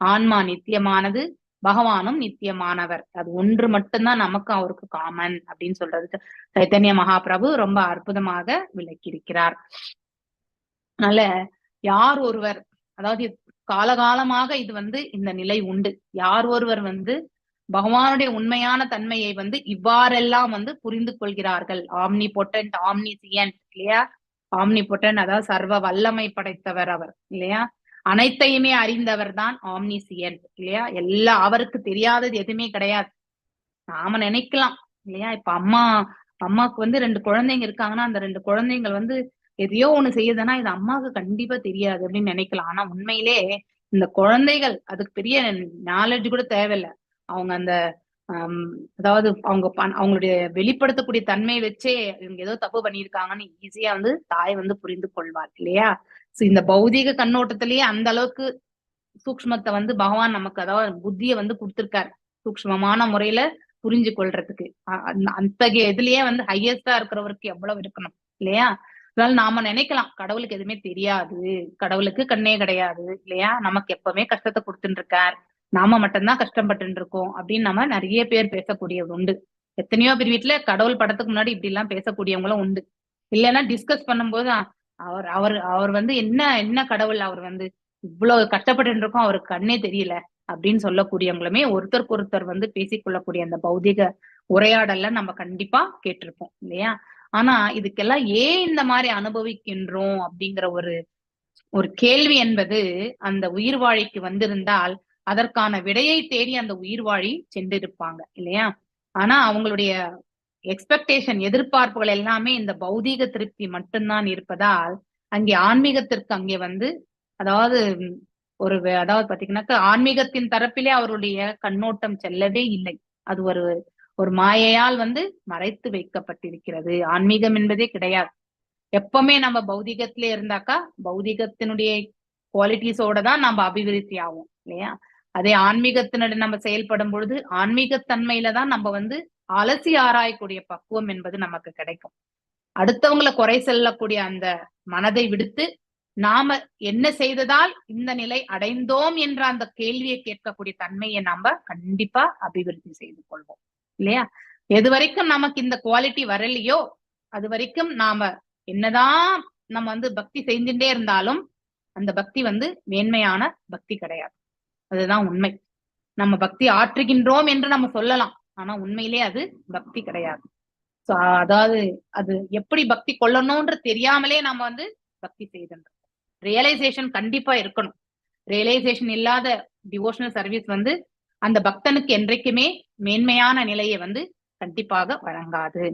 ஆன்மா நித்தியமானது, பகவானும் நித்தியமானவர். அது ஒன்று மட்டும்தான் நமக்கு அவருக்கு காமன் அப்படின்னு சொல்றதுக்கு சைத்தன்ய மகாபிரபு ரொம்ப அற்புதமாக விளக்கியிருக்கிறார். அதனால யார் ஒருவர், அதாவது காலகாலமாக இது வந்து இந்த நிலை உண்டு. யார் ஒருவர் வந்து பகவானுடைய உண்மையான தன்மையை வந்து இவ்வாறெல்லாம் வந்து புரிந்து கொள்கிறார்கள். ஆம்னி பொட்டன்ட், ஆம்னிசியன்ட் இல்லையா. ஆம்னி பொட்டன்ட் அதாவது சர்வ வல்லமை படைத்தவர் அவர் இல்லையா. அனைத்தையுமே அறிந்தவர் தான் ஆம்னிசியன்ட் இல்லையா. அவருக்கு தெரியாதது எதுவுமே கிடையாது. நாம நினைக்கலாம் இல்லையா. இப்ப அம்மாவுக்கு வந்து 2 குழந்தைங்க இருக்காங்கன்னா அந்த 2 குழந்தைங்கள் வந்து எதையோ ஒண்ணு செய்யுதுன்னா இது அம்மாவுக்கு கண்டிப்பா தெரியாது அப்படின்னு நினைக்கலாம். ஆனா உண்மையிலே இந்த குழந்தைகள் அதுக்கு பெரிய நாலேஜ் கூட தேவையில்லை. அவங்க அந்த அதாவது அவங்களுடைய வெளிப்படுத்தக்கூடிய தன்மையை வச்சே இவங்க ஏதோ தப்பு பண்ணியிருக்காங்கன்னு ஈஸியா வந்து தாய் வந்து புரிந்து கொள்வார் இல்லையா. சோ இந்த பௌதீக கண்ணோட்டத்திலேயே அந்த அளவுக்கு சூக்ஷ்மத்தை வந்து பகவான் நமக்கு அதாவது புத்தியை வந்து கொடுத்திருக்காரு சூக்ஷ்மமான முறையில புரிஞ்சு கொள்றதுக்கு. அத்தகைய இதுலயே வந்து ஹையஸ்டா இருக்கிறவருக்கு எவ்வளவு இருக்கணும் இல்லையா. அதனால நாம நினைக்கலாம் கடவுளுக்கு எதுவுமே தெரியாது, கடவுளுக்கு கண்ணே கிடையாது இல்லையா, நமக்கு எப்பவுமே கஷ்டத்தை கொடுத்துட்டு இருக்கார், நாம மட்டும்தான் கஷ்டப்பட்டு இருக்கோம் அப்படின்னு நம்ம நிறைய பேர் பேசக்கூடியது உண்டு. எத்தனையோ பேர் வீட்டுல கடவுள் படத்துக்கு முன்னாடி இப்படி எல்லாம் பேசக்கூடியவங்களும் உண்டு. இல்லைன்னா டிஸ்கஸ் பண்ணும்போது அவர் அவர் அவர் வந்து என்ன கடவுள், அவர் வந்து இவ்வளவு கஷ்டப்பட்டு இருக்கோம், அவருக்கு கண்ணே தெரியல அப்படின்னு சொல்லக்கூடியவங்களுமே ஒருத்தருக்கு ஒருத்தர் வந்து பேசிக்கொள்ளக்கூடிய அந்த பௌதிக உரையாடல்ல நம்ம கண்டிப்பா கேட்டிருப்போம் இல்லையா. ஆனா இதுக்கெல்லாம் ஏன் இந்த மாதிரி அனுபவிக்கின்றோம் அப்படிங்கிற ஒரு கேள்வி என்பது அந்த உயிர் வாழிக்கு வந்திருந்தால் அதற்கான விடையை தேடி அந்த உயிர் வாழி சென்றிருப்பாங்க இல்லையா. ஆனா அவங்களுடைய எக்ஸ்பெக்டேஷன், எதிர்பார்ப்புகள் எல்லாமே இந்த பௌதீக திருப்தி மட்டும்தான் இருப்பதால் அங்கே ஆன்மீகத்திற்கு அங்கே வந்து அதாவது அதாவது பாத்தீங்கன்னாக்கா ஆன்மீகத்தின் தரப்பிலே அவருடைய கண்ணோட்டம் செல்லவே இல்லை. அது ஒரு மாயையால் வந்து மறைத்து வைக்கப்பட்டிருக்கிறது. ஆன்மீகம் என்பதே கிடையாது. எப்பவுமே நம்ம பௌதிகத்திலே இருந்தாக்கா பௌதிகத்தினுடைய குவாலிட்டிஸோட தான் நம்ம அபிவிருத்தி ஆகும் இல்லையா. அதே ஆன்மீகத்தினுடைய நம்ம செயல்படும் பொழுது ஆன்மீகத்தன்மையில தான் நம்ம வந்து அலசி ஆராயக்கூடிய பக்குவம் என்பது நமக்கு கிடைக்கும். அடுத்தவங்களை குறை சொல்லக்கூடிய அந்த மனதை விடுத்து நாம என்ன செய்ததால் இந்த நிலை அடைந்தோம் என்ற அந்த கேள்வியை கேட்கக்கூடிய தன்மையை நாம கண்டிப்பா அபிவிருத்தி செய்து கொள்வோம் இல்லையா? எது வரைக்கும் நமக்கு இந்த குவாலிட்டி வரலையோ அது வரைக்கும் நாம என்னதான் நம்ம வந்து பக்தி செய்துட்டே இருந்தாலும் அந்த பக்தி வந்து மேன்மையான பக்தி கிடையாது. அதுதான் உண்மை. நம்ம பக்தி ஆற்றுகின்றோம் என்று நம்ம சொல்லலாம், ஆனா உண்மையிலே அது பக்தி கிடையாது. சோ அதாவது அது எப்படி பக்தி கொள்ளணும்ன்ற தெரியாமலே நம்ம வந்து பக்தி செய்துன்றோம். ரியலைசேஷன் கண்டிப்பா இருக்கணும். ரியலைசேஷன் இல்லாத டிவோஷனல் சர்வீஸ் வந்து அந்த பக்தனுக்கு என்றைக்குமே மேன்மையான நிலையை வந்து கண்டிப்பாக வழங்காது.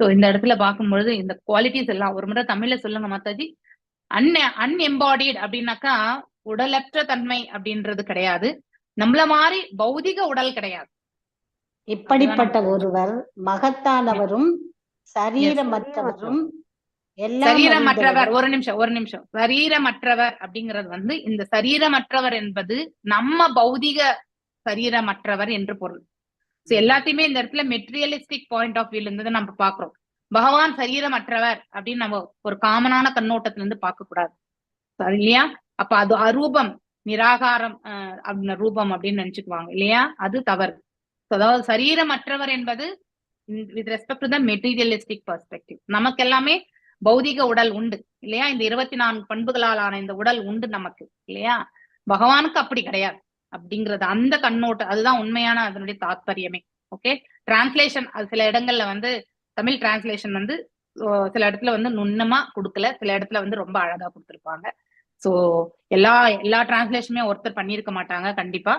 சோ இந்த இடத்துல பார்க்கும்பொழுது இந்த குவாலிட்டிஸ் எல்லாம் ஒரு முறை தமிழ்ல சொல்லுங்க மாதாஜி. அன்எம்பாடிட் அப்படின்னாக்கா உடலற்ற தன்மை அப்படின்றது கிடையாது, நம்மள மாதிரி பௌதிக உடல் கிடையாது. இப்படிப்பட்ட ஒருவர் மகத்தானவரும் சரீரமற்றவரும் சரீரமற்றவர். ஒரு நிமிஷம். சரீரமற்றவர் அப்படிங்கிறது வந்து இந்த சரீரமற்றவர் என்பது நம்ம பௌதிக சரீரமற்றவர் என்று பொருள். எல்லாத்தையுமே இந்த இடத்துல மெட்டீரியலிஸ்டிக் பாயிண்ட் ஆஃப் வியூல இருந்து நம்ம பாக்குறோம். பகவான் சரீரமற்றவர் அப்படின்னு நம்ம ஒரு காமனான கண்ணோட்டத்துல இருந்து பார்க்க கூடாது இல்லையா? அப்ப அது அரூபம் நிராகாரம் அப்படின்ன ரூபம் அப்படின்னு நினைச்சுக்குவாங்க இல்லையா? அது தவறு. அதாவது சரீரமற்றவர் என்பது with respect to the materialistic perspective. நமக்கு எல்லாமே பௌதிக உடல் உண்டு இல்லையா? இந்த 24 பண்புகளால் ஆன இந்த உடல் உண்டு நமக்கு இல்லையா? பகவானுக்கு அப்படி கிடையாது அப்படிங்கிறது அந்த கண்ணோட்டம். அதுதான் உண்மையான அதனுடைய தாத்பரியமே. ஓகே, டிரான்ஸ்லேஷன் அது சில இடங்கள்ல வந்து தமிழ் டிரான்ஸ்லேஷன் வந்து சில இடத்துல வந்து நுண்ணமா கொடுக்கல, சில இடத்துல வந்து ரொம்ப அழகா கொடுத்துருப்பாங்க. சோ எல்லா டிரான்ஸ்லேஷனுமே ஒருத்தர் பண்ணியிருக்க மாட்டாங்க கண்டிப்பா.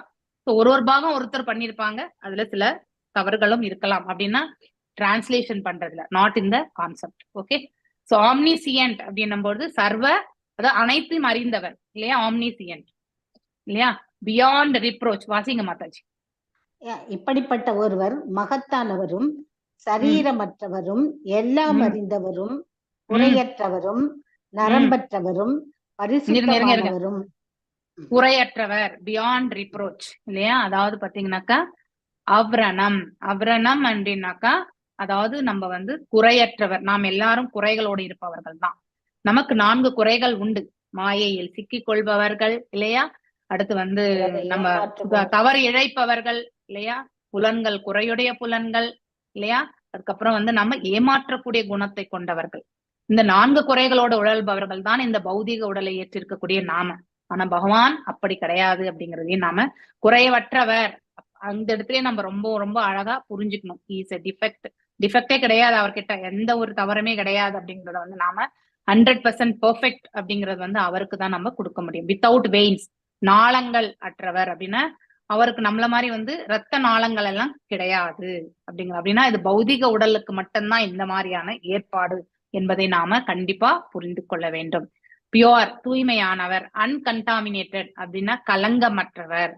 ஸோ ஒரு பாகம் ஒருத்தர் பண்ணியிருப்பாங்க, அதுல சில தவறுகளும் இருக்கலாம். அப்படின்னா டிரான்ஸ்லேஷன் பண்றதுல, not in the concept. Okay, so omniscient அப்படின்னும் போது சர்வ அதாவது அனைத்தும் அறிந்தவர் இல்லையா? ஆம்னிசியன்ட் இல்லையா? Beyond reproach. வாசிங்க மாதாஜி. இப்படிப்பட்ட ஒருவர் மகத்தானவரும் சரீரமற்றவரும் எல்லாம் அறிந்தவரும் குறையற்றவரும் நரம்பற்றவரும் பரிசுத்தமானவரும். குறையற்றவர், பியாண்ட் ரிப்ரோச் இல்லையா? அதாவது பாத்தீங்கன்னாக்கா அவ்ரணம் அப்படின்னாக்கா அதாவது நம்ம வந்து குறையற்றவர். நாம் எல்லாரும் குறைகளோடு இருப்பவர்கள் தான். நமக்கு 4 குறைகள் உண்டு. மாயையில் சிக்கிக் கொள்பவர்கள் இல்லையா? அடுத்து வந்து நம்ம தவறு இழைப்பவர்கள் இல்லையா? புலன்கள் குறையுடைய புலன்கள் இல்லையா? அதுக்கப்புறம் வந்து நம்ம ஏமாற்றக்கூடிய குணத்தை கொண்டவர்கள். இந்த 4 குறைகளோடு உழல்பவர்கள் தான் இந்த பௌதிக உடலை ஏற்றிருக்கக்கூடிய நாம. ஆனா பகவான் அப்படி கிடையாது அப்படிங்கிறதையும் நாம குறைவற்றவர் அந்த இடத்துலயே நம்ம ரொம்ப ரொம்ப அழகா புரிஞ்சுக்கணும். இஸ் எ டிஃபெக்டே கிடையாது அவர்கிட்ட, எந்த ஒரு தவறுமே கிடையாது அப்படிங்கறத வந்து நாம 100% பெர்ஃபெக்ட் அப்படிங்கறது வந்து அவருக்கு தான் நம்ம கொடுக்க முடியும். வித்தவுட் வெயின்ஸ், நாளங்கள் அற்றவர் அப்படின்னா அவருக்கு நம்மள மாதிரி வந்து ரத்த நாளங்கள் எல்லாம் கிடையாது அப்படின்னா இது பௌதிக உடலுக்கு மட்டும்தான் இந்த மாதிரியான ஏற்பாடு என்பதை நாம கண்டிப்பா புரிந்து கொள்ள வேண்டும். பியோர், தூய்மையானவர். அன்கண்டாமினேட்டட் அப்படின்னா கலங்கமற்றவர்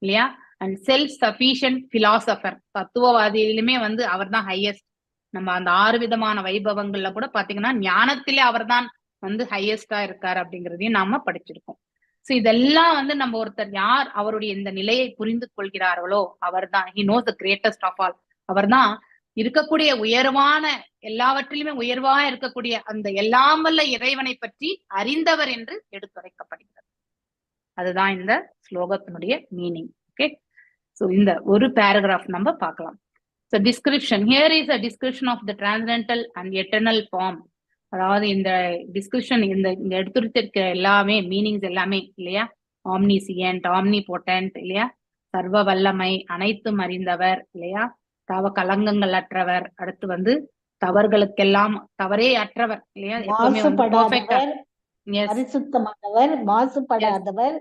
இல்லையா? And self sufficient philosopher. தத்துவவாதியிலுமே வந்து அவர் தான் ஹையஸ்ட். நம்ம அந்த 6 விதமான வைபவங்கள்ல கூட பாத்தீங்கன்னா ஞானத்திலே அவர் தான் வந்து ஹையஸ்டா இருக்காரு அப்படிங்கிறதையும் நாம படிச்சிருக்கோம். சோ இதெல்லாம் வந்து நம்ம ஒருத்தர் யார் அவருடைய இந்த நிலையை புரிந்து கொள்கிறார்களோ அவர் தான் he knows the greatest of all. அவர் தான் இருக்கக்கூடிய உயர்வான, எல்லாவற்றிலுமே உயர்வா இருக்கக்கூடிய அந்த எல்லாம் வல்ல இறைவனை பற்றி அறிந்தவர் என்று எடுத்துரைக்கப்படுகிறது. அதுதான் இந்த ஸ்லோகத்தினுடைய மீனிங். ஓகே, சோ இந்த ஒரு பேராகிராஃப் நம்ம பார்க்கலாம். So description. Here is a description of the transcendental and eternal form. அதாவது இந்த டிஸ்கிரிப்ஷன் இந்த எடுத்துரைத்திருக்க எல்லாமே மீனிங்ஸ் எல்லாமே இல்லையா? ஆம்னிசியன்ட், ஆம்னிபோட்டன்ட் இல்லையா? சர்வ வல்லமை, அனைத்தும் அறிந்தவர் இல்லையா? கலங்கங்கள் அற்றவர். அடுத்து வந்து தவறுகளுக்கெல்லாம் தவறே அற்றவர் இல்லையா? பரிசுத்தமானவர், மாசுபடாதவர்,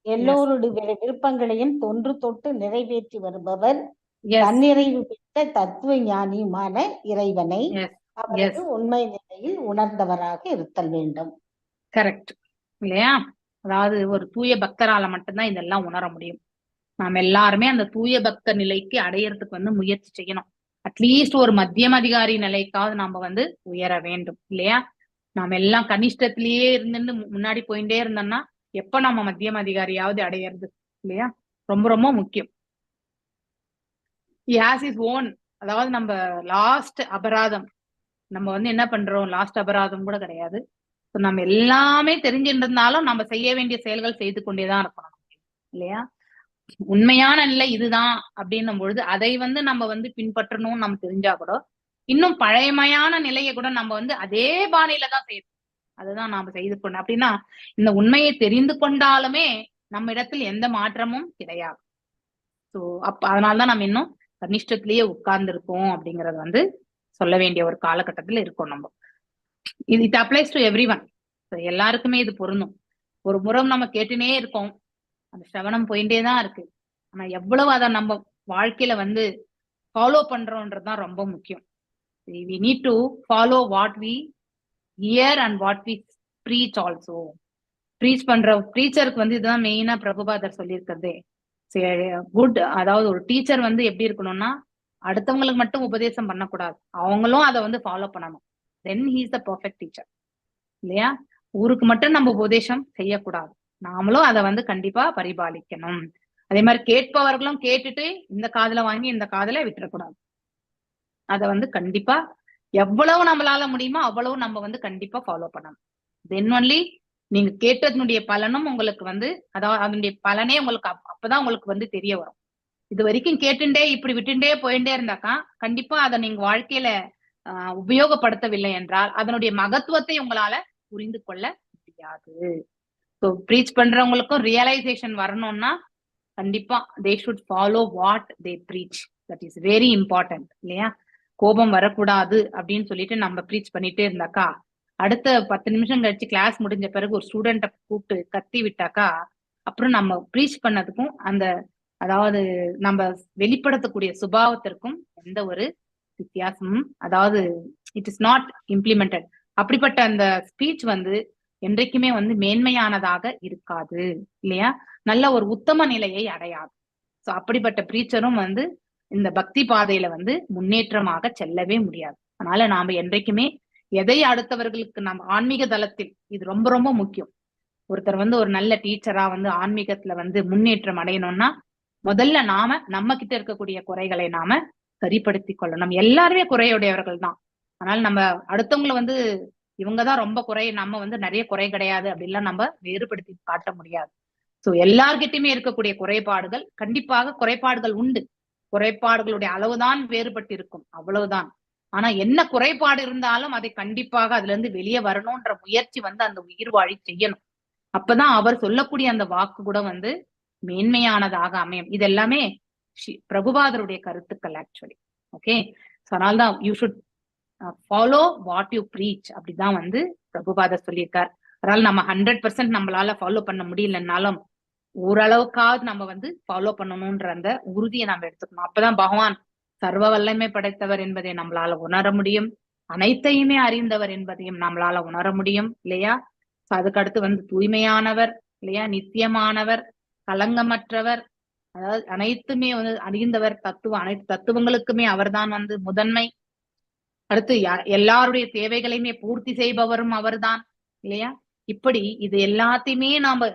எல்லோருடைய விருப்பங்களையும் தொன்று தொட்டு நிறைவேற்றி வருபவர், தன்னிறைவு பெற்ற தத்துவ ஞானியுமான இறைவனை அவரது உண்மை நிலையில் உணர்ந்தவராக இருத்தல் வேண்டும். கரெக்ட் இல்லையா? அதாவது ஒரு தூய பக்தரால மட்டும்தான் இதெல்லாம் உணர முடியும். நாம் எல்லாருமே அந்த தூய பக்த நிலைக்கு அடையறதுக்கு வந்து முயற்சி செய்யணும். அட்லீஸ்ட் ஒரு மத்தியம் அதிகாரி நிலைக்காவது நாம வந்து உயர வேண்டும் இல்லையா? நாம எல்லாம் கனிஷ்டத்திலேயே இருந்து முன்னாடி போயிட்டே இருந்தோம்னா எப்ப நம்ம மத்தியம் அதிகாரியாவது அடையிறது இல்லையா? ரொம்ப ரொம்ப முக்கியம். He has his own, அதாவது நம்ம லாஸ்ட் அபராதம் நம்ம வந்து என்ன பண்றோம், லாஸ்ட் அபராதம் கூட கிடையாது. நம்ம எல்லாமே தெரிஞ்சிருந்தாலும் நம்ம செய்ய வேண்டிய செயல்கள் செய்து கொண்டேதான் இருக்கணும் இல்லையா? உண்மையான நிலை இதுதான் அப்படின்னும் பொழுது அதை வந்து நம்ம வந்து பின்பற்றணும்னு நம்ம தெரிஞ்சா கூட இன்னும் பழையமையான நிலையை கூட நம்ம வந்து அதே பாணியில தான் செய்யணும். அதுதான் நாம செய்து கொண்டோம் அப்படின்னா இந்த உண்மையை தெரிந்து கொண்டாலுமே நம்ம இடத்தில் எந்த மாற்றமும் கிடையாது. ஸோ அதனாலதான் நம்ம இன்னும் கனிஷ்டத்திலேயே உட்கார்ந்து இருக்கோம் அப்படிங்கறது வந்து சொல்ல வேண்டிய ஒரு காலகட்டத்துல இருக்கோம் நம்ம. It applies to every one. எல்லாருக்குமே இது பொருந்தும். ஒரு முறம் நம்ம கேட்டுனே இருக்கோம், அந்த சிரவணம் போயிட்டே தான் இருக்கு. ஆனா எவ்வளவு அதை நம்ம வாழ்க்கையில வந்து ஃபாலோ பண்றோம்ன்றதுதான் ரொம்ப முக்கியம். we need to follow what we hear and what we preach also. Preach பண்ற ப்ரீச்சருக்கு வந்து இதுதான் மெயினா பிரபுபாதர் சொல்லியிருக்கிறதே. குட், அதாவது ஒரு டீச்சர் வந்து எப்படி இருக்கணும்னா அடுத்தவங்களுக்கு மட்டும் உபதேசம் பண்ணக்கூடாது, அவங்களும் அதை வந்து ஃபாலோ பண்ணணும். Then he is the perfect teacher இல்லையா? ஊருக்கு மட்டும் நம்ம உபதேசம் செய்யக்கூடாது, நாமளும் அதை வந்து கண்டிப்பா பரிபாலிக்கணும். அதே மாதிரி கேட்பவர்களும் கேட்டுட்டு இந்த காதுல வாங்கி இந்த காதுல விட்டுறக்கூடாது. அதை வந்து கண்டிப்பா எவ்வளவு நம்மளால முடியுமோ அவ்வளவு நம்ம வந்து கண்டிப்பா ஃபாலோ பண்ணணும். தென் ஒன்லி நீங்க கேட்டதனுடைய பலனும் உங்களுக்கு வந்து அதாவது அதனுடைய பலனே உங்களுக்கு அப்பதான் உங்களுக்கு வந்து தெரிய வரும். இது வரைக்கும் கேட்டுண்டே இப்படி விட்டுண்டே போயிட்டே இருந்தாக்கா கண்டிப்பா அதை நீங்க வாழ்க்கையில உபயோகப்படுத்தவில்லை என்றால் அதனுடைய மகத்துவத்தை உங்களால புரிந்து கொள்ள முடியாது. ஸோ ப்ரீச் பண்றவங்களுக்கும் ரியலைசேஷன் வரணும்னா கண்டிப்பா they should follow what they preach. That is very important இல்லையா? கோபம் வரக்கூடாது அப்படின்னு சொல்லிட்டு நம்ம ப்ரீச் பண்ணிட்டே இருந்தாக்கா அடுத்த 10 நிமிஷம் கழிச்சு கிளாஸ் முடிஞ்ச பிறகு ஒரு ஸ்டூடெண்ட்டை கூப்பிட்டு கத்தி விட்டாக்கா அப்புறம் நம்ம ப்ரீச் பண்ணதுக்கும் அந்த அதாவது நம்ம வெளிப்படுத்தக்கூடிய சுபாவத்திற்கும் எந்த ஒரு வித்தியாசமும் அதாவது இட் இஸ் நாட் இம்ப்ளிமெண்டட். அப்படிப்பட்ட அந்த ஸ்பீச் வந்து என்றைக்குமே வந்து மேன்மையானதாக இருக்காது இல்லையா? நல்ல ஒரு உத்தம நிலையை அடையாது. ஸோ அப்படிப்பட்ட ப்ரீச்சரும் வந்து இந்த பக்தி பாதையில வந்து முன்னேற்றமாக செல்லவே முடியாது. அதனால நாம என்றைக்குமே எதை அடுத்தவர்களுக்கு நம்ம ஆன்மீக தளத்தில் இது ரொம்ப ரொம்ப முக்கியம். ஒருத்தர் வந்து ஒரு நல்ல டீச்சரா வந்து ஆன்மீகத்துல வந்து முன்னேற்றம் அடையணும்னா முதல்ல நாம நம்ம கிட்ட இருக்கக்கூடிய குறைகளை நாம சரிப்படுத்தி கொள்ளணும். நம்ம எல்லாருமே குறையுடையவர்கள் தான். அதனால நம்ம அடுத்தவங்களை வந்து இவங்கதான் ரொம்ப குறை, நம்ம வந்து நிறைய குறை கிடையாது அப்படின்லாம் நம்ம வேறுபடுத்தி காட்ட முடியாது. ஸோ எல்லார்கிட்டயுமே இருக்கக்கூடிய குறைபாடுகள் கண்டிப்பாக குறைபாடுகள் உண்டு. குறைபாடுகளுடைய அளவுதான் வேறுபட்டு இருக்கும், அவ்வளவுதான். ஆனா என்ன குறைபாடு இருந்தாலும் அதை கண்டிப்பாக அதுல இருந்து வெளியே வரணும்ன்ற முயற்சி வந்து அந்த உயிர் வாழி செய்யணும். அப்பதான் அவர் சொல்லக்கூடிய அந்த வாக்கு கூட வந்து மேன்மையானதாக அமையும். இது எல்லாமே பிரபுபாதருடைய கருத்துக்கள் ஆக்சுவலி. ஓகே, அதனால்தான் you should follow what you preach அப்படிதான் வந்து பிரபுபாதர் சொல்லியிருக்கார். அதனால நம்ம 100% நம்மளால ஃபாலோ பண்ண முடியலன்னாலும் ஓரளவுக்காவது நம்ம வந்து ஃபாலோ பண்ணணும்ன்ற அந்த உறுதியை நம்ம எடுத்துக்கணும். அப்பதான் பகவான் சர்வ வல்லமை படைத்தவர் என்பதை நம்மளால உணர முடியும், அனைத்தையுமே அறிந்தவர் என்பதையும் நம்மளால உணர முடியும் இல்லையா? அதுக்கு அடுத்து வந்து தூய்மையானவர் இல்லையா, நித்தியமானவர், கலங்கமற்றவர், அதாவது அனைத்துமே வந்து அறிந்தவர், அனைத்து தத்துவங்களுக்குமே அவர்தான் வந்து முதன்மை. அடுத்து எல்லாருடைய தேவைகளையுமே பூர்த்தி செய்பவரும் அவர்தான் இல்லையா? இப்படி இது எல்லாத்தையுமே நாம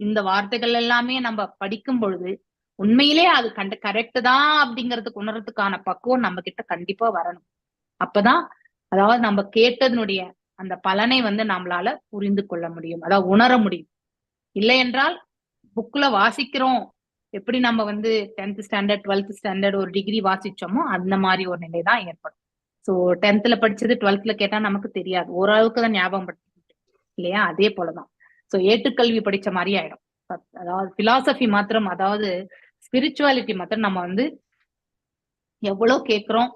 இந்த வார்த்தைகள் எல்லாமே நம்ம படிக்கும் பொழுது உண்மையிலே அது கரெக்ட் தான் அப்படிங்கிறதுக்கு உணர்றதுக்கான பக்குவம் நம்ம கிட்ட கண்டிப்பா வரணும். அப்பதான் அதாவது நம்ம கேட்டதனுடைய அந்த பலனை வந்து நம்மளால புரிந்து கொள்ள முடியும், அதாவது உணர முடியும். இல்லை என்றால் புக்ல வாசிக்கிறோம், எப்படி நம்ம வந்து 10th ஸ்டாண்டர்ட் 12th ஸ்டாண்டர்ட் ஒரு டிகிரி வாசிச்சோமோ அந்த மாதிரி ஒரு நிலை தான் ஏற்படும். ஸோ 10th படிச்சது 12th கேட்டா நமக்கு தெரியாது, ஓரளவுக்கு தான் ஞாபகம் படுத்தி இல்லையா? அதே போலதான் ஸோ ஏட்டுக்கல்வி படிச்ச மாதிரி ஆயிடும். அதாவது பிலாசபி மாத்திரம், அதாவது ஸ்பிரிச்சுவாலிட்டி மாத்திரம் நம்ம வந்து எவ்வளவு கேட்கிறோம்,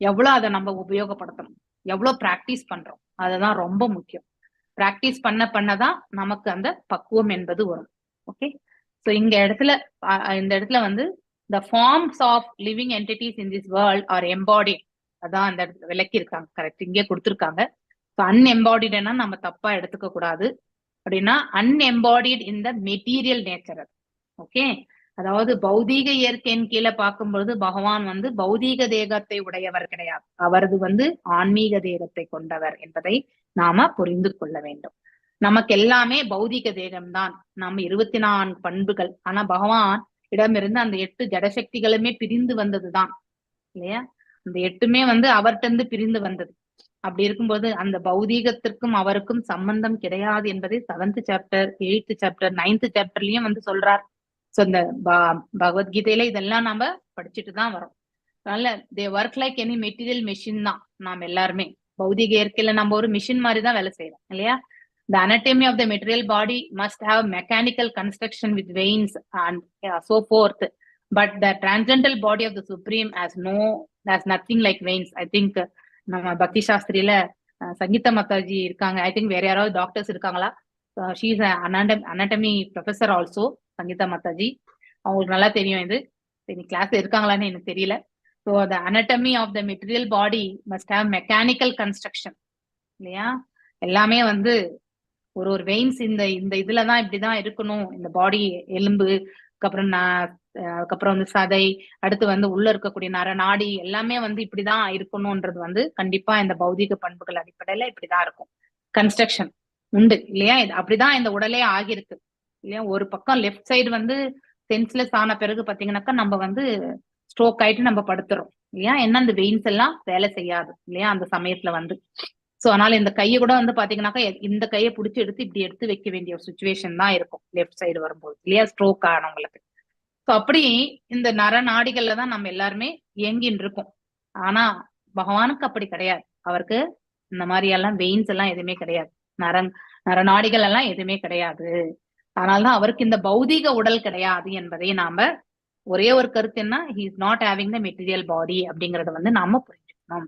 எவ்வளவு அதை நம்ம உபயோகப்படுத்தணும், எவ்வளவு பிராக்டிஸ் பண்றோம், அதுதான் ரொம்ப முக்கியம். பிராக்டிஸ் பண்ணதான் நமக்கு அந்த பக்குவம் என்பது வரும். ஓகே, ஸோ இந்த இடத்துல வந்து the forms of living entities in this world are embodied. அதான் அந்த விளக்கி இருக்காங்க, கரெக்ட், இங்கே கொடுத்துருக்காங்க. ஸோ அன்எம்பாடிட்னா நம்ம தப்பா எடுத்துக்க கூடாது. அப்படின்னா அன்எம்பாடிட் இன் த மெட்டீரியல் நேச்சர். ஓகே, அதாவது பௌதீக இயற்கையின் கீழே பார்க்கும்பொழுது பகவான் வந்து பௌதீக தேகத்தை உடையவர் கிடையாது, அவரது வந்து ஆன்மீக தேகத்தை கொண்டவர் என்பதை நாம புரிந்து கொள்ள வேண்டும். நமக்கு எல்லாமே பௌதீக தேகம்தான், நம்ம 24 பண்புகள். ஆனா பகவான் இடமிருந்து அந்த 8 ஜடசக்திகளுமே பிரிந்து வந்ததுதான் இல்லையா? அந்த 8மே வந்து அவர்கிட்ட இருந்து பிரிந்து வந்தது. அப்படி இருக்கும்போது அந்த பௌதீகத்திற்கும் அவருக்கும் சம்பந்தம் கிடையாது என்பதை 7th chapter 8th chapter 9th சாப்டர்லயும் வந்து சொல்றார். சோ இந்த பகவத்கீதையில இதெல்லாம் நாம படிச்சுட்டு தான் வரோம். அதனால தே work like any material machine தான் நாம் எல்லாருமே. பௌதிக இயற்கையில நம்ம ஒரு மிஷின் மாதிரி தான் வேலை செய்யறோம் இல்லையா? The anatomy of the material body must have mechanical construction with veins and so forth. But the transcendental body of the Supreme has nothing like veins. I think நம்ம பக்தி சாஸ்திரியில சங்கீதா மாதாஜி இருக்காங்க. ஐ திங்க் வேற யாராவது டாக்டர்ஸ் இருக்காங்களா? She is anatomy professor also, Sangeetha Mataji. அவங்களுக்கு நல்லா தெரியும் இது. கிளாஸ் இருக்காங்களான்னு எனக்கு தெரியல. So the anatomy of the material body must have mechanical construction இல்லையா? எல்லாமே வந்து ஒரு வெயின்ஸ் இந்த இதுலதான் இப்படிதான் இருக்கணும். இந்த பாடி எலும்பு, அதுக்கப்புறம் வந்து சதை, அடுத்து வந்து உள்ள இருக்கக்கூடிய நாடி எல்லாமே வந்து இப்படிதான் இருக்கணும்ன்றது வந்து கண்டிப்பா இந்த பௌதிக பண்புகள் அடிப்படையில இப்படிதான் இருக்கும். கன்ஸ்ட்ரக்ஷன் உண்டு இல்லையா? அப்படிதான் இந்த உடலே ஆகிருக்கு இல்லையா? ஒரு பக்கம் லெஃப்ட் சைடு வந்து சென்ஸ்லெஸ் ஆன பிறகு பாத்தீங்கன்னாக்கா நம்ம வந்து ஸ்ட்ரோக் ஆயிட்டு நம்ம படுத்துறோம் இல்லையா? என்ன அந்த வெயின்ஸ் எல்லாம் வேலை செய்யாது இல்லையா அந்த சமயத்துல வந்து. சோ அதனால இந்த கையை கூட வந்து பாத்தீங்கன்னாக்கா இந்த கையை பிடிச்சி இப்படி எடுத்து வைக்க வேண்டிய ஒரு சுச்சுவேஷன் தான் இருக்கும் லெஃப்ட் சைடு வரும்போது இல்லையா? ஸ்ட்ரோக் ஆனவங்களுக்கு. சோ அப்படி இந்த நரநாடிகள்ல தான் நம்ம எல்லாருமே இயங்கின்னு இருக்கோம். ஆனா பகவானுக்கு அப்படி கிடையாது. அவருக்கு இந்த மாதிரி எல்லாம் வெயின்ஸ் எல்லாம் எதுவுமே கிடையாது. நரநாடிகள் எல்லாம் எதுவுமே கிடையாது. அதனாலதான் அவருக்கு இந்த பௌதீக உடல் கிடையாது என்பதை நாம ஒரே ஒரு கருத்து என்ன, he is not having the material body அப்படிங்கறத வந்து நாம புரிஞ்சுக்கணும்.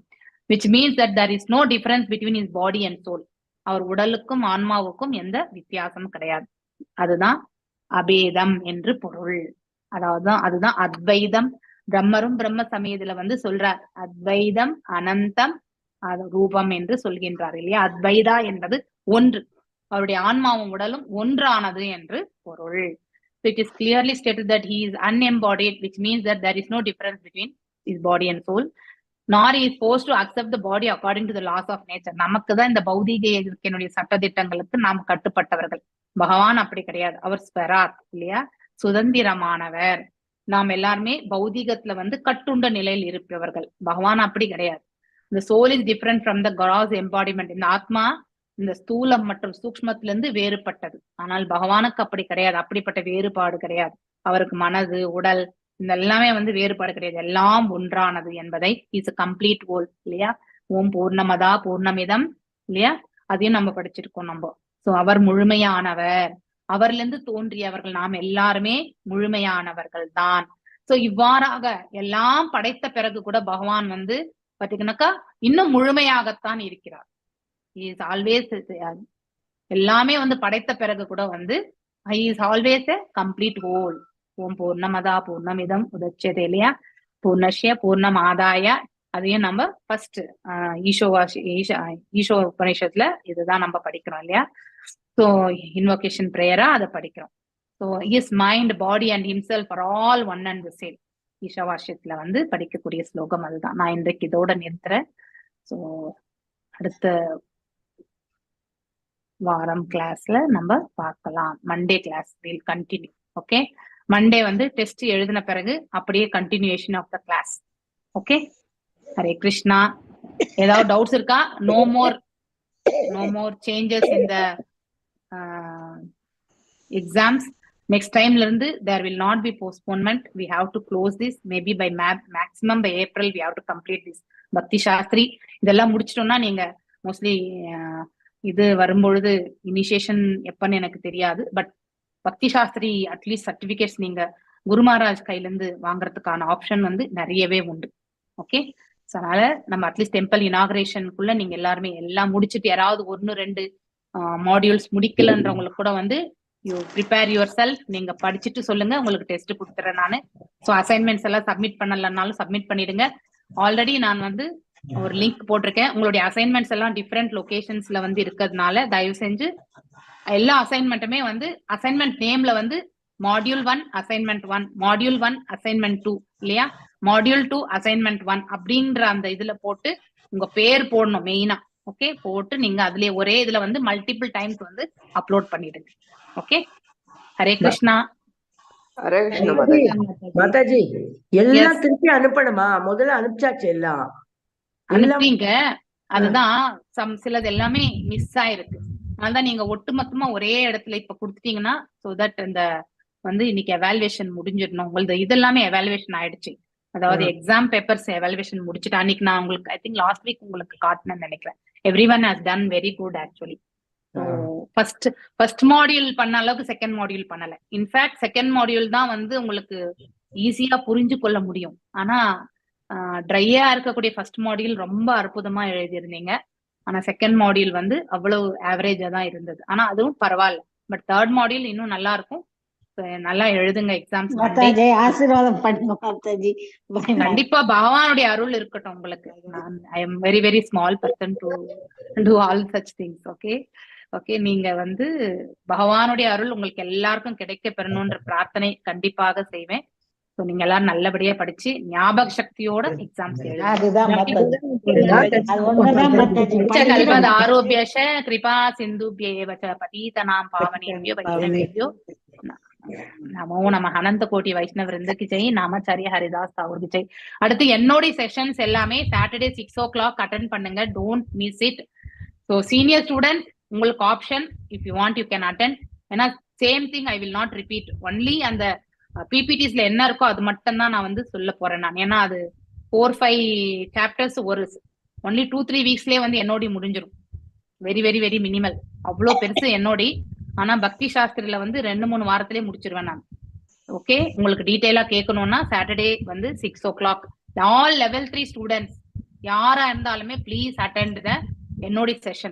which means that there is no difference between his body and soul. அவர் உடலுக்கும் ஆன்மாவுக்கும் எந்த வித்தியாசமும் கிடையாது. அதுதான் அபேதம் என்று பொருள். அதுதான் அத்வைதம். பிரம்மரும் பிரம்ம சமயத்துல வந்து சொல்றார், அத்வைதம் அனந்தம் ரூபம் என்று சொல்கின்றார் இல்லையா? அத்வைதா என்பது ஒன்று, அவருடைய ஆன்மாவும் உடலும் ஒன்றானது என்று பொருள். So it is clearly stated that he is unembodied, which means that there is no difference between his body and soul, nor he is forced to accept the body according to the laws of nature. நமக்கு தான் இந்த பௌதீக இயற்கையினுடைய சட்டதிட்டங்களுக்கு நாம் கட்டுப்பட்டவர்கள். பகவான் அப்படி கிடையாது. அவர் ஸ்வராத் இல்லையா? சுதந்திரமானவர். நாம் எல்லாருமே பௌதீகத்துல வந்து கட்டுண்ட நிலையில் இருப்பவர்கள். பகவான் அப்படி கிடையாது. The soul is different from the gross embodiment. இந்த ஆத்மா இந்த ஸ்தூலம் மற்றும் சூக்ஷ்மத்துல இருந்து வேறுபட்டது. ஆனால் பகவானுக்கு அப்படி கிடையாது. அப்படிப்பட்ட வேறுபாடு கிடையாது. அவருக்கு மனது, உடல் இந்த எல்லாமே வந்து வேறுபாடு கிடையாது. எல்லாம் ஒன்றானது என்பதை இஸ் கம்ப்ளீட் ஹோல் இல்லையா? ஓம் பூர்ணமதா பூர்ணமிதம் இல்லையா? அதையும் நம்ம படிச்சிருக்கோம் நம்ம. சோ அவர் முழுமையானவர். அவர்ல இருந்து தோன்றியவர்கள் நாம் எல்லாருமே முழுமையானவர்கள் தான். சோ இவ்வாறாக எல்லாம் படைத்த பிறகு கூட பகவான் வந்து பாத்தீங்கன்னாக்கா இன்னும் முழுமையாகத்தான் இருக்கிறார். இஸ் ஆல்வேஸ், எல்லாமே வந்து படைத்த பிறகு கூட வந்து is always a complete whole. ஓம் பூர்ணமதா பூர்ணமிதம் உதச்சது இல்லையா? பூர்ணஷ்ய பூர்ணமாதாய. அதையும் நம்ம ஃபர்ஸ்ட் ஈஷோ உபநிஷத்துல இதுதான் நம்ம படிக்கிறோம் இல்லையா? ஸோ இன்வோகேஷன் பிரேயரா அதை படிக்கிறோம். So his mind, body and himself are all one and the same. ஈஷாவாஷ்யத்துல வந்து படிக்கக்கூடிய ஸ்லோகம் அதுதான். நான் இன்றைக்கு இதோட நிறுத்துறேன். ஸோ அடுத்த வாரம் கிளாஸ்ல நம்ம பார்க்கலாம். Monday class will continue. Okay, Monday வந்து டெஸ்ட் எழுதின பிறகு அப்படியே continuation of the class. Okay, Hare Krishna. ஏதாவது டவுட்ஸ் இருக்கா? No more changes in the exams. Next டைம்ல இருந்து there will not be postponement. We have to close this maybe by maximum by April. We have to complete this பக்தி சாஸ்திரி. இதெல்லாம் முடிச்சிட்டோம்னா நீங்க mostly இது வரும்பொழுது initiation எப்பன்னு எனக்கு தெரியாது. பட் பக்தி சாஸ்திரி அட்லீஸ்ட் சர்டிபிகேட்ஸ் நீங்க குரு மகாராஜ் கையில இருந்து வாங்குறதுக்கான ஆப்ஷன் வந்து நிறையவே உண்டு. ஓகே, ஸோ அதனால நம்ம அட்லீஸ்ட் டெம்பிள் இனாகரேஷனுக்குள்ள நீங்க எல்லாருமே எல்லாம் முடிச்சுட்டு யாராவது 1-2 மாடியூல்ஸ் முடிக்கலன்றவங்களுக்கு கூட வந்து யூ ப்ரிப்பேர் யுவர் செல்ஃப். நீங்க படிச்சுட்டு சொல்லுங்க, உங்களுக்கு டெஸ்ட் கொடுத்துறேன் நானு. ஸோ அசைன்மெண்ட்ஸ் எல்லாம் சப்மிட் பண்ணலன்னாலும் சப்மிட் பண்ணிடுங்க. ஆல்ரெடி நான் வந்து ஒரு லிங்க் போட்டிருக்கேன். உங்களுடைய அசைன்மெண்ட்ஸ் எல்லாம் டிஃப்ரெண்ட் லொகேஷன்ஸ்ல வந்து இருக்கிறதுனால தயவு செஞ்சு எல்லா அசைன்மெண்ட்டுமே வந்து அசைன்மெண்ட் நேம்ல வந்து மாடியூல் 1 அசைன்மெண்ட் 1, மாடியூல் 1 அசைன்மெண்ட் 2 இல்லையா? மாடியூல் 2 அசைன்மெண்ட் 1 அப்படின்ற அந்த இதுல போட்டு உங்க பேர் போடணும் மெயினா. ஓகே, போட்டு நீங்க அதுலயே ஒரே இதுல வந்து மல்டிபிள் டைம்ஸ் வந்து அப்லோட் பண்ணிடுங்க. ஓகே, ஹரே கிருஷ்ணா. ஹரே கிருஷ்ணா மாதாஜி. எல்லாம் திருப்பி அனுப்பணுமா? முதல்ல அனுப்பிச்சாச்சு எல்லாம் அனுப்பிங்க. அதுதான் சிலது எல்லாமே மிஸ் ஆயிருக்கு. அதனாலதான் நீங்க ஒட்டுமொத்தமா ஒரே இடத்துல இப்ப கொடுத்துட்டீங்கன்னா சோ தட் இந்த வந்து இன்னைக்கு எவாலுவேஷன் முடிஞ்சிடணும். உங்களது இது எல்லாமே எவாலுவேஷன் ஆயிடுச்சு. அதாவது எக்ஸாம் பேப்பர்ஸ் எவாலுவேஷன் முடிச்சுட்டு அன்னைக்கு நான் உங்களுக்கு ஐ திங்க் லாஸ்ட் வீக் உங்களுக்கு காட்டினேன்னு நினைக்கிறேன். Every one has done very good actually. First module பண்ண அளவுக்கு செகண்ட் மாடியூல் பண்ணல. இன்ஃபேக்ட் செகண்ட் மாடியூல் தான் வந்து உங்களுக்கு ஈஸியா புரிஞ்சு கொள்ள முடியும். ஆனா ட்ரையா இருக்கக்கூடிய ஃபர்ஸ்ட் மாடியூல் ரொம்ப அற்புதமா எழுதியிருந்தீங்க. ஆனா செகண்ட் மாடியூல் வந்து அவ்வளவு ஆவரேஜா தான் இருந்தது. ஆனா அதுவும் பரவாயில்ல. பட் தேர்ட் மாடியூல் இன்னும் நல்லா இருக்கும். நல்லா எழுதுங்க எக்ஸாம்ஸ். மாதாஜி ஆசீர்வாதம் பண்ணுங்க மாதாஜி. கண்டிப்பா பகவானுடைய அருள் இருக்கட்டும் உங்களுக்கு. நான் I am very very small person to do all such things. Okay okay. நீங்க வந்து பகவானுடைய அருள் உங்களுக்கு எல்லாருக்கும் கிடைக்க பெறணும்ன்ற பிரார்த்தனை கண்டிப்பாக செய்வேன். நீங்க எல்லாரும் நல்லபடியா படிச்சு ஞாபக சக்தியோட எக்ஸாம்ஸ் எழுதுங்க. ஆரோபியஷ கிருபா சிந்துபியேவ ச பதீதனாம் பாவனேபியோ வைஷ்ணவேபியோ நமோ நம. அனந்த கோட்டி வைஷ்ணவ விருந்துக்கு ஜெய். நாமச்சாரிய ஹரிதாஸ் தாகூருக்கு ஜெய். அடுத்து என்னோட செஷன்ஸ் எல்லாமே சாட்டர்டே 6 o'clock அட்டென்ட் பண்ணுங்க. Don't miss it. So senior student உங்களுக்கு option, if you want you can attend. ஏன்னா same thing I will not repeat. Only அந்த பிபிடிஸ்ல என்ன இருக்கோ அது மட்டும் தான் நான் வந்து சொல்ல போறேன் நான். ஏன்னா அது 4-5 சாப்டர்ஸ் ஒரு ஒன்லி 2-3 வீக்ஸ்லயே வந்து என்னோட முடிஞ்சிடும். Very very very minimal. அவ்வளோ பெருசு என்னோட. ஆனா பக்தி சாஸ்திரில வந்து 2-3 வாரத்திலேயே முடிச்சிருவேன் நான். ஓகே. உங்களுக்கு டீட்டெயிலா கேட்கணும்னா சாட்டர்டே வந்து 6 o'clock. ஆல் level 3 ஸ்டூடெண்ட்ஸ் யாரா இருந்தாலுமே ப்ளீஸ் அட்டெண்ட் த என்னோட செஷன்.